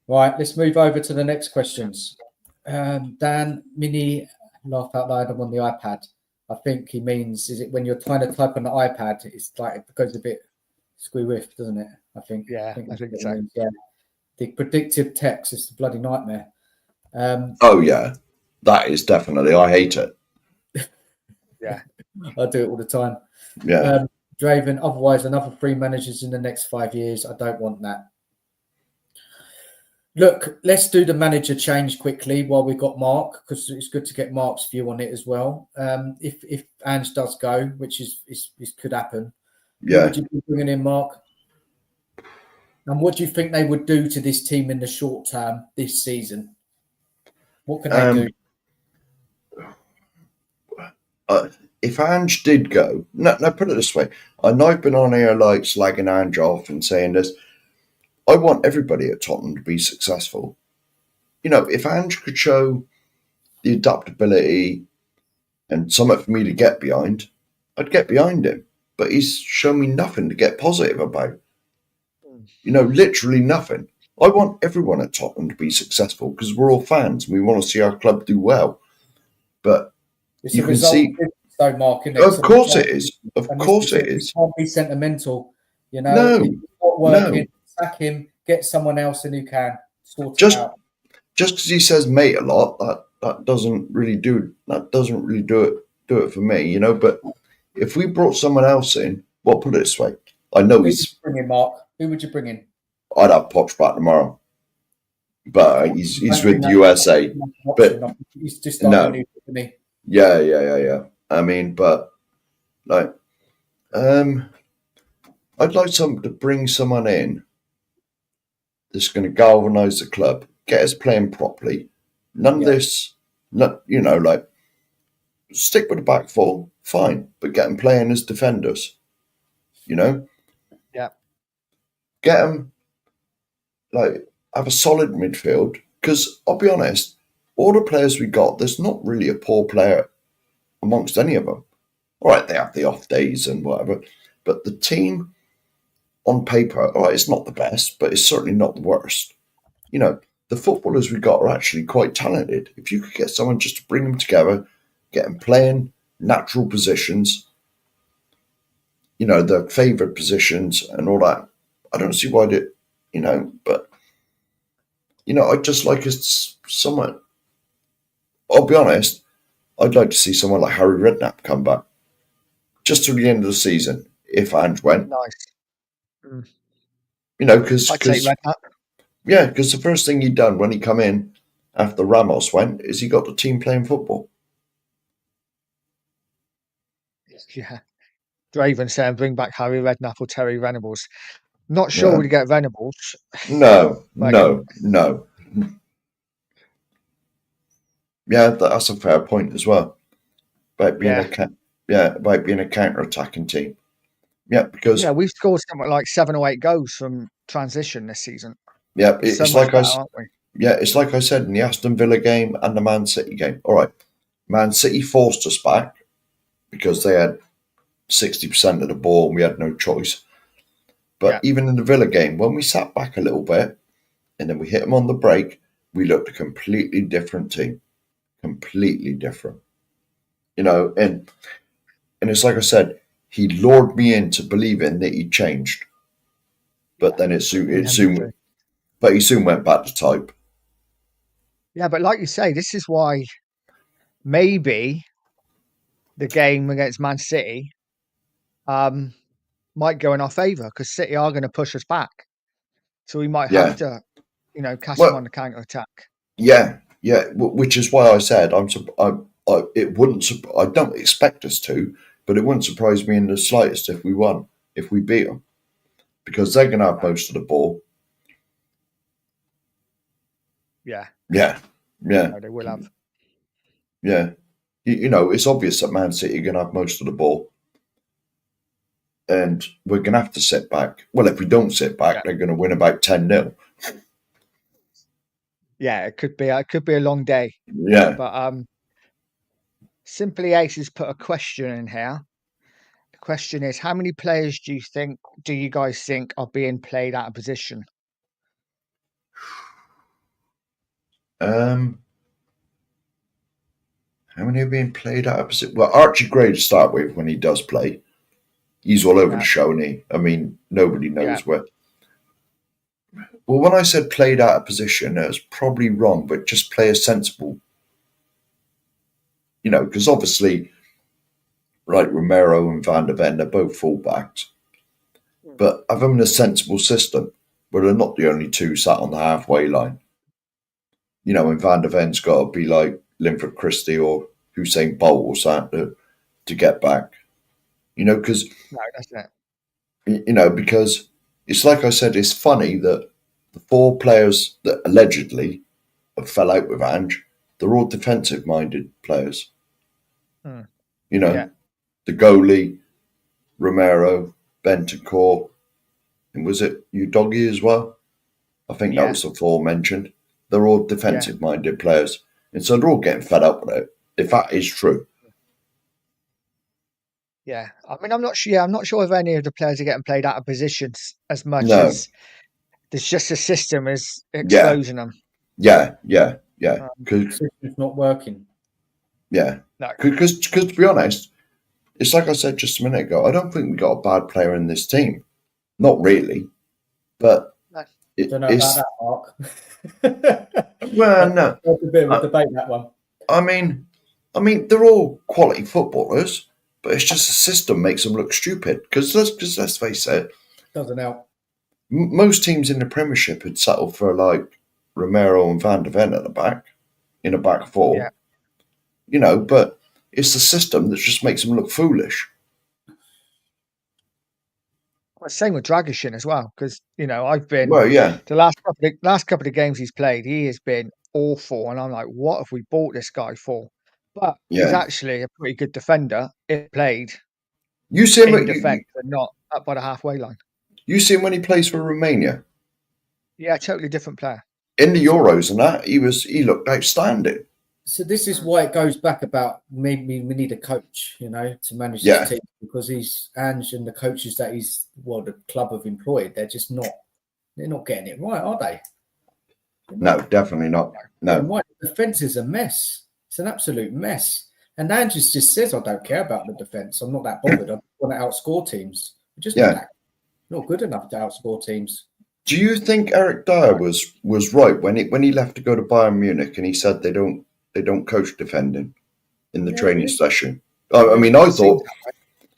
Right, let's move over to the next questions. Dan, Mini, laugh out loud, I'm on the iPad. I think he means, is it when you're trying to type on the iPad, it's like it goes a bit squee-whiff, doesn't it? I think. Yeah, I that's think what it so. means, yeah. The predictive text is the bloody nightmare. Oh yeah, that is definitely. I hate it. Yeah. I do it all the time. Yeah. Draven, otherwise, another 3 managers in the next 5 years. I don't want that. Look, let's do the manager change quickly while we've got Mark, because it's good to get Mark's view on it as well. If Ange does go, which is could happen, who Yeah. would you be bringing in, Mark? And what do you think they would do to this team in the short term this season? What can they do? If Ange did go, no, put it this way. I know I've been on here like slagging Ange off and saying this. I want everybody at Tottenham to be successful. You know, if Ange could show the adaptability and something for me to get behind, I'd get behind him. But he's shown me nothing to get positive about. You know, literally nothing. I want everyone at Tottenham to be successful because we're all fans and we want to see our club do well. But It's you a can result, see, though, Mark. Isn't it? of course it is. Of course it You is. can't be sentimental. You know, No, if it's not no. working, sack him. Get someone else in who can sort it Just out. just because he says mate a lot, that doesn't really do it for me, you know. But if we brought someone else in, well, put it this way, I know Who would you he's. bring in, Mark? Who would you bring in? I'd have Poch back tomorrow, but he's I don't with think the that's USA. an option. But He's just starting no, new for me. yeah. I mean, but like, I'd like to bring someone in that's going to galvanise the club, get us playing properly. None of this, you know, like stick with the back four, fine, but get them playing as defenders. You know, Yeah. get them like have a solid midfield. Because I'll be honest, all the players we got, there's not really a poor player amongst any of them. All right, they have the off days and whatever, but the team on paper, all right, it's not the best, but it's certainly not the worst. You know, the footballers we got are actually quite talented. If you could get someone just to bring them together, get them playing natural positions, you know, their favoured positions and all that, I don't see why they, you know, but, you know, I'd just like us someone, I'll be honest, I'd like to see someone like Harry Redknapp come back just to the end of the season if Ange went, Nice. Mm. you know, because I'd take Redknapp. yeah, because the first thing he done when he come in after Ramos went is he got the team playing football. Yeah. Draven saying bring back Harry Redknapp or Terry Venables. Not sure Yeah. we'd get Venables. No. Like, Yeah, that's a fair point as well. About being yeah. about being a counter-attacking team. Yeah, because Yeah, we've scored something like 7 or 8 goals from transition this season. yeah, So it's much like better, aren't we? it's like I said in the Aston Villa game and the Man City game. All right, Man City forced us back because they had 60% of the ball and we had no choice. But even in the Villa game, when we sat back a little bit and then we hit them on the break, we looked a completely different team. Completely different. You know, and it's like I said, he lured me into believing that he'd changed. But then he soon went back to type. Yeah, but like you say, this is why maybe the game against Man City might go in our favour because City are going to push us back. So we might have to, you know, catch them on the counter attack. Yeah, which is why I said it wouldn't. I don't expect us to, but it wouldn't surprise me in the slightest if we won, if we beat them, because they're going to have most of the ball. Yeah. Yeah. No, they will have. Yeah. You know, it's obvious that Man City are going to have most of the ball. And we're going to have to sit back. Well, if we don't sit back, they're going to win about 10-0. Yeah, it could be a long day. Yeah. But Simply Ace has put a question in here. The question is, how many players do you guys think are being played out of position? How many are being played out of position? Well, Archie Gray to start with, when he does play, he's all over the show, and I mean, nobody knows where. Well, when I said played out of position, it was probably wrong, but just play a sensible, because obviously, like Romero and Van der Ven, they're both fullbacks, but have them in a sensible system where they're not the only two sat on the halfway line. And Van der Ven's got to be like Linford Christie or Usain Bolt or something to get back. Because No, that's it. because it's like I said, it's funny that the 4 players that allegedly have fell out with Ange, they're all defensive-minded players. Yeah. The goalie, Romero, Bentancur, and was it Udogie as well? I think that was the 4 mentioned. They're all defensive-minded players, and so they're all getting fed up with it. If that is true. Yeah, I mean, I'm not sure. Yeah, I'm not sure if any of the players are getting played out of positions as much No. as there's just a system is exposing them. Yeah. It's not working. Yeah. No. Because to be honest, it's like I said just a minute ago. I don't think we got a bad player in this team. Not really, but Don't know about that, Mark. Well, no. That's a bit of a debate, that one. I mean, they're all quality footballers, but it's just the system makes them look stupid. Because let's face it, doesn't help. Most teams in the Premiership had settled for like Romero and Van der Ven at the back, in a back 4. Yeah. But it's the system that just makes them look foolish. Well, same with Dragishin as well, because I've been the last couple of games he's played, he has been awful, and I'm like, what have we bought this guy for? But he's actually a pretty good defender. If played you see him in defence and not up by the halfway line. You see him when he plays for Romania. Yeah, totally different player. In the Euros and that, he looked outstanding. So this is why it goes back about maybe we need a coach, to manage this team, because Ange and the coaches that the club have employed, they're not getting it right, are they? No, definitely not. No. The defence is a mess. It's an absolute mess. And Ange just says, I don't care about the defence. I'm not that bothered. I want to outscore teams. Just not good enough to outscore teams. Do you think Eric Dyer was right when he left to go to Bayern Munich and he said they don't coach defending in the training session? I mean, I thought.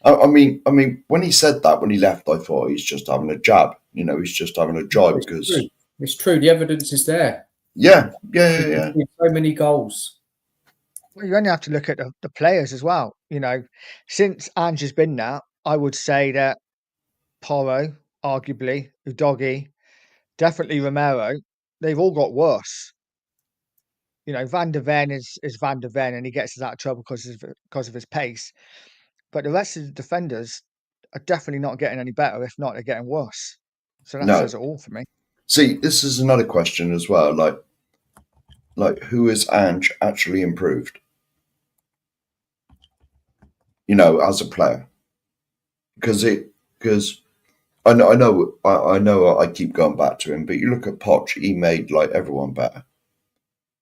I mean, when he said that, when he left, I thought he's just having a jab. He's just having a jibe because it's true. The evidence is there. Yeah. So many goals. Well, you only have to look at the players as well. Since Ange has been there, I would say that Porro, arguably, Udogie, definitely Romero, they've all got worse. Van der Ven is Van der Ven, and he gets us out of trouble because of his pace. But the rest of the defenders are definitely not getting any better. If not, they're getting worse. So that says it all for me. See, this is another question as well. Like who is Ange actually improved? As a player, because I know I keep going back to him, but you look at Poch, he made like everyone better.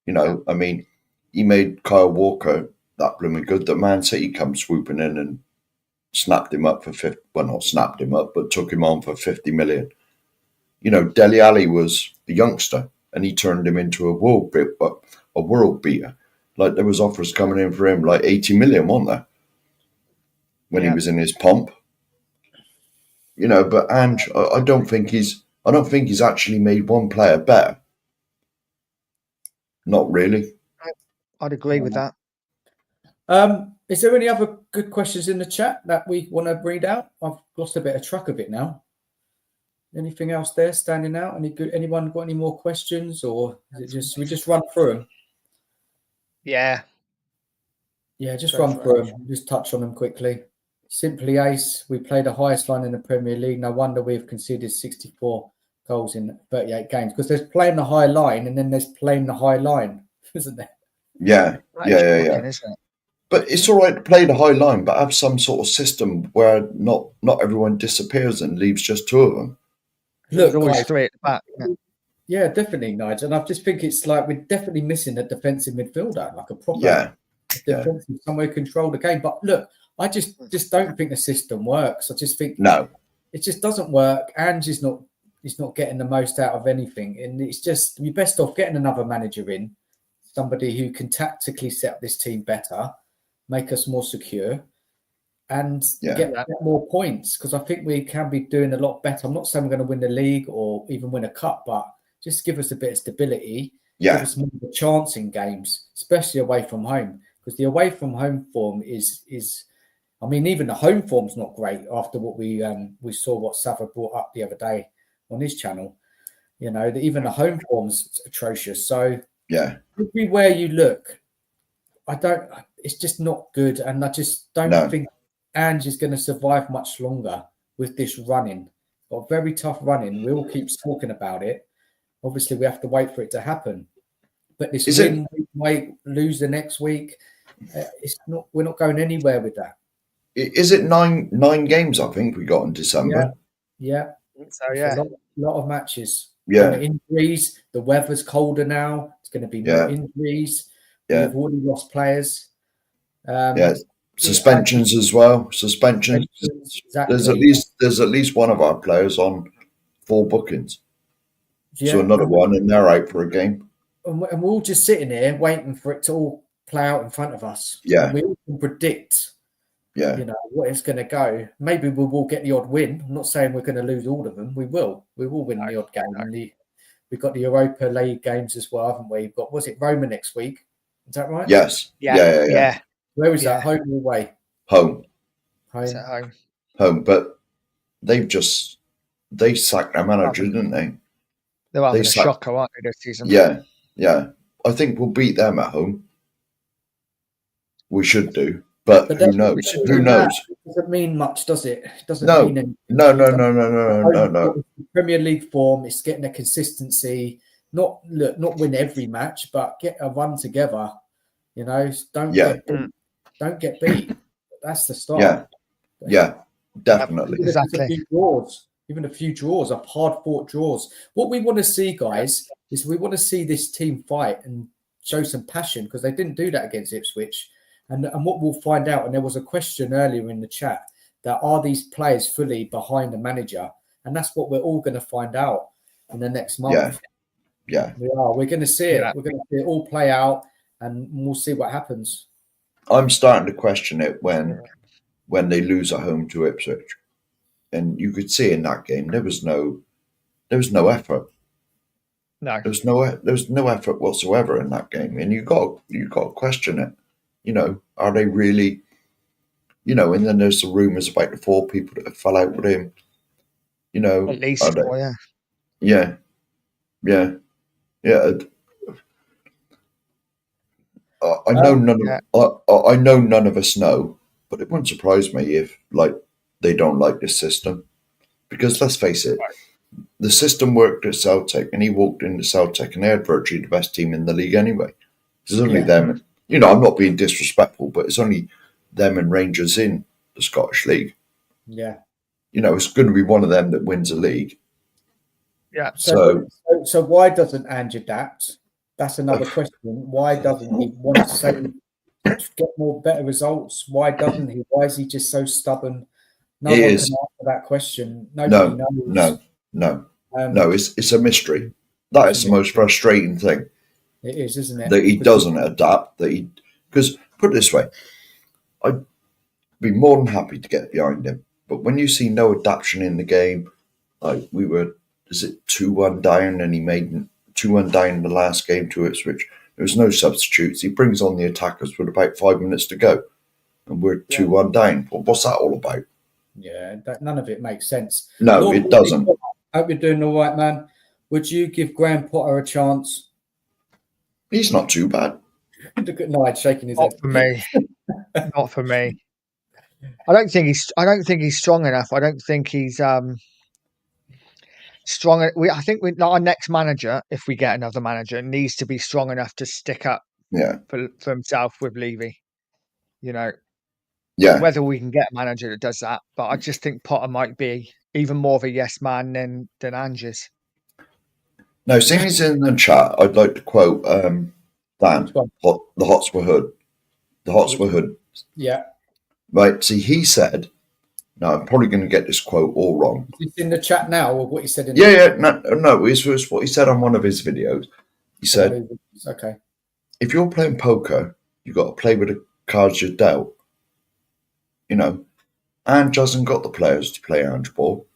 I mean, he made Kyle Walker that blooming good that Man City come swooping in and snapped him up for 50. Well, not snapped him up, but took him on for 50 million. Dele Alli was a youngster, and he turned him into a world beater. Like there was offers coming in for him, like 80 million, wasn't there? When he was in his pomp. But Ange, I don't think he's actually made one player better. Not really. I'd agree with that. Is there any other good questions in the chat that we want to read out? I've lost a bit of track of it now. Anything else there standing out? Anyone got any more questions, or is it we just run through them? Yeah, just run through them. Just touch on them quickly. Simply ace. We play the highest line in the Premier League. No wonder we've conceded 64 goals in 38 games, because there's playing the high line and then there's playing the high line, isn't there? Yeah. Isn't it? But it's all right to play the high line, but have some sort of system where not everyone disappears and leaves just 2 of them. Look, always 3 at the back. Yeah, definitely, Nigel. And I just think it's like we're definitely missing a defensive midfielder, like a proper defensive, somewhere control the game. But look, I just don't think the system works. I just think it just doesn't work. Ange is not, he's not getting the most out of anything. And it's just, you're best off getting another manager in, somebody who can tactically set up this team better, make us more secure, and get more points. Because I think we can be doing a lot better. I'm not saying we're going to win the league or even win a cup, but just give us a bit of stability, give us more of a chance in games, especially away from home. Because the away from home form is I mean, even the home form's not great after what we saw what Sava brought up the other day on his channel. You know, even the home form's atrocious. So everywhere you look, it's just not good. And I just don't think Ange is going to survive much longer with this running. Got a very tough running. We all keep talking about it. Obviously, we have to wait for it to happen. But this lose the next week, we're not going anywhere with that. Is it nine games? I think we got in December. Yeah. So a lot of matches. Yeah. Injuries. The weather's colder now. It's going to be more injuries. Yeah. We've already lost players. Suspensions as well. Suspensions. Exactly. There's at least one of our players on 4 bookings. Yeah. So another one, and they're out for a game. And we're all just sitting here waiting for it to all play out in front of us. Yeah. And we all can predict. Yeah. You know, what it's going to go. Maybe we will get the odd win. I'm not saying we're going to lose all of them. We will. We will win the odd game. And we've got the Europa League games as well, haven't we? We've got, was it Roma next week? Is that right? Yes. Yeah. Where was that? Home or away? Home. Home. But they sacked their manager, didn't they? They're having a shocker, aren't they, this season? Yeah. I think we'll beat them at home. We should do. But who knows? Who knows? It doesn't mean much, does it? It doesn't mean anything. No. Premier League form, it's getting a consistency. Not win every match, but get a run together. You know, don't get beat. That's the start. Yeah, definitely. Exactly. Even a few draws, of hard-fought draws. What we want to see, guys, is we want to see this team fight and show some passion, because they didn't do that against Ipswich. And what we'll find out, and there was a question earlier in the chat, that are these players fully behind the manager? And that's what we're all going to find out in the next month. Yeah. We are. We're going to see it. We're going to see it all play out, and we'll see what happens. I'm starting to question it when they lose at home to Ipswich. And you could see in that game there was no effort. No. There was no effort whatsoever in that game. And you got to question it. You know, are they really, you know, and then there's the rumours about the 4 people that fell out with him. You know, at least 4, Yeah. I know none of us know, but it wouldn't surprise me if they don't like this system, because let's face it, the system worked at Celtic, and he walked into Celtic, and they had virtually the best team in the league anyway. There's only them. You know, I'm not being disrespectful, but it's only them and Rangers in the Scottish League. Yeah. You know, it's going to be one of them that wins a league. Yeah. So why doesn't Ange adapt? That's another question. Why doesn't he want to say get more better results? Why doesn't he? Why is he just so stubborn? No one can answer that question. Nobody knows. No. It's a mystery. That is the most frustrating thing. It is, isn't it? That he doesn't adapt. Because put it this way, I'd be more than happy to get behind him. But when you see no adaptation in the game, like we were, 2-1 down, and he made 2-1 down in the last game to Ipswich. There was no substitutes. He brings on the attackers with about 5 minutes to go, and we're 2-1 down. Well, what's that all about? Yeah, none of it makes sense. No, it doesn't. Hope you're doing all right, man. Would you give Graham Potter a chance? He's not too bad. Look at Nigel shaking his head. Not for me. Not for me. I don't think he's strong enough. I don't think he's strong. I think our next manager, if we get another manager, needs to be strong enough to stick up for himself with Levy. You know, whether we can get a manager that does that, but I just think Potter might be even more of a yes man than Ange is. Now, seeing he's in the chat, I'd like to quote Dan, the Hotspur Hood. The Hotspur Hood. Yeah. Right. See, he said Now, I'm probably going to get this quote all wrong. Is this in the chat now, or what he said in No, it was what he said on one of his videos. He said, okay, if you're playing poker, you've got to play with the cards you're dealt. You know, Ange hasn't got the players to play Ange ball.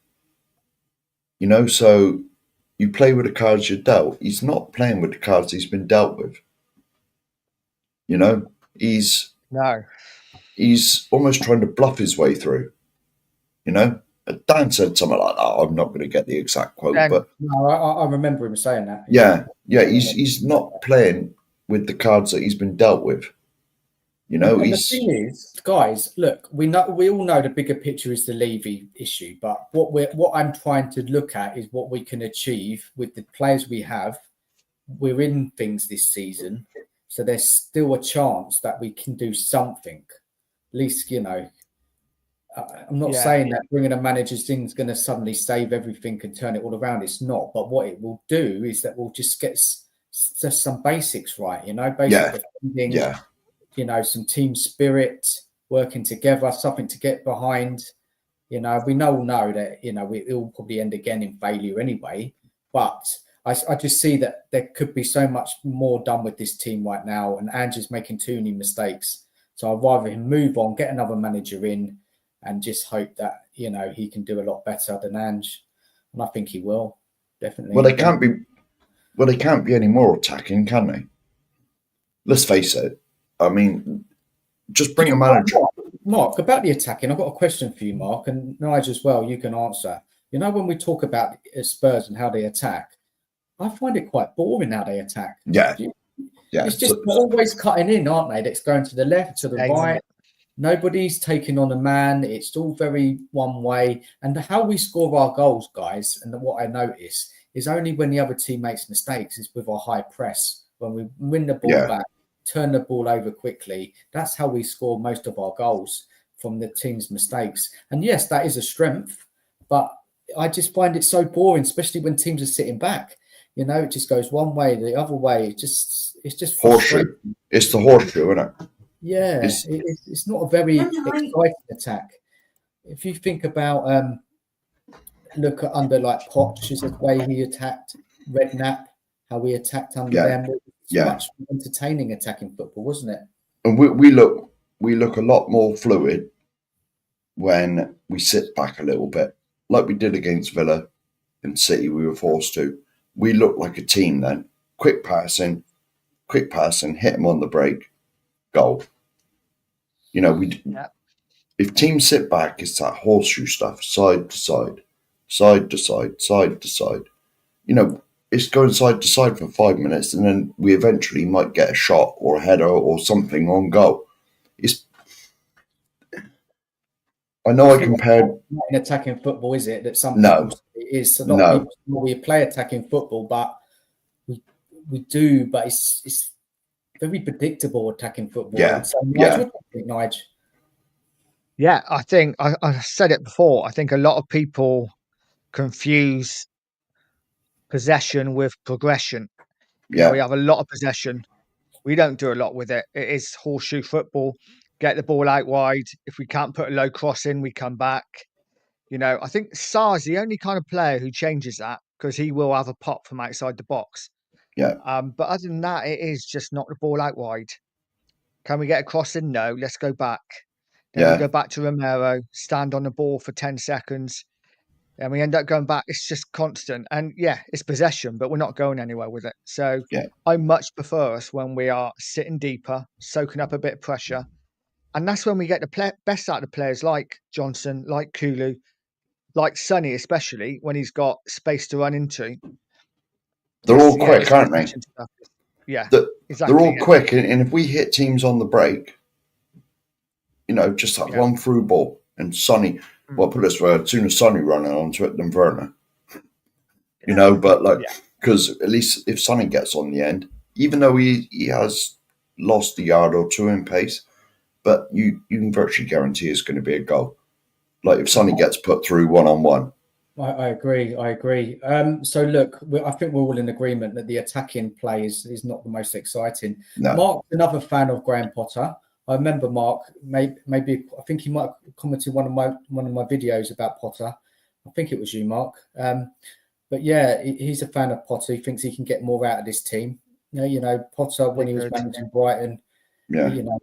You know, so you play with the cards you're dealt. He's not playing with the cards he's been dealt with. You know, he's almost trying to bluff his way through. You know, Dan said something like that. I'm not going to get the exact quote, but no, I remember him saying that. Yeah, he's not playing with the cards that he's been dealt with. You know, and the thing is, guys, look, we all know the bigger picture is the Levy issue, but what I'm trying to look at is what we can achieve with the players we have. We're in things this season, so there's still a chance that we can do something. At least, you know, I'm not saying that bringing a manager's thing is going to suddenly save everything and turn it all around. It's not. But what it will do is that we'll just get just some basics right, you know, basic defending, you know, some team spirit, working together, something to get behind. You know, we all know that, you know, it will probably end again in failure anyway. But I just see that there could be so much more done with this team right now. And Andrew's making too many mistakes. So I'd rather him move on, get another manager in, and just hope that, you know, he can do a lot better than Ange. And I think he will, definitely. Well, they can't be any more attacking, can they? Let's face it. I mean, just bring a manager. Mark, about the attacking, I've got a question for you, Mark, and Nigel as well, you can answer. You know, when we talk about Spurs and how they attack, I find it quite boring how they attack. Yeah. It's just always cutting in, aren't they? That's going to the left, to the right. Nobody's taking on a man. It's all very one way. And how we score our goals, guys, and what I notice is only when the other team makes mistakes is with our high press. When we win the ball back, turn the ball over quickly. That's how we score most of our goals, from the team's mistakes. And yes, that is a strength, but I just find it so boring, especially when teams are sitting back. You know, it just goes one way, the other way. It's just horseshoe. It's the horseshoe, isn't it? Yeah, it's not a very exciting attack. If you think about, look at under like Poch, the way he attacked Redknapp, how we attacked under them. It's much more entertaining attacking football, wasn't it? And we look a lot more fluid when we sit back a little bit, like we did against Villa and City. We were forced to. We look like a team then. Quick passing, hit them on the break, goal. You know, if teams sit back, it's that horseshoe stuff, side to side, side to side, side to side. You know, it's going side to side for 5 minutes, and then we eventually might get a shot or a header or something on goal. I know I compared. In attacking football, is it? That some people say it is. So people we play attacking football, but we do. But it's very predictable attacking football. Yeah. So, Nigel, what do you think, Nigel? Yeah, I think I said it before. I think a lot of people confuse possession with progression. You know, we have a lot of possession. We don't do a lot with it. It is horseshoe football. Get the ball out wide. If we can't put a low cross in, we come back. You know, I think Sarr's the only kind of player who changes that, because he will have a pop from outside the box. Yeah. But other than that, it is just not the ball out wide. Can we get a cross in? No, let's go back. Then we go back to Romero, stand on the ball for 10 seconds. And we end up going back. It's just constant. And it's possession, but we're not going anywhere with it. So I much prefer us when we are sitting deeper, soaking up a bit of pressure. And that's when we get the best out of the players like Johnson, like Kulu, like Sonny, especially when he's got space to run into. They're all quick, aren't they? Yeah, exactly. They're all quick. And if we hit teams on the break, you know, just that one through ball, and Sonny, well, put it this way, as soon as Sonny running onto it, then Werner. You know, but because at least if Sonny gets on the end, even though he has lost a yard or two in pace, but you can virtually guarantee it's going to be a goal. Like if Sonny gets put through one-on-one. I agree. So look, I think we're all in agreement that the attacking play is not the most exciting. No. Mark's another fan of Graham Potter. I remember Mark. Maybe I think he might have commented one of my videos about Potter. I think it was you, Mark. But yeah, he's a fan of Potter. He thinks he can get more out of this team. You know, Potter when he was managing Brighton, you know,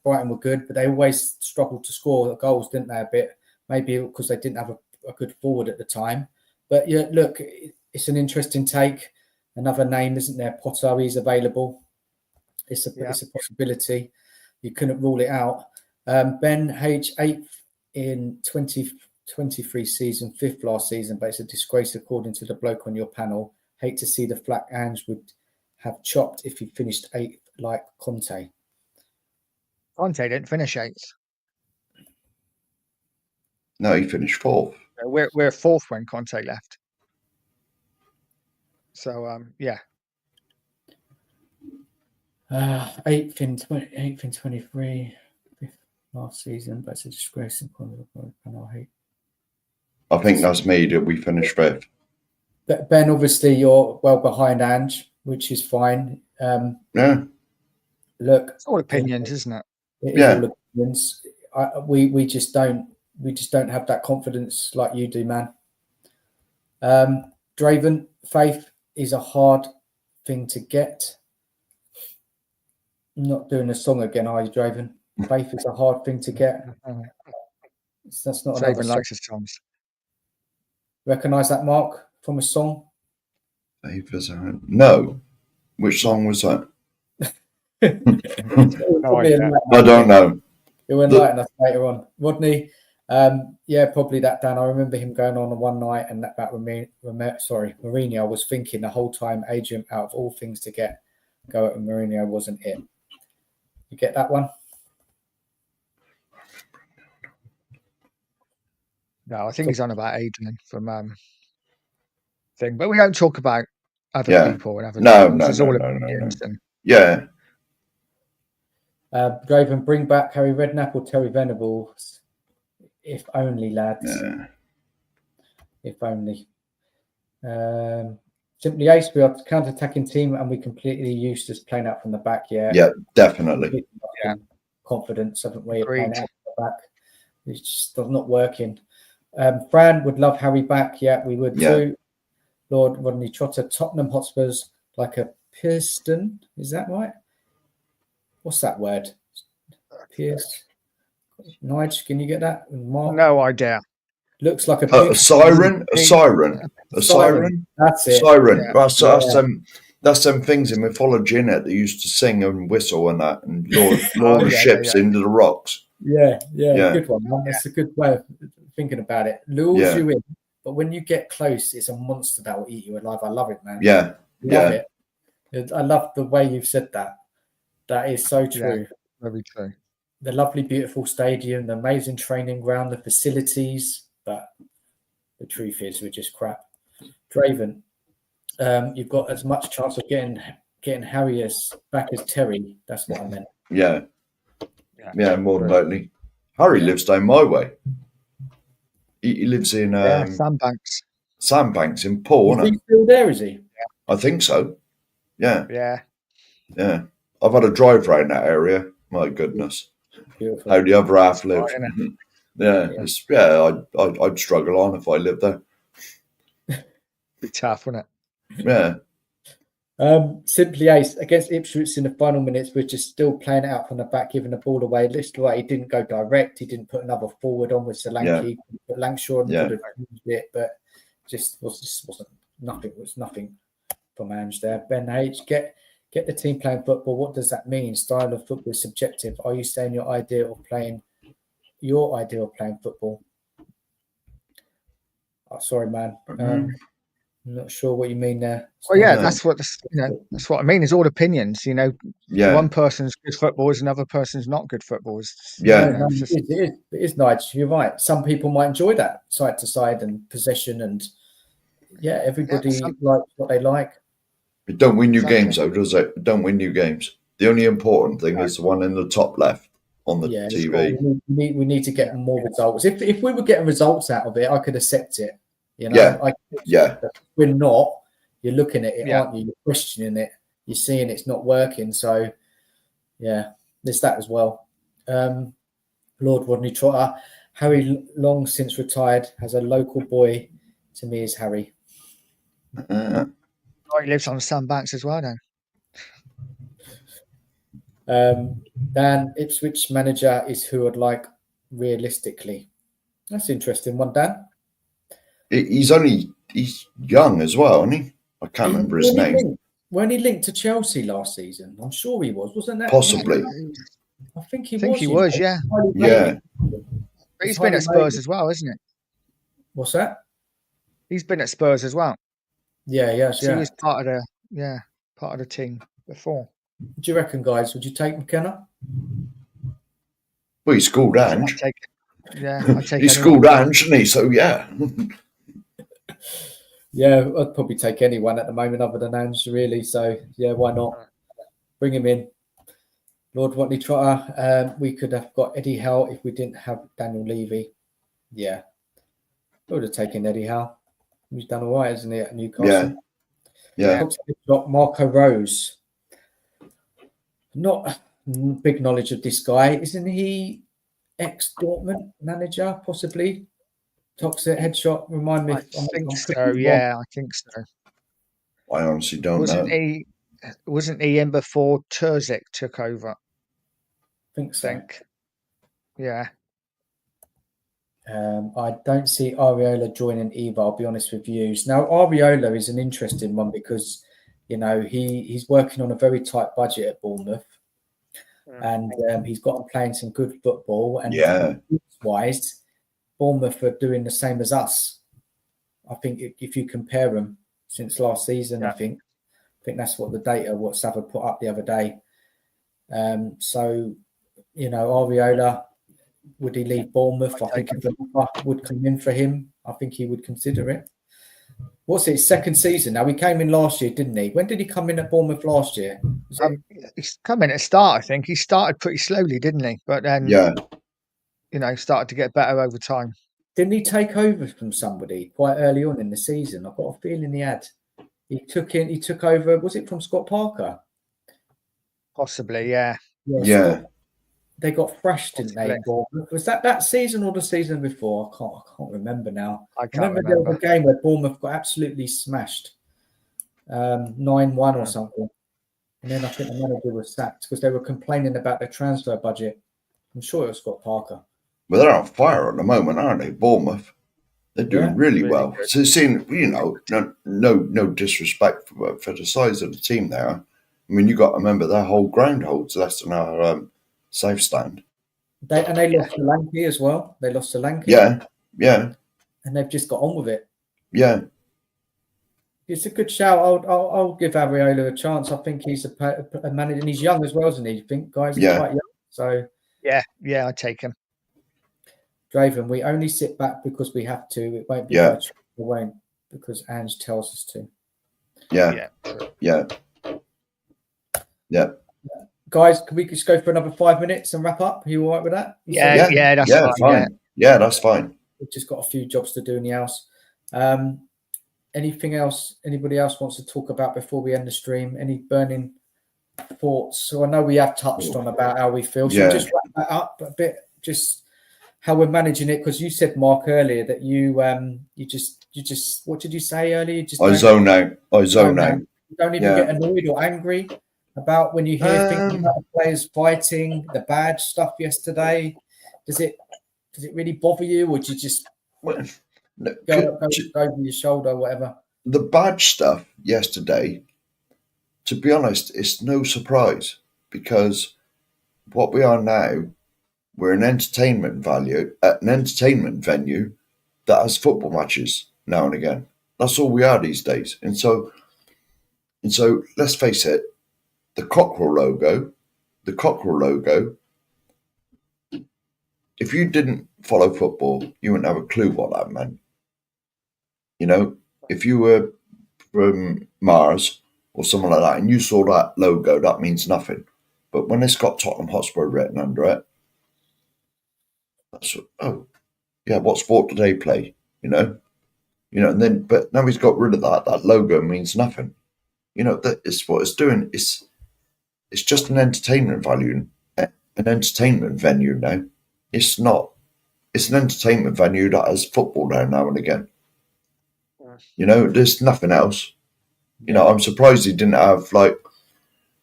Brighton were good, but they always struggled to score goals, didn't they? A bit, maybe because they didn't have a good forward at the time. But yeah, look, it's an interesting take. Another name, isn't there? Potter, he's available. It's a possibility. You couldn't rule it out. Ben H, 8th in 2023 season, 5th last season, but it's a disgrace according to the bloke on your panel. Hate to see the flat Ange would have chopped if he finished 8th like Conte. Conte didn't finish 8th. No, he finished 4th. We're 4th when Conte left. So yeah. 8th in 23, 5th last season, but it's a disgrace. I think that's me that we finished 5th. Ben, obviously, you're well behind Ange, which is fine. Yeah. Look, it's all opinions, isn't it? It is all opinions. We just don't have that confidence like you do, man. Draven, faith is a hard thing to get. I'm not doing a song again, are you, Draven? Faith is a hard thing to get. That's not Draven likes his songs. Recognise that, Mark, from a song? Faith is a hard... No. Which song was that? No idea. I don't know. It will enlighten us later on. Rodney, yeah, probably that, Dan. I remember him going on one night and that Mourinho. I was thinking the whole time, Adrian, out of all things to go at Mourinho wasn't it. You get that one? No, I think he's on about Adrian from thing, but we don't talk about other people and other no. Yeah. Draven, bring back Harry Redknapp or Terry Venables. If only, lads. Yeah. If only. Simply Ace, we are a counter-attacking team and we completely used to playing out from the back. Yeah, definitely. Confidence, haven't we? Playing out from the back. It's just not working. Fran would love Harry back. Yeah, we would too. Lord Rodney Trotter, Tottenham Hotspurs like a piston. Is that right? What's that word? Pierce. Nige, can you get that? Mark? No idea. Looks like a siren. A siren. That's it. Siren. Yeah. That's them things in mythology, innit? They used to sing and whistle and that, and lure the ships into the rocks. Yeah. Good one, man. That's a good way of thinking about it. Lures you in, but when you get close, it's a monster that will eat you alive. I love it, man. Love it. I love the way you've said that. That is so true. Yeah, very true. The lovely, beautiful stadium, the amazing training ground, the facilities, but the truth is we're just crap. Draven, you've got as much chance of getting Harry back as Terry. That's what I meant. Yeah, more than likely. Harry lives down my way. He lives in Sandbanks in Paul. Is he still there, is he? I think so. Yeah. I've had a drive around that area. My goodness. Beautiful. How the other half live. I'd struggle on if I lived there. Be tough, wouldn't it? Yeah. Simply Ace against Ipswich in the final minutes, we're just still playing it out from the back, giving the ball away. Looks like he didn't go direct. He didn't put another forward on with Solanke. But Langshaw could have used it, but wasn't nothing. It was nothing from Ange there. Ben H, get the team playing football. What does that mean? Style of football is subjective. Are you saying your idea of playing football? Oh, sorry, man. I'm not sure what you mean there. Well, that's what that's what I mean. Is all opinions. One person's good football is another person's not good football. It is nice. You're right. Some people might enjoy that side to side and possession, and everybody likes what they like. It don't win you games, though, does it? It don't win you games. The only important thing is the one in the top left on the TV. We need to get more results. If we were getting results out of it, I could accept it. We're not. You're looking at it, aren't you? You're questioning it. You're seeing it's not working. So, there's that as well. Lord Rodney Trotter, Harry long since retired, has a local boy to me is Harry. Uh, Oh, he lives on Sandbanks as well, then. Dan, Ipswich manager is who I'd like realistically. That's an interesting one, Dan. he's young as well, isn't he? I can't remember his name. Weren't he linked to Chelsea last season? I'm sure he was. Wasn't that? Possibly. I think he was. Yeah. Yeah. But he's been at Spurs as well, isn't it? What's that? He's been at Spurs as well. Yeah, yes, So he was part of the team before. What do you reckon, guys? Would you take McKenna? Well, he schooled Ange. I'd take he schooled Ange, shouldn't he? So, yeah. Yeah, I'd probably take anyone at the moment other than Ange, really. So, yeah, why not? Bring him in. Lord Watley Trotter. We could have got Eddie Howe if we didn't have Daniel Levy. Yeah. I would have taken Eddie Howe. He's done all right, isn't he, at Newcastle? Yeah. Marco Rose. Not big knowledge of this guy. Isn't he ex-Dortmund manager, possibly? Toxic headshot. Remind me. I think so. Yeah, I think so. I honestly don't know. Wasn't he in before Terzic took over? I think so. Yeah. I don't see Areola joining either, I'll be honest with you. Now, Areola is an interesting one because, you know, he's working on a very tight budget at Bournemouth. And he's got him playing some good football. And wise, Bournemouth are doing the same as us. I think if you compare them since last season, I think that's what the data, what Sava put up the other day. So, you know, Areola, would he leave Bournemouth? I think if the offer would come in for him, I think he would consider it. What's it, second season? Now, he came in last year, didn't he? When did he come in at Bournemouth last year? He's come in at start, I think. He started pretty slowly, didn't he? But then, you know, started to get better over time. Didn't he take over from somebody quite early on in the season? I've got a feeling he had. He took over, was it from Scott Parker? Possibly, yeah. Scott, they got thrashed, didn't they? Was that season or the season before? I can't remember now. I remember there was a game where Bournemouth got absolutely smashed, 9-1 or something. And then I think the manager was sacked because they were complaining about their transfer budget. I'm sure it was Scott Parker. Well, they're on fire at the moment, aren't they? Bournemouth. They're doing really well. Good. So seeing, you know, no disrespect for the size of the team there. I mean, you got to remember their whole ground holds less than our safe stand. They lost to Lanky as well. They lost to Lanky. Yeah. And they've just got on with it. Yeah. It's a good shout. I'll give Areola a chance. I think he's a manager, and he's young as well, isn't he? You think, guys? He's quite young. So yeah, I'd take him. Draven, we only sit back because we have to. It won't be much. It won't because Ange tells us to. Yeah. Guys, can we just go for another 5 minutes and wrap up? Are you all right with that? That's fine. Yeah, that's fine. We've just got a few jobs to do in the house. Anything else anybody else wants to talk about before we end the stream? Any burning thoughts? So I know we have touched on about how we feel. So just wrap that up a bit, just how we're managing it, because you said, Mark, earlier that you just what did you say earlier? I zone out. You don't even get annoyed or angry about when you hear things about the players fighting, the badge stuff yesterday. Does it really bother you, or do you just go over your shoulder or whatever? The badge stuff yesterday, to be honest, it's no surprise, because what we are now, we're an entertainment venue that has football matches now and again. That's all we are these days. And so let's face it, the cockerel logo, if you didn't follow football, you wouldn't have a clue what that meant. You know, if you were from Mars or something like that and you saw that logo, that means nothing. But when it's got Tottenham Hotspur written under it, that's what sport do they play? You know, and then, but now he's got rid of that. That logo means nothing. You know, that is what it's doing. It's just an entertainment value, an entertainment venue now. It's not. It's an entertainment venue that has football there now and again. You know, there's nothing else. You know, I'm surprised he didn't have, like,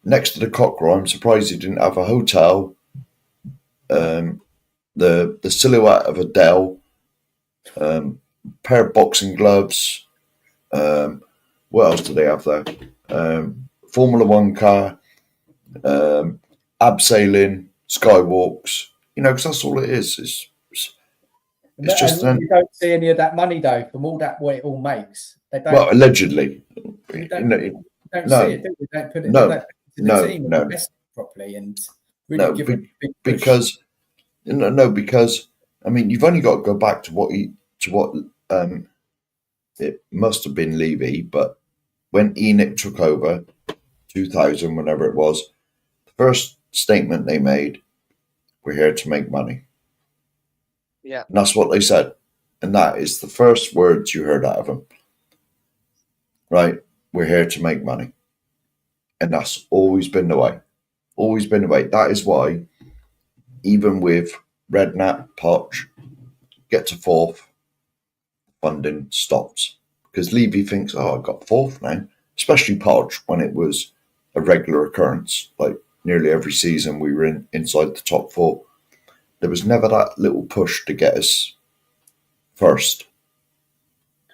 next to the Cockerel, I'm surprised he didn't have a hotel, the silhouette of Adele, pair of boxing gloves. What else do they have there? Formula One car, abseiling, skywalks. You know, because that's all it is. It's just you don't see any of that money though from all that what it all makes. They don't. Well, allegedly. You don't, you don't No, see it, do you? They don't put it. no, They don't put it into no, the team and no. invest properly and really No, give it a big push. because I mean you've only got to go back to what it must have been Levy, but when Enoch took over, 2000, whenever it was, the first statement they made, "We're here to make money." Yeah. And that's what they said, and that is the first words you heard out of them. Right? We're here to make money, and that's always been the way. Always been the way. That is why, even with Redknapp, Poch, get to fourth, funding stops. Because Levy thinks, oh, I got fourth now. Especially Poch, when it was a regular occurrence. Like nearly every season we were inside the top four. There was never that little push to get us first.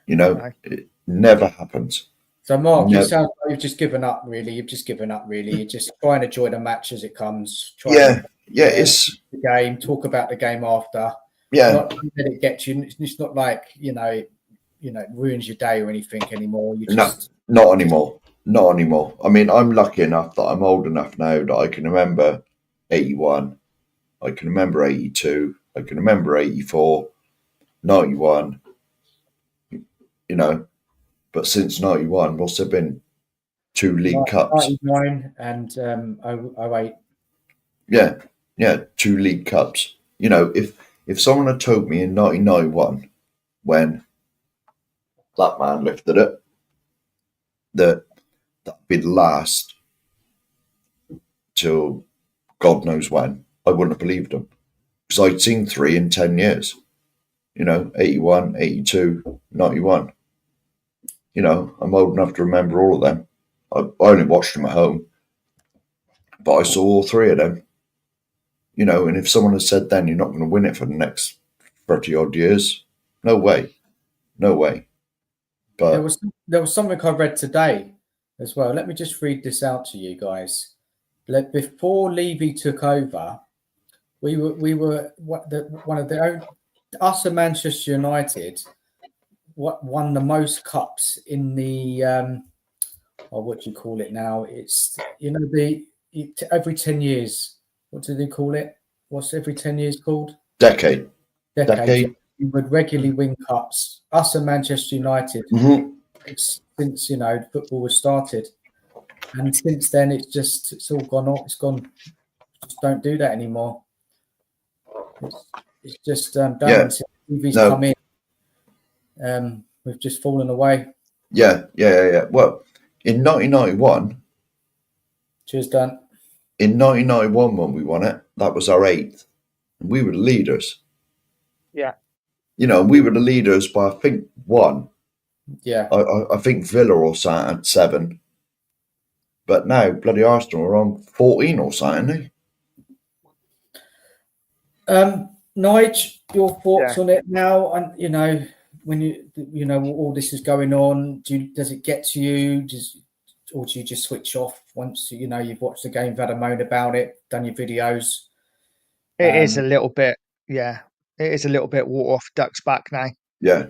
You know, No. it never happens. So, Mark, Never. you sound like you've just given up, really. You've just given up, really. You're just trying to enjoy the match as it comes. Yeah, it's the game, talk about the game after. yeah. Not that it gets you. It's not like, it ruins your day or anything anymore. You just Not anymore. Not anymore. I mean, I'm lucky enough that I'm old enough now that I can remember 81. I can remember 82. I can remember 84, 91. You know, but since 91, what's there been? 2 League Cups. 99 and 08. Yeah, 2 League Cups. You know, if someone had told me in 1991, when that man lifted it, that'd be the last till God knows when, I wouldn't have believed him. Because I'd seen 3 in 10 years. You know, 81, 82, 91. You know, I'm old enough to remember all of them. I only watched them at home, but I saw all 3 of them. You know, and if someone had said then you're not going to win it for the next 30 odd years, no way. No way. But there was something I read today as well. Let me just read this out to you guys. Before Levy took over, we were one of the only, us and Manchester United won the most cups in the what do you call it now? It's every 10 years. What do they call it? What's every 10 years called? decade. We would regularly win cups. Us and Manchester United since football was started, and since then it's all gone off. It's gone. Just don't do that anymore. It's just done. Since TV's come in. We've just fallen away. Yeah. Well, in 1991. Cheers, Dan. In 1991, when we won it, that was our 8th. And we were the leaders. Yeah. You know, we were the leaders by, I think, 1. Yeah. I think Villa or something had 7. But now, bloody Arsenal are on 14 or something, Nige, your thoughts on it now? And when all this is going on, does it get to you? Or do you just switch off once you've watched the game, had a moan about it, done your videos? It is a little bit, It is a little bit water off duck's back now. Yeah.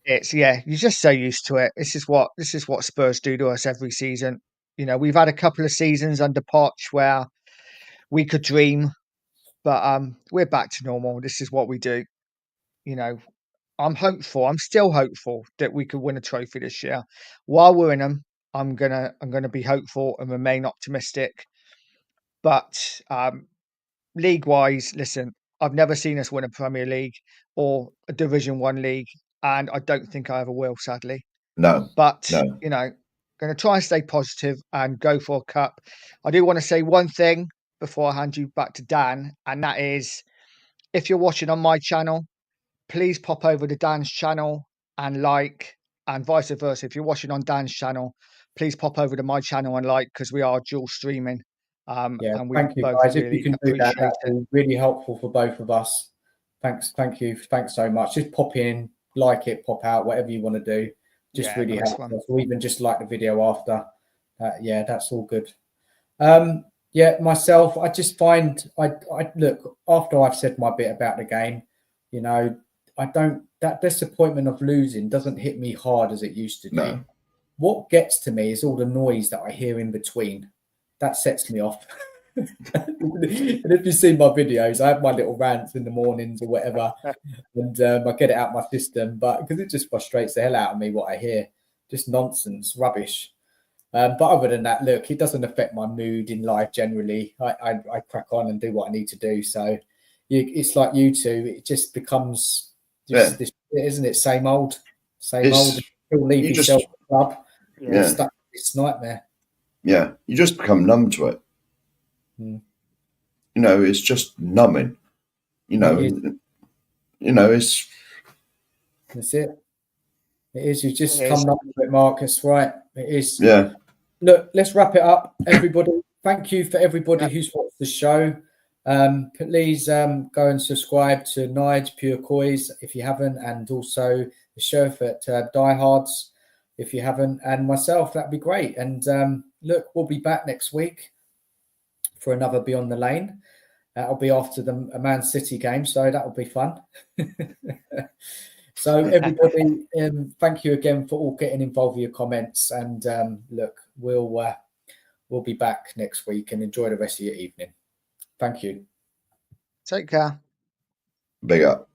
It's you're just so used to it. This is what Spurs do to us every season. You know, we've had a couple of seasons under Poch where we could dream, but we're back to normal. This is what we do. You know, I'm hopeful. I'm still hopeful that we could win a trophy this year. While we're in them, I'm gonna be hopeful and remain optimistic. But league wise, listen, I've never seen us win a Premier League or a Division 1 league, and I don't think I ever will, sadly. No. But going to try and stay positive and go for a cup. I do want to say one thing. before I hand you back to Dan, and that is, if you're watching on my channel, please pop over to Dan's channel and like, and vice versa. If you're watching on Dan's channel, please pop over to my channel and like, because we are dual streaming. Yeah, And we thank you both guys. If you really can do that, appreciate that'd it. be really helpful for both of us. Thank you so much. Just pop in, like it, pop out, whatever you want to do. Just Yeah, really nice helps one. us. Or even just like the video after. Yeah, that's all good. Yeah, myself, I just find I look, after I've said my bit about the game, you know, that disappointment of losing doesn't hit me hard as it used to do. No. What gets to me is all the noise that I hear in between. That sets me off. And if you see my videos, I have my little rants in the mornings or whatever, and I get it out my system. But because it just frustrates the hell out of me what I hear, just nonsense, rubbish. But other than that, look, it doesn't affect my mood in life generally. I crack on and do what I need to do. So it's like you two. It just becomes just this, isn't it? Same old, same old. You'll leave yourself the club. You're stuck in this nightmare. Yeah, you just become numb to it. Mm. You know, it's just numbing. You know, it's. That's it. It is. You just come up with it, Marcus. Right? It is. Yeah. Look, let's wrap it up, everybody. Thank you for everybody who's watched the show. Please go and subscribe to Nige Pure Coys if you haven't, and also the show at Diehards if you haven't, and myself. That'd be great. And look, we'll be back next week for another Beyond the Lane. That'll be after the Man City game, so that'll be fun. So everybody, thank you again for all getting involved with your comments. And look, we'll be back next week, and enjoy the rest of your evening. Thank you. Take care. Big up.